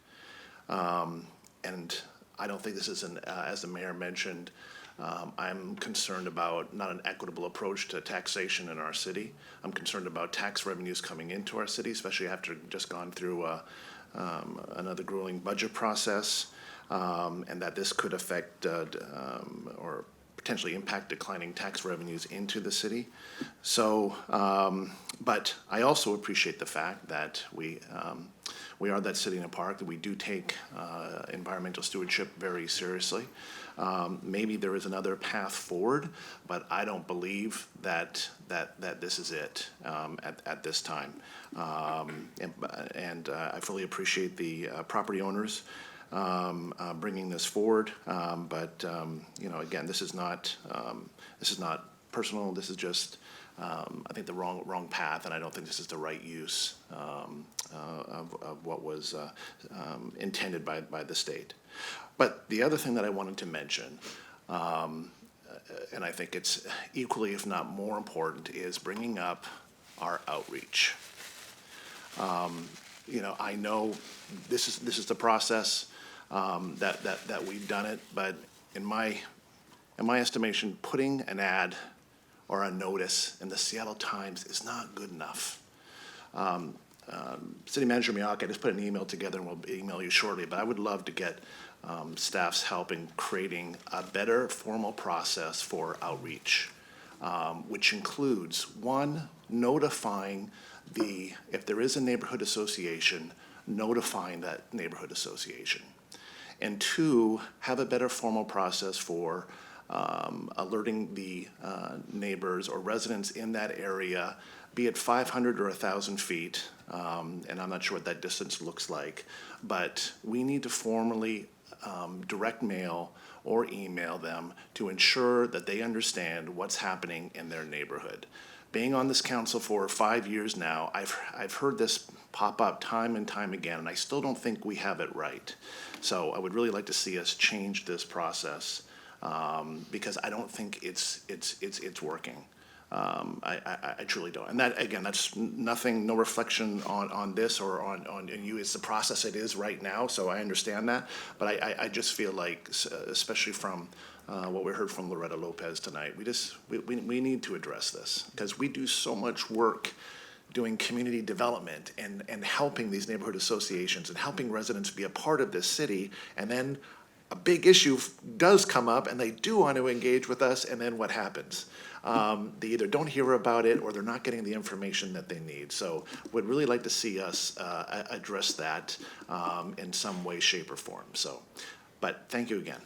And I don't think this is as the mayor mentioned, I'm concerned about not an equitable approach to taxation in our city. I'm concerned about tax revenues coming into our city, especially after just gone through another grueling budget process, and that this could affect or potentially impact declining tax revenues into the city. So, but I also appreciate the fact that we are that city in a park, that we do take environmental stewardship very seriously. Maybe there is another path forward, but I don't believe that this is it at this time. And I fully appreciate the property owners bringing this forward. But you know, again, this is not personal. This is just I think the wrong path, and I don't think this is the right use of what was intended by the state. But the other thing that I wanted to mention, and I think it's equally, if not more important, is bringing up our outreach. You know, I know this is the process that we've done it, but in my estimation, putting an ad or a notice in the Seattle Times is not good enough. City Manager Miyake, I just put an email together, and we'll email you shortly, but I would love to get staff's help in creating a better formal process for outreach, which includes, one, notifying if there is a neighborhood association, notifying that neighborhood association. And two, have a better formal process for alerting the neighbors or residents in that area, be it 500 or 1,000 feet, and I'm not sure what that distance looks like, but we need to formally direct mail or email them to ensure that they understand what's happening in their neighborhood. Being on this council for 5 years now, I've heard this pop up time and time again, and I still don't think we have it right. So I would really like to see us change this process because I don't think it's working. I truly don't. And that, again, that's nothing, no reflection on this or on you. It's the process it is right now, so I understand that. But I just feel like, especially from what we heard from Loretta Lopez tonight, we need to address this because we do so much work doing community development and helping these neighborhood associations and helping residents be a part of this city, and then a big issue does come up and they do want to engage with us, and then what happens? They either don't hear about it or they're not getting the information that they need. So would really like to see us address that in some way, shape, or form. So, but thank you again.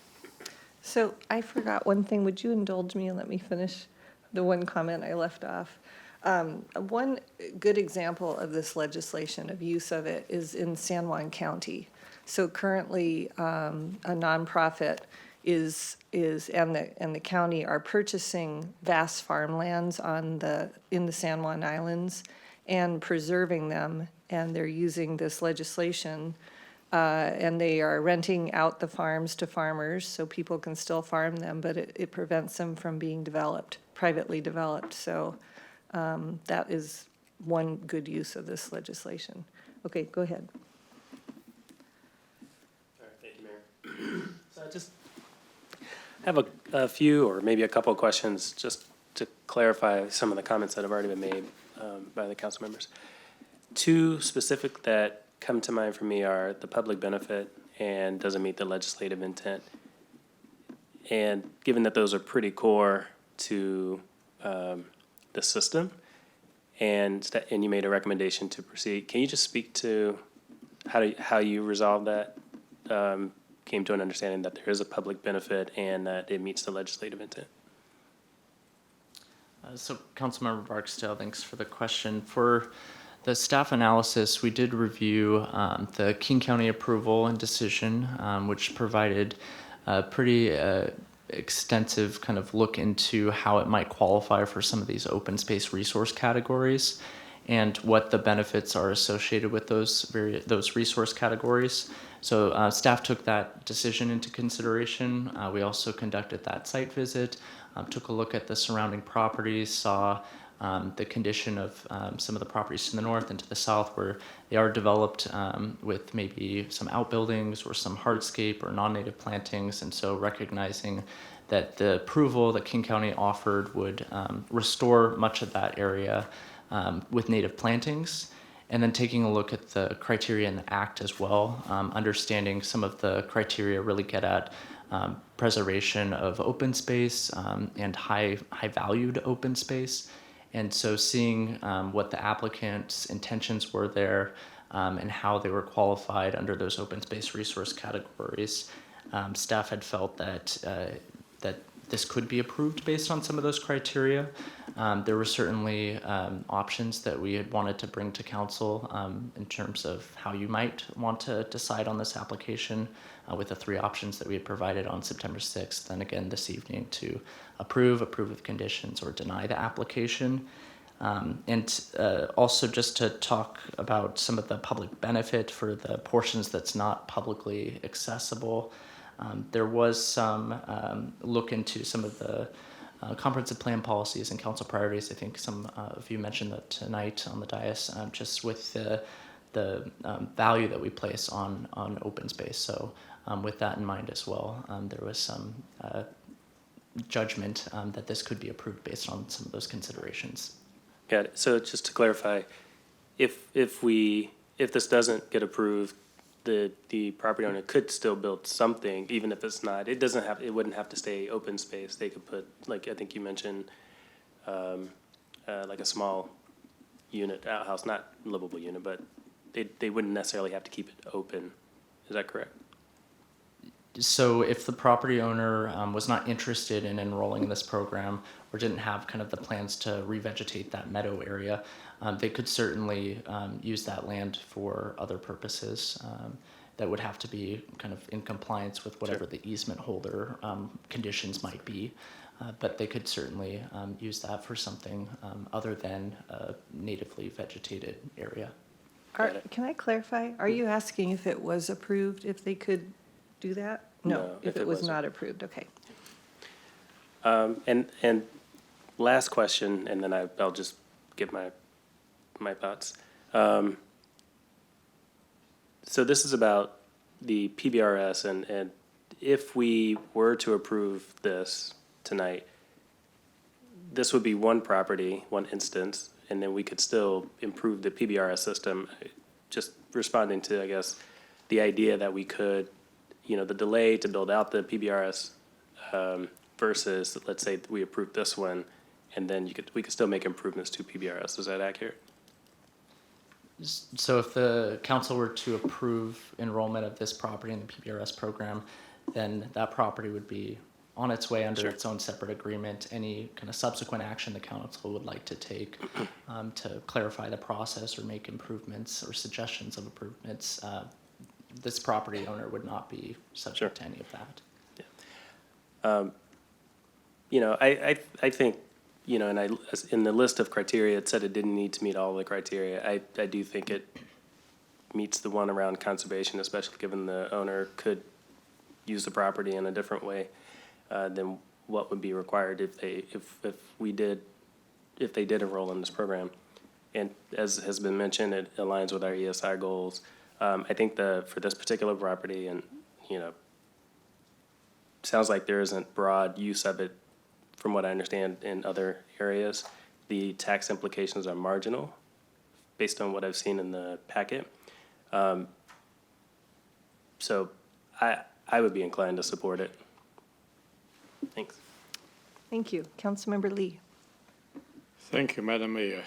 So I forgot one thing. Would you indulge me and let me finish the one comment I left off? One good example of this legislation, of use of it, is in San Juan County. So currently, a nonprofit and the county are purchasing vast farmlands in the San Juan Islands and preserving them, and they're using this legislation, and they are renting out the farms to farmers so people can still farm them, but it prevents them from being privately developed. So that is one good use of this legislation. Okay, go ahead. All right, thank you, Mayor. So I just have a few or maybe a couple of questions just to clarify some of the comments that have already been made by the council members. Two specific that come to mind for me are the public benefit and doesn't meet the legislative intent. And given that those are pretty core to the system, and you made a recommendation to proceed. Can you just speak to how you resolved that? Came to an understanding that there is a public benefit and that it meets the legislative intent. So Councilmember Barksdale, thanks for the question. For the staff analysis, we did review the King County approval and decision, which provided a pretty extensive kind of look into how it might qualify for some of these open space resource categories and what the benefits are associated with those resource categories. So staff took that decision into consideration. We also conducted that site visit, took a look at the surrounding properties, saw the condition of some of the properties to the north and to the south where they are developed with maybe some outbuildings or some hardscape or non-native plantings. And so recognizing that the approval that King County offered would restore much of that area with native plantings. And then taking a look at the criteria in the act as well, understanding some of the criteria really get at preservation of open space and high valued open space. And so seeing what the applicant's intentions were there and how they were qualified under those open space resource categories, staff had felt that this could be approved based on some of those criteria. There were certainly options that we had wanted to bring to council in terms of how you might want to decide on this application with the 3 options that we had provided on September 6th, and again this evening to approve with conditions, or deny the application. And also just to talk about some of the public benefit for the portions that's not publicly accessible. There was some look into some of the comprehensive plan policies and council priorities. I think some of you mentioned that tonight on the dais, just with the value that we place on open space. So with that in mind as well, there was some judgment that this could be approved based on some of those considerations. Got it. So just to clarify, if this doesn't get approved, the property owner could still build something, even if it's not, it wouldn't have to stay open space. They could put, like, I think you mentioned, like a small unit, outhouse, not livable unit, but they wouldn't necessarily have to keep it open. Is that correct? So if the property owner was not interested in enrolling in this program or didn't have kind of the plans to revegetate that meadow area, they could certainly use that land for other purposes that would have to be kind of in compliance with whatever the easement holder conditions might be. But they could certainly use that for something other than a natively vegetated area. Can I clarify? Are you asking if it was approved, if they could do that? No, if it was not approved, okay. And last question, and then I'll just give my thoughts. So this is about the PBRS, and if we were to approve this tonight, this would be one property, one instance, and then we could still improve the PBRS system. Just responding to, I guess, the idea that we could, the delay to build out the PBRS versus, let's say, we approve this one, and then we could still make improvements to PBRS. Is that accurate? So if the council were to approve enrollment of this property in the PBRS program, then that property would be on its way under its own separate agreement. Any kind of subsequent action the council would like to take to clarify the process or make improvements or suggestions of improvements, this property owner would not be subject to any of that. I think, and in the list of criteria, it said it didn't need to meet all the criteria. I do think it meets the one around conservation, especially given the owner could use the property in a different way than what would be required if they did enroll in this program. And as has been mentioned, it aligns with our ESI goals. I think for this particular property, and sounds like there isn't broad use of it from what I understand in other areas. The tax implications are marginal based on what I've seen in the packet. So I would be inclined to support it. Thanks. Thank you. Councilmember Lee. Thank you, Madam Mayor.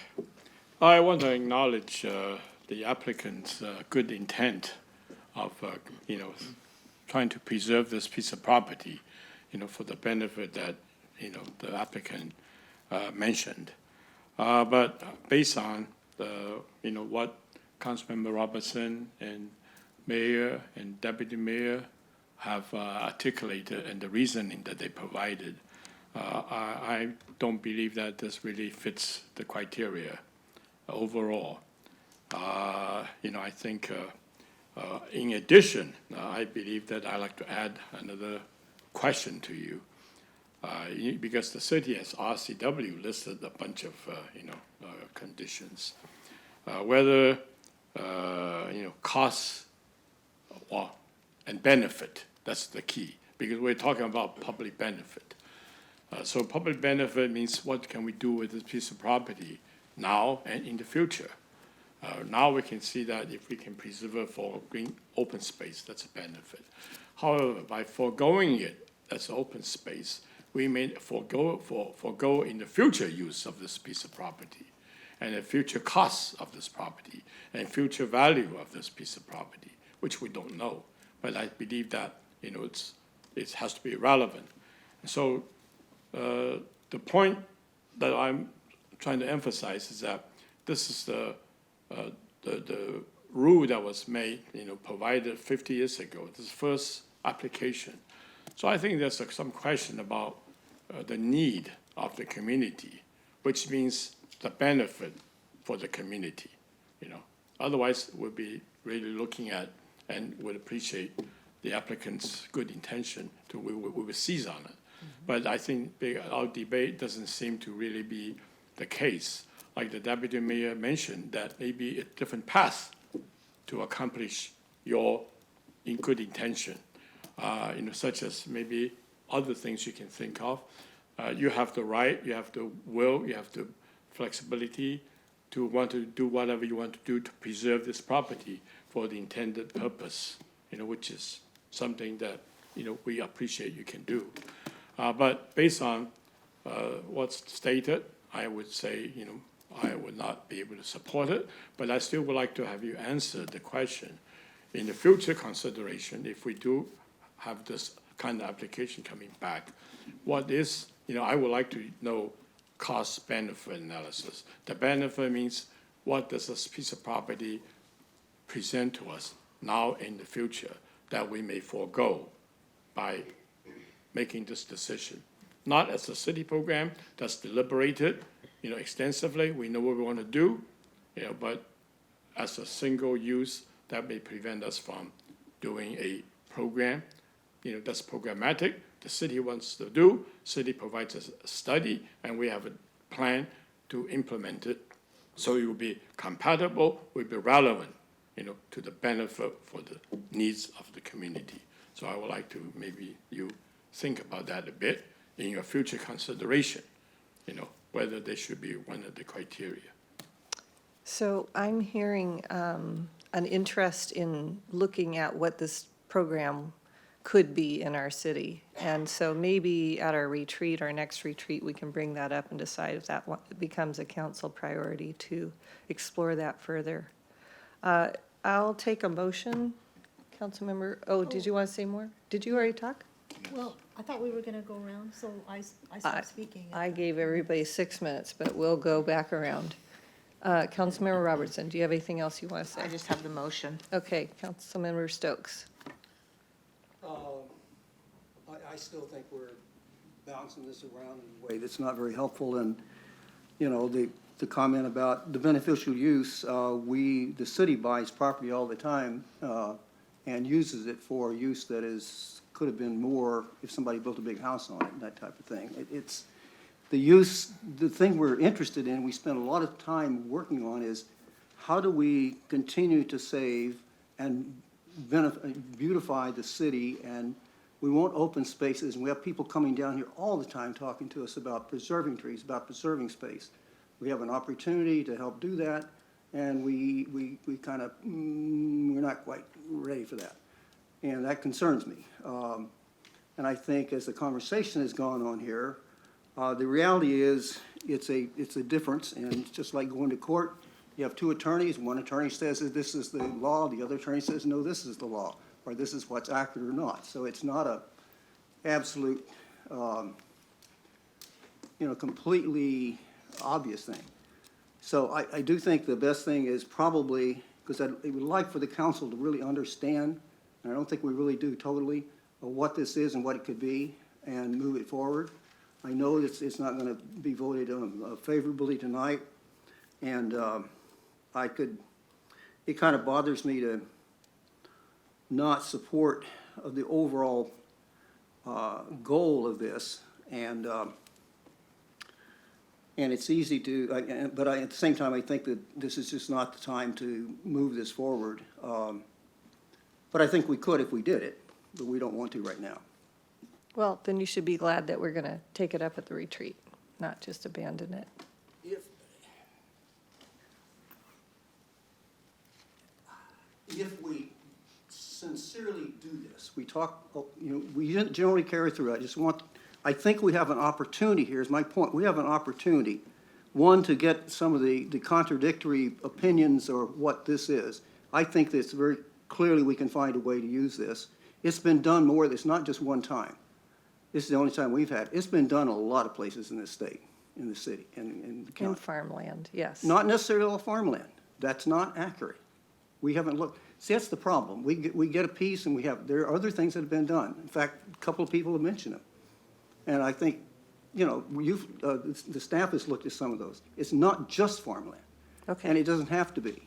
I want to acknowledge the applicant's good intent of, trying to preserve this piece of property, for the benefit that, the applicant mentioned. But based on the, what Councilmember Robertson and Mayor and Deputy Mayor have articulated and the reasoning that they provided, I don't believe that this really fits the criteria overall. I think in addition, I believe that I'd like to add another question to you. Because the city has RCW listed a bunch of, conditions. Whether, costs and benefit, that's the key, because we're talking about public benefit. So public benefit means what can we do with this piece of property now and in the future? Now we can see that if we can preserve it for green open space, that's a benefit. However, by foregoing it as open space, we may forego in the future use of this piece of property, and the future costs of this property, and future value of this piece of property, which we don't know. But I believe that it has to be relevant. And so the point that I'm trying to emphasize is that this is the rule that was made, provided 50 years ago. This first application. So I think there's some question about the need of the community, which means the benefit for the community. Otherwise, we'll be really looking at and would appreciate the applicant's good intention to we will seize on it. But I think our debate doesn't seem to really be the case. Like the deputy mayor mentioned, that may be a different path to accomplish your good intention. Such as maybe other things you can think of. You have the right, you have the will, you have the flexibility to want to do whatever you want to do to preserve this property for the intended purpose, which is something that, we appreciate you can do. But based on what's stated, I would say, I would not be able to support it, but I still would like to have you answer the question. In the future consideration, if we do have this kind of application coming back, what is, I would like to know cost-benefit analysis. The benefit means what does this piece of property present to us now in the future that we may forego by making this decision. Not as a city program that's deliberated, extensively, we know what we want to do, but as a single use, that may prevent us from doing a program, that's programmatic, the city wants to do, city provides us a study, and we have a plan to implement it. So it will be compatible, will be relevant, to the benefit for the needs of the community. So I would like to maybe you think about that a bit in your future consideration, whether they should be one of the criteria. So I'm hearing an interest in looking at what this program could be in our city. And so maybe at our retreat, our next retreat, we can bring that up and decide if that becomes a council priority to explore that further. I'll take a motion. Councilmember, did you want to say more? Did you already talk? Well, I thought we were going to go around, so I stopped speaking. I gave everybody 6 minutes, but we'll go back around. Councilmember Robertson, do you have anything else you want to say? I just have the motion. Okay, Councilmember Stokes. I still think we're bouncing this around in a way that's not very helpful. And, the comment about the beneficial use, the city buys property all the time and uses it for use that could have been more if somebody built a big house on it, that type of thing. It's the use, the thing we're interested in, we spend a lot of time working on is how do we continue to save and beautify the city, and we want open spaces, and we have people coming down here all the time talking to us about preserving trees, about preserving space. We have an opportunity to help do that, and we kind of, we're not quite ready for that. And that concerns me. And I think as the conversation has gone on here, The reality is, it's a difference, and it's just like going to court. You have two attorneys. One attorney says that this is the law. The other attorney says, no, this is the law, or this is what's accurate or not. So it's not a absolute, completely obvious thing. So I do think the best thing is probably, because I would like for the council to really understand, and I don't think we really do totally, what this is and what it could be, and move it forward. I know it's not going to be voted favorably tonight, and it kind of bothers me to not support the overall goal of this, and it's easy to, but at the same time, I think that this is just not the time to move this forward. But I think we could if we did it, but we don't want to right now. Well, then you should be glad that we're going to take it up at the retreat, not just abandon it. If we sincerely do this, we talk, we generally carry through. I think we have an opportunity, here's my point, we have an opportunity, one, to get some of the contradictory opinions or what this is. I think that it's very clearly we can find a way to use this. It's been done more, it's not just one time. This is the only time we've had. It's been done a lot of places in this state, in the city, in the county. In farmland, yes. Not necessarily all farmland. That's not accurate. We haven't looked. See, that's the problem. We get a piece, and there are other things that have been done. In fact, a couple of people have mentioned them. And I think, the staff has looked at some of those. It's not just farmland. Okay. And it doesn't have to be.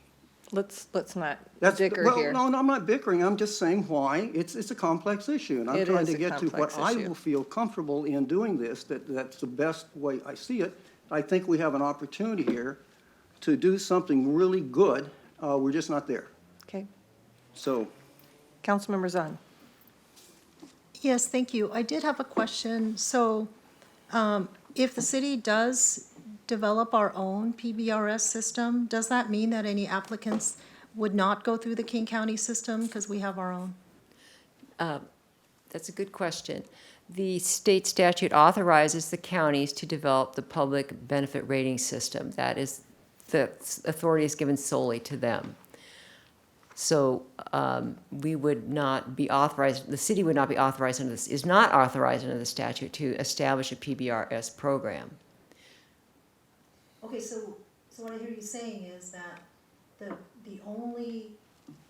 Let's not Bicker bicker here. No, I'm not bickering. I'm just saying why. It's a complex issue. And I'm It trying is to a get to what complex I issue. will feel comfortable in doing this, that's the best way I see it. I think we have an opportunity here to do something really good. We're just not there. Okay. So. Councilmember Zahn. Yes, thank you. I did have a question. So if the city does develop our own PBRS system, does that mean that any applicants would not go through the King County system because we have our own? That's a good question. The state statute authorizes the counties to develop the public benefit rating system. That is, the authority is given solely to them. So we would not be authorized, the city would not be authorized under this, is not authorized under the statute to establish a PBRS program. Okay, so what I hear you saying is that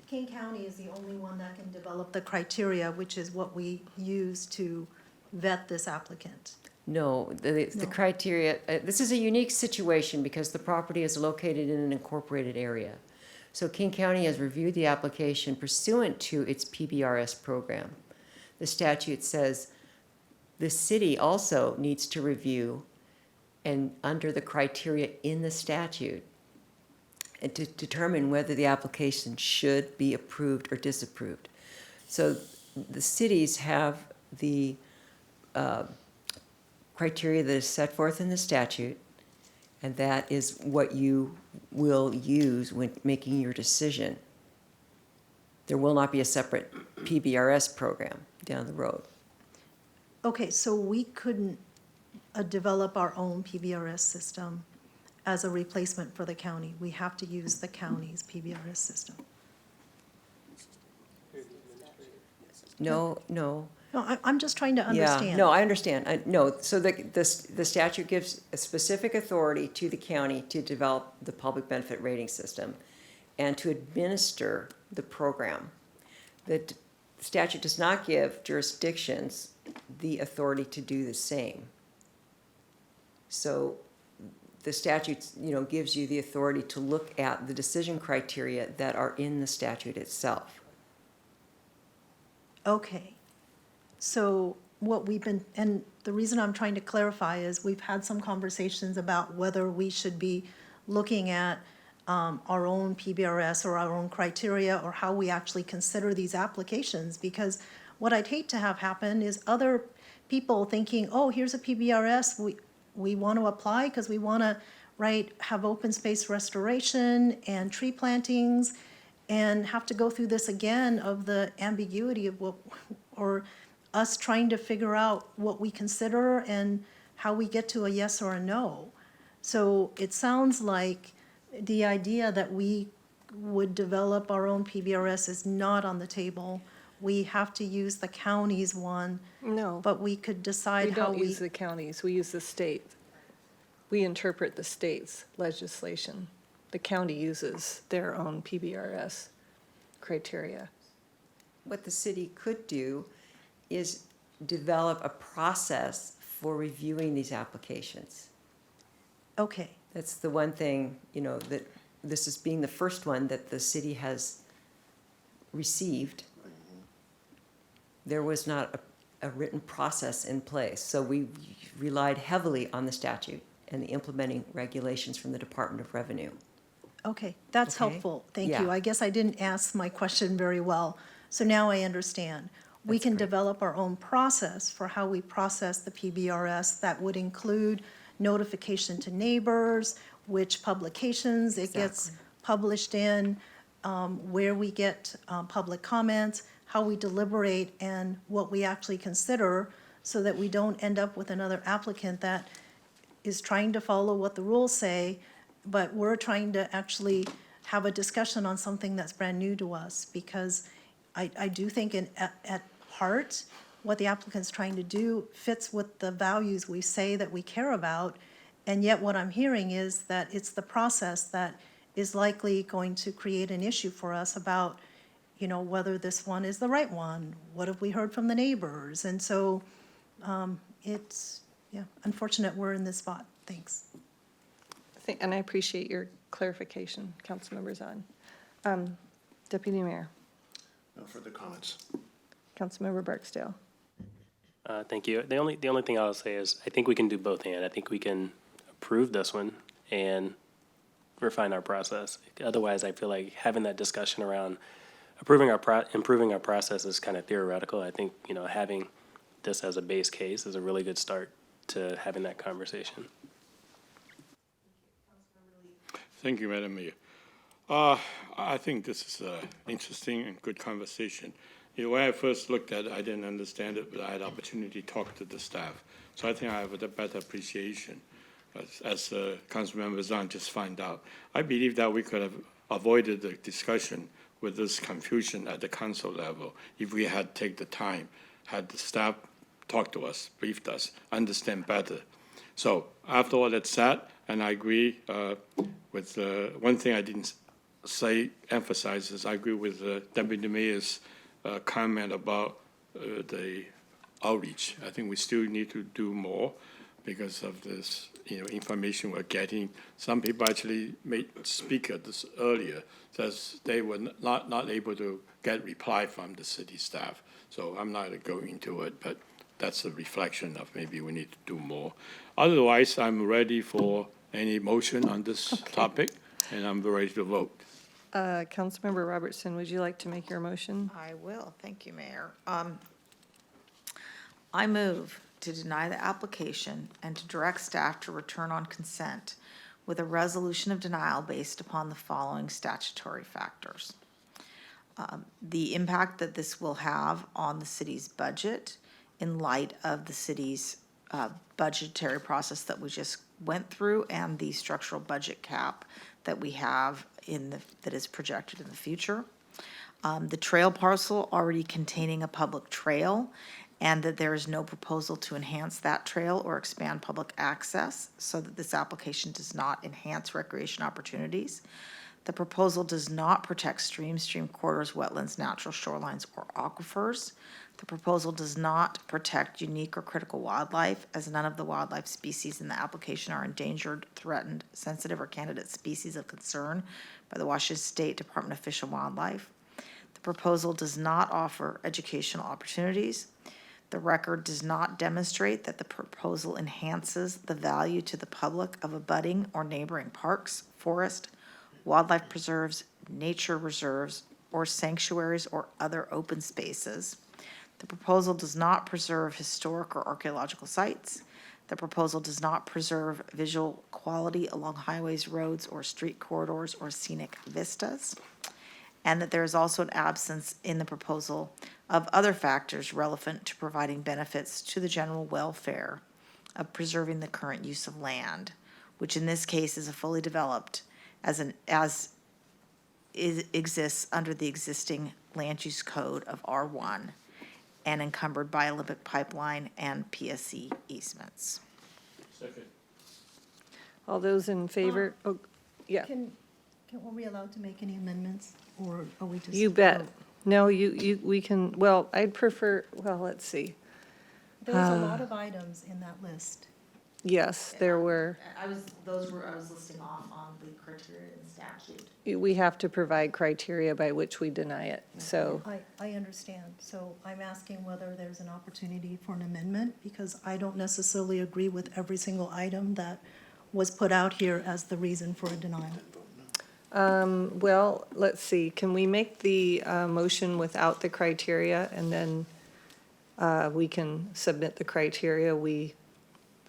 King County is the only one that can develop the criteria, which is what we use to vet this applicant. No, the No. criteria, this is a unique situation because the property is located in an incorporated area. So King County has reviewed the application pursuant to its PBRS program. The statute says the city also needs to review and under the criteria in the statute and to determine whether the application should be approved or disapproved. So the cities have the criteria that is set forth in the statute, and that is what you will use when making your decision. There will not be a separate PBRS program down the road. Okay, so we couldn't develop our own PBRS system as a replacement for the county. We have to use the county's PBRS system. No. No, I'm just trying to understand. Yeah, no, I understand. No, so the statute gives a specific authority to the county to develop the public benefit rating system and to administer the program. The statute does not give jurisdictions the authority to do the same. So the statute, gives you the authority to look at the decision criteria that are in the statute itself. Okay. So what we've been, and the reason I'm trying to clarify is we've had some conversations about whether we should be looking at our own PBRS or our own criteria or how we actually consider these applications. Because what I'd hate to have happen is other people thinking, oh, here's a PBRS, we want to apply because we want to, have open space restoration and tree plantings and have to go through this again of the ambiguity of what, or us trying to figure out what we consider and how we get to a yes or a no. So it sounds like the idea that we would develop our own PBRS is not on the table. We have to use the county's one, No, but we could we decide how don't we. use the counties, we use the state. We interpret the state's legislation. The county uses their own PBRS criteria. What the city could do is develop a process for reviewing these applications. Okay, That's the one thing, you know, that this is being the first one that the city has received. There was not a written process in place, so we relied heavily on the statute and the implementing regulations from the Department of Revenue. okay, that's Okay. helpful, thank Yeah. you. I guess I didn't ask my question very well, so now I understand. We That's can great. develop our own process for how we process the PBRS that would include notification to neighbors, which publications it gets Exactly. published in, where we get public comments, how we deliberate, and what we actually consider, so that we don't end up with another applicant that is trying to follow what the rules say, but we're trying to actually have a discussion on something that's brand new to us, because I do think at heart, what the applicant's trying to do fits with the values we say that we care about, and yet what I'm hearing is that it's the process that is likely going to create an issue for us about, you know, whether this one is the right one, what have we heard from the neighbors, and so it's, yeah, unfortunate we're in this spot, thanks. And I appreciate your clarification, Councilmember Zahn. Deputy Mayor, No further comments. Councilmember Barksdale. Thank you. The only thing I'll say is, I think we can do both and. I think we can approve this one and refine our process. Otherwise, I feel like having that discussion around improving our process is kind of theoretical. I think, you know, having this as a base case is a really good start to having that conversation. Thank you, Madam Mayor. I think this is an interesting and good conversation. You know, when I first looked at it, I didn't understand it, but I had opportunity to talk to the staff. So I think I have a better appreciation, as Councilmember Zahn just found out. I believe that we could have avoided the discussion with this confusion at the council level if we had taken the time, had the staff talk to us, briefed us, understand better. So after all that's said, and I agree with one thing I didn't emphasize is I agree with Deputy Mayor's comment about the outreach. I think we still need to do more because of this, you know, information we're getting. Some people actually speak at this earlier, says they were not able to get reply from the city staff. So I'm not going into it, but that's a reflection of maybe we need to do more. Otherwise, I'm ready for any motion on this topic, and I'm ready to vote. Councilmember Robertson, would you like to make your motion? I will, thank you, Mayor. I move to deny the application and to direct staff to return on consent with a resolution of denial based upon the following statutory factors. The impact that this will have on the city's budget in light of the city's budgetary process that we just went through and the structural budget cap that we have that is projected in the future. The trail parcel already containing a public trail, and that there is no proposal to enhance that trail or expand public access, so that this application does not enhance recreation opportunities. The proposal does not protect streams, stream corridors, wetlands, natural shorelines, or aquifers. The proposal does not protect unique or critical wildlife, as none of the wildlife species in the application are endangered, threatened, sensitive, or candidate species of concern by the Washington State Department of Fish and Wildlife. The proposal does not offer educational opportunities. The record does not demonstrate that the proposal enhances the value to the public of abutting or neighboring parks, forest, wildlife preserves, nature reserves, or sanctuaries or other open spaces. The proposal does not preserve historic or archaeological sites. The proposal does not preserve visual quality along highways, roads, or street corridors or scenic vistas. And that there is also an absence in the proposal of other factors relevant to providing benefits to the general welfare of preserving the current use of land, which in this case is a fully developed exists under the existing land use code of R1 and encumbered by Olympic Pipeline and PSC easements. Second. All those in favor? Oh, yeah, Were we allowed to make any amendments, or are we just? you bet. No, we can, well, I'd prefer, well, let's see. There's a lot of items in that list. Yes, there were. I was listing off on the criteria and statute. We have to provide criteria by which we deny it, so. I understand. So I'm asking whether there's an opportunity for an amendment, because I don't necessarily agree with every single item that was put out here as the reason for a denial. Well, let's see, can we make the motion without the criteria, and then we can submit the criteria we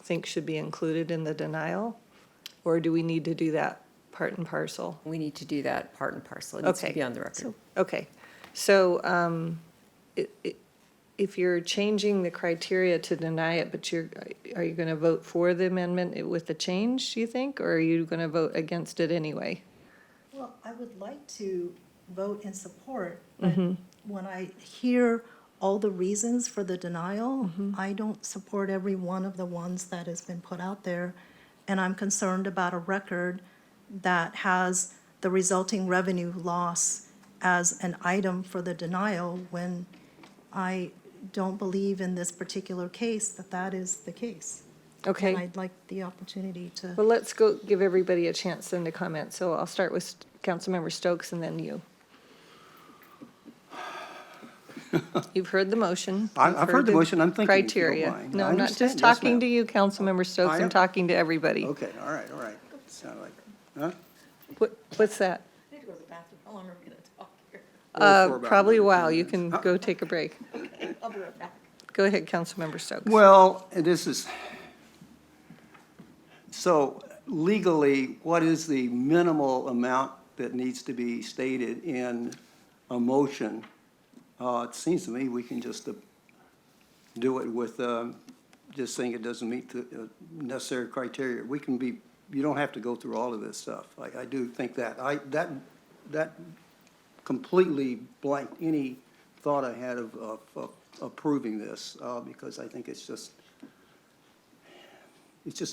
think should be included in the denial? Or do we need to do that part and parcel? We need to do that part and parcel. It needs to Okay. be on the record. Okay, so if you're changing the criteria to deny it, but are you going to vote for the amendment with the change, do you think? Or are you going to vote against it anyway? Well, I would like to vote in support, but when I hear all the reasons for the denial, I don't support every one of the ones that has been put out there. And I'm concerned about a record that has the resulting revenue loss as an item for the denial, when I don't believe in this particular case that that is the case. Okay. And I'd like the opportunity to. Well, let's go give everybody a chance then to comment. So I'll start with Councilmember Stokes and then you. You've heard the motion. I've heard the motion. I'm thinking, if you don't criteria. mind. No, I I'm not understand. just Yes, talking ma'am. to you, Councilmember Stokes. I'm am. talking to everybody. Okay, all right. Sound like, huh? What's that? I need to go to the bathroom. How long are we going to talk here? For about Probably a 15 while. You minutes. can go take a break. Okay, I'll be right back. Go ahead, Councilmember Stokes. Well, this is, so legally, what is the minimal amount that needs to be stated in a motion? It seems to me we can just do it with just saying it doesn't meet the necessary criteria. We can be, you don't have to go through all of this stuff. I do think that. That completely blanked any thought I had of approving this, because I think it's just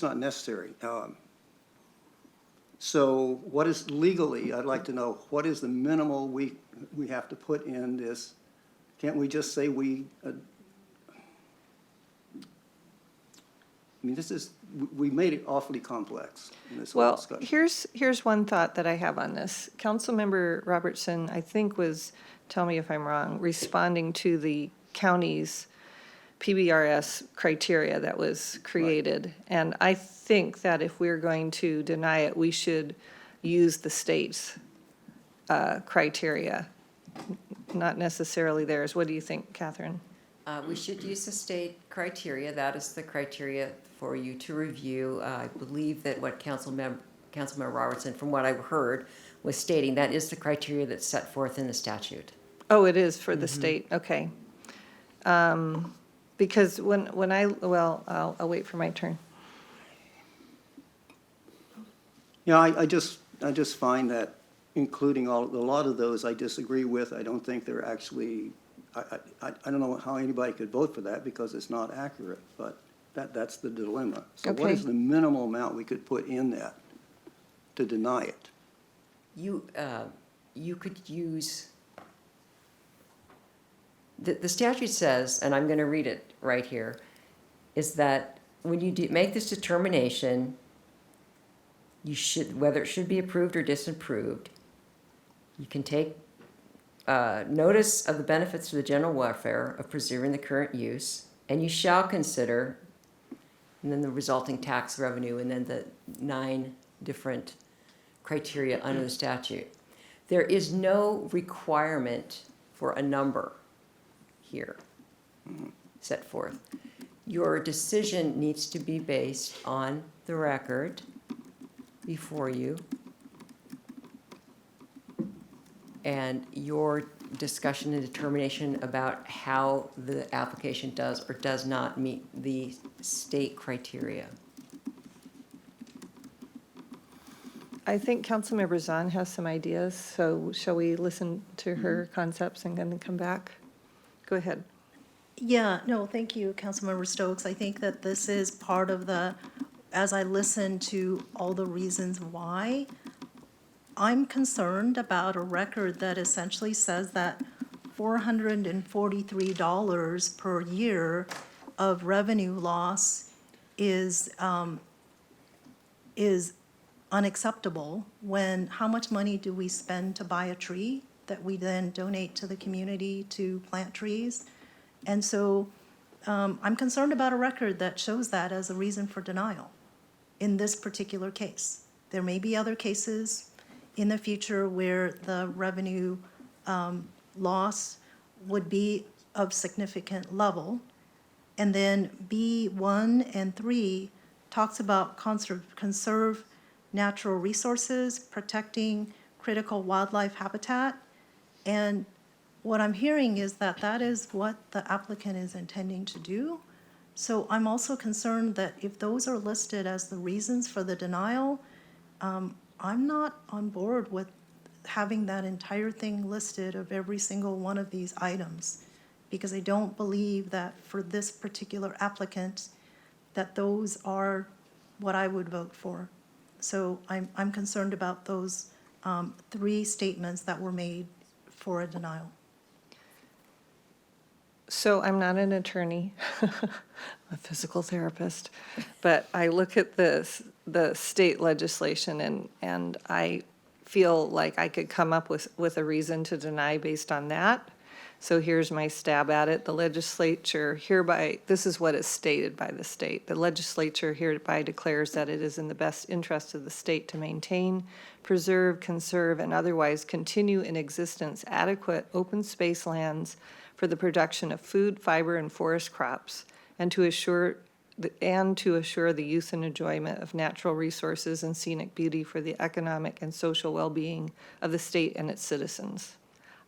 not necessary. So what is legally, I'd like to know, what is the minimal we have to put in this? Can't we just say we, I mean, we made it awfully complex in this whole Well, discussion. here's one thought that I have on this. Councilmember Robertson, I think was, tell me if I'm wrong, responding to the county's PBRS criteria that was created. And I think that if we're going to deny it, we should use the state's criteria, not necessarily theirs. What do you think, Catherine? We should use the state criteria. That is the criteria for you to review. I believe that what Councilmember Robertson, from what I've heard, was stating, that is the criteria that's set forth in the statute. Oh, it is for the state, okay. Because when I'll wait for my turn. Yeah, I just find that including a lot of those I disagree with. I don't think they're actually, I don't know how anybody could vote for that because it's not accurate, but that's the dilemma. So what Okay. is the minimal amount we could put in that to deny it? You could use, the statute says, and I'm going to read it right here, is that when you make this determination, you should, whether it should be approved or disapproved, you can take notice of the benefits to the general welfare of preserving the current use, and you shall consider, and then the resulting tax revenue, and then the 9 different criteria under the statute. There is no requirement for a number here set forth. Your decision needs to be based on the record before you, and your discussion and determination about how the application does or does not meet the state criteria? I think Councilmember Zahn has some ideas, so shall we listen to her concepts and then come back? Go ahead. Yeah, no, thank you, Councilmember Stokes. I think that this is part of the, as I listen to all the reasons why, I'm concerned about a record that essentially says that $443 per year of revenue loss is unacceptable when how much money do we spend to buy a tree that we then donate to the community to plant trees? And so I'm concerned about a record that shows that as a reason for denial in this particular case. There may be other cases in the future where the revenue loss would be of significant level. And then B1 and 3 talks about conserve natural resources, protecting critical wildlife habitat. And what I'm hearing is that that is what the applicant is intending to do. So I'm also concerned that if those are listed as the reasons for the denial, I'm not on board with having that entire thing listed of every single one of these items, because I don't believe that for this particular applicant, that those are what I would vote for. So I'm concerned about those 3 statements that were made for a denial. So I'm not an attorney, I'm a physical therapist, but I look at the state legislation and I feel like I could come up with a reason to deny based on that. So here's my stab at it. The legislature hereby, this is what is stated by the state. The legislature hereby declares that it is in the best interest of the state to maintain, preserve, conserve, and otherwise continue in existence adequate open space lands for the production of food, fiber, and forest crops, and to assure the use and enjoyment of natural resources and scenic beauty for the economic and social well-being of the state and its citizens.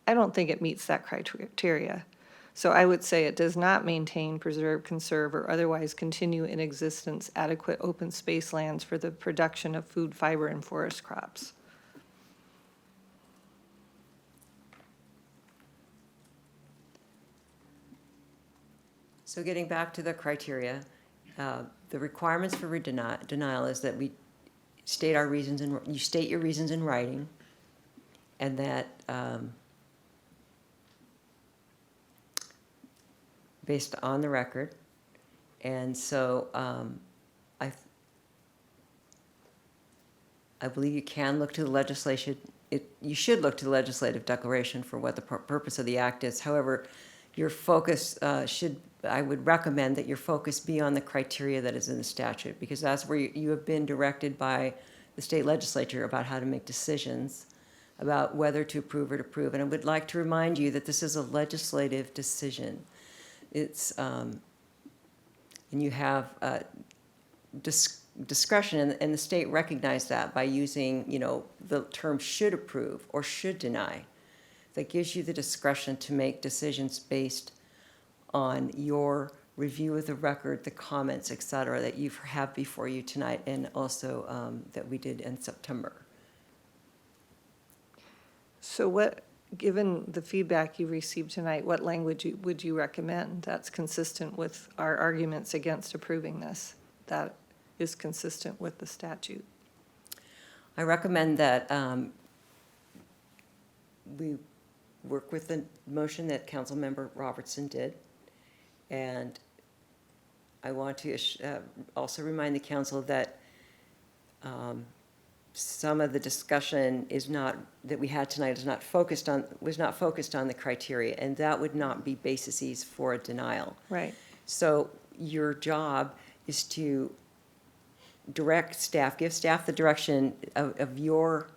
I don't think it meets that criteria. So I would say it does not maintain, preserve, conserve, or otherwise continue in existence adequate open space lands for the production of food, fiber, and forest crops. So getting back to the criteria, the requirements for denial is that we state our reasons, you state your reasons in writing, and that based on the record. And so I believe you can look to the legislation. You should look to the legislative declaration for what the purpose of the act is. However, your focus I would recommend that your focus be on the criteria that is in the statute, because that's where you have been directed by the state legislature about how to make decisions about whether to approve or to approve. And I would like to remind you that this is a legislative decision. It's, and you have discretion, and the state recognized that by using, the term should approve or should deny. That gives you the discretion to make decisions based on your review of the record, the comments, et cetera, that you have before you tonight, and also that we did in September. So given the feedback you received tonight, what language would you recommend that's consistent with our arguments against approving this, that is consistent with the statute? I recommend that we work with the motion that Councilmember Robertson did. And I want to also remind the council that some of the discussion that we had tonight was not focused on the criteria, and that would not be bases for a denial. Right. So your job is to direct staff, give staff the direction of your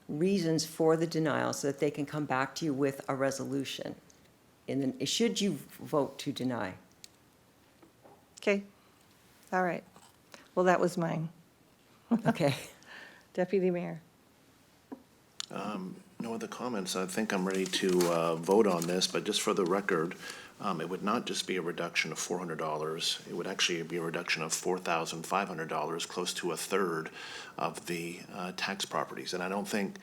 reasons for the denial so that they can come back to you with a resolution. And then should you vote to deny? Okay. All right. Well, that was mine. Okay. Deputy Mayor. No other comments. I think I'm ready to vote on this, but just for the record, it would not just be a reduction of $400. It would actually be a reduction of $4,500, close to a third of the tax properties. And I don't think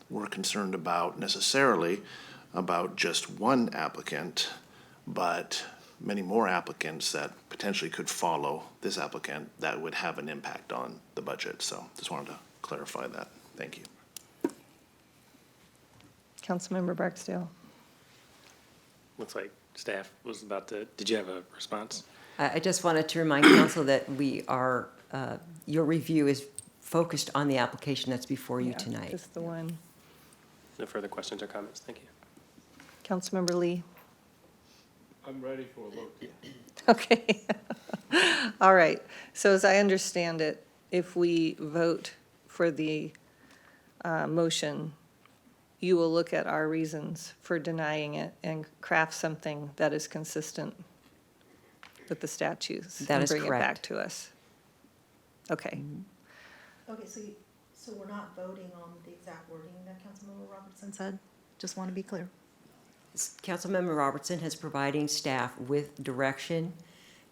we're concerned about necessarily about just one applicant, but many more applicants that potentially could follow this applicant that would have an impact on the budget. So just wanted to clarify that. Thank you. Councilmember Barksdale. Looks like staff was about to, did you have a response? I just wanted to remind council that we are, your review is focused on the application that's before you Yeah, tonight. just the one. No further questions or comments? Thank you. Councilmember Lee. I'm ready for a vote. Okay. All right. So as I understand it, if we vote for the motion, you will look at our reasons for denying it and craft something that is consistent with the statutes. That is And bring it back correct. to us. Okay. Okay, so we're not voting on the exact wording that Councilmember Robertson said? Just want to be clear. Councilmember Robertson has providing staff with direction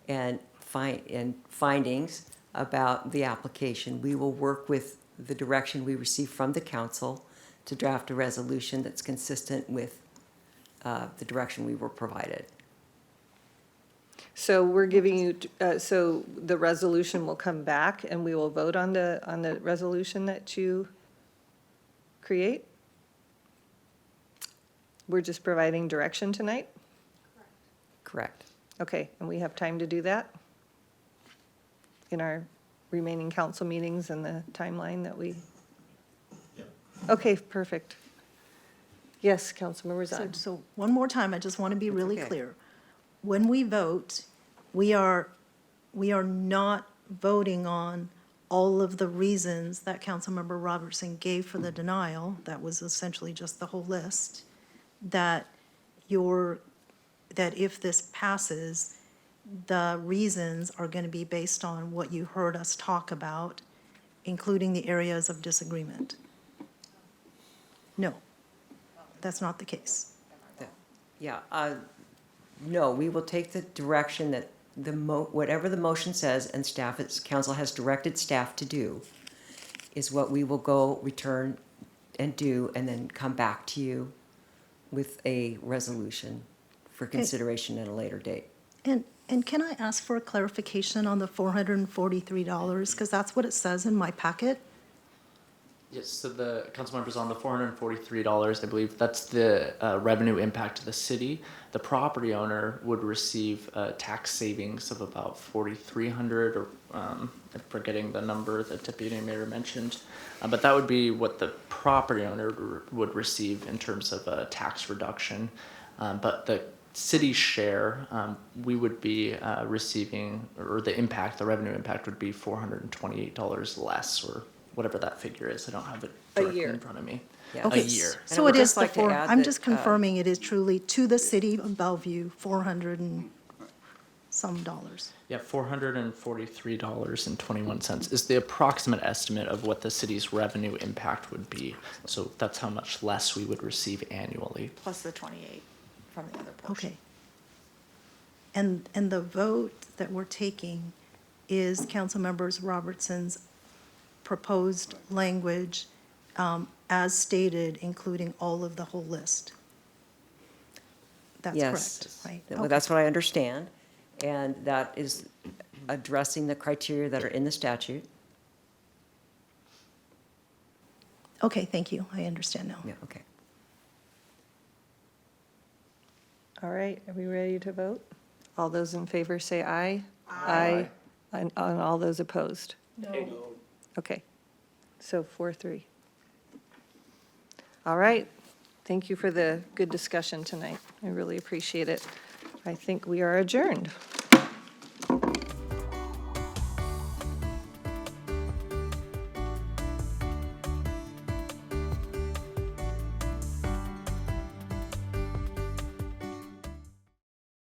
and findings about the application. We will work with the direction we receive from the council to draft a resolution that's consistent with the direction we were provided. So we're giving you, so the resolution will come back and we will vote on the resolution that you create? We're just providing direction tonight? Correct. Okay, and we have time to do that? In our remaining council meetings and the timeline that we? Okay, perfect. Yes, Councilmember Zahn. So one more time, I just want to be really okay. clear. When we vote, we are not voting on all of the reasons that Councilmember Robertson gave for the denial. That was essentially just the whole list. That if this passes, the reasons are going to be based on what you heard us talk about, including the areas of disagreement. No, that's not the case. Yeah, no, we will take the direction that whatever the motion says and council has directed staff to do is what we will go return and do and then come back to you with a resolution for consideration at a later date. And can I ask for a clarification on the $443? Because that's what it says in my packet. Yes, so the council members on the $443, I believe that's the revenue impact to the city. The property owner would receive tax savings of about $4,300, or I'm forgetting the number that Deputy Mayor mentioned. But that would be what the property owner would receive in terms of a tax reduction. But the city share, we would be receiving, or the revenue impact would be $428 less, or whatever that figure is. I don't have it directly in front of me. Yeah. A Okay, year. so it is I'm just confirming it is truly to the city of Bellevue, 400 and some dollars. Yeah, $443.21 is the approximate estimate of what the city's revenue impact would be. So that's how much less we would receive annually. Plus the 28 from the other portion. Okay. And the vote that we're taking is Councilmembers Robertson's proposed language as stated, including all of the whole list. That's Yes. correct, right? Well, Okay. that's what I understand, and that is addressing the criteria that are in the statute. Okay, thank you. I understand now. Yeah, okay. All right, are we ready to vote? All those in favor say aye. Aye. And all those opposed? No. Okay, so 4-3. All right, thank you for the good discussion tonight. I really appreciate it. I think we are adjourned.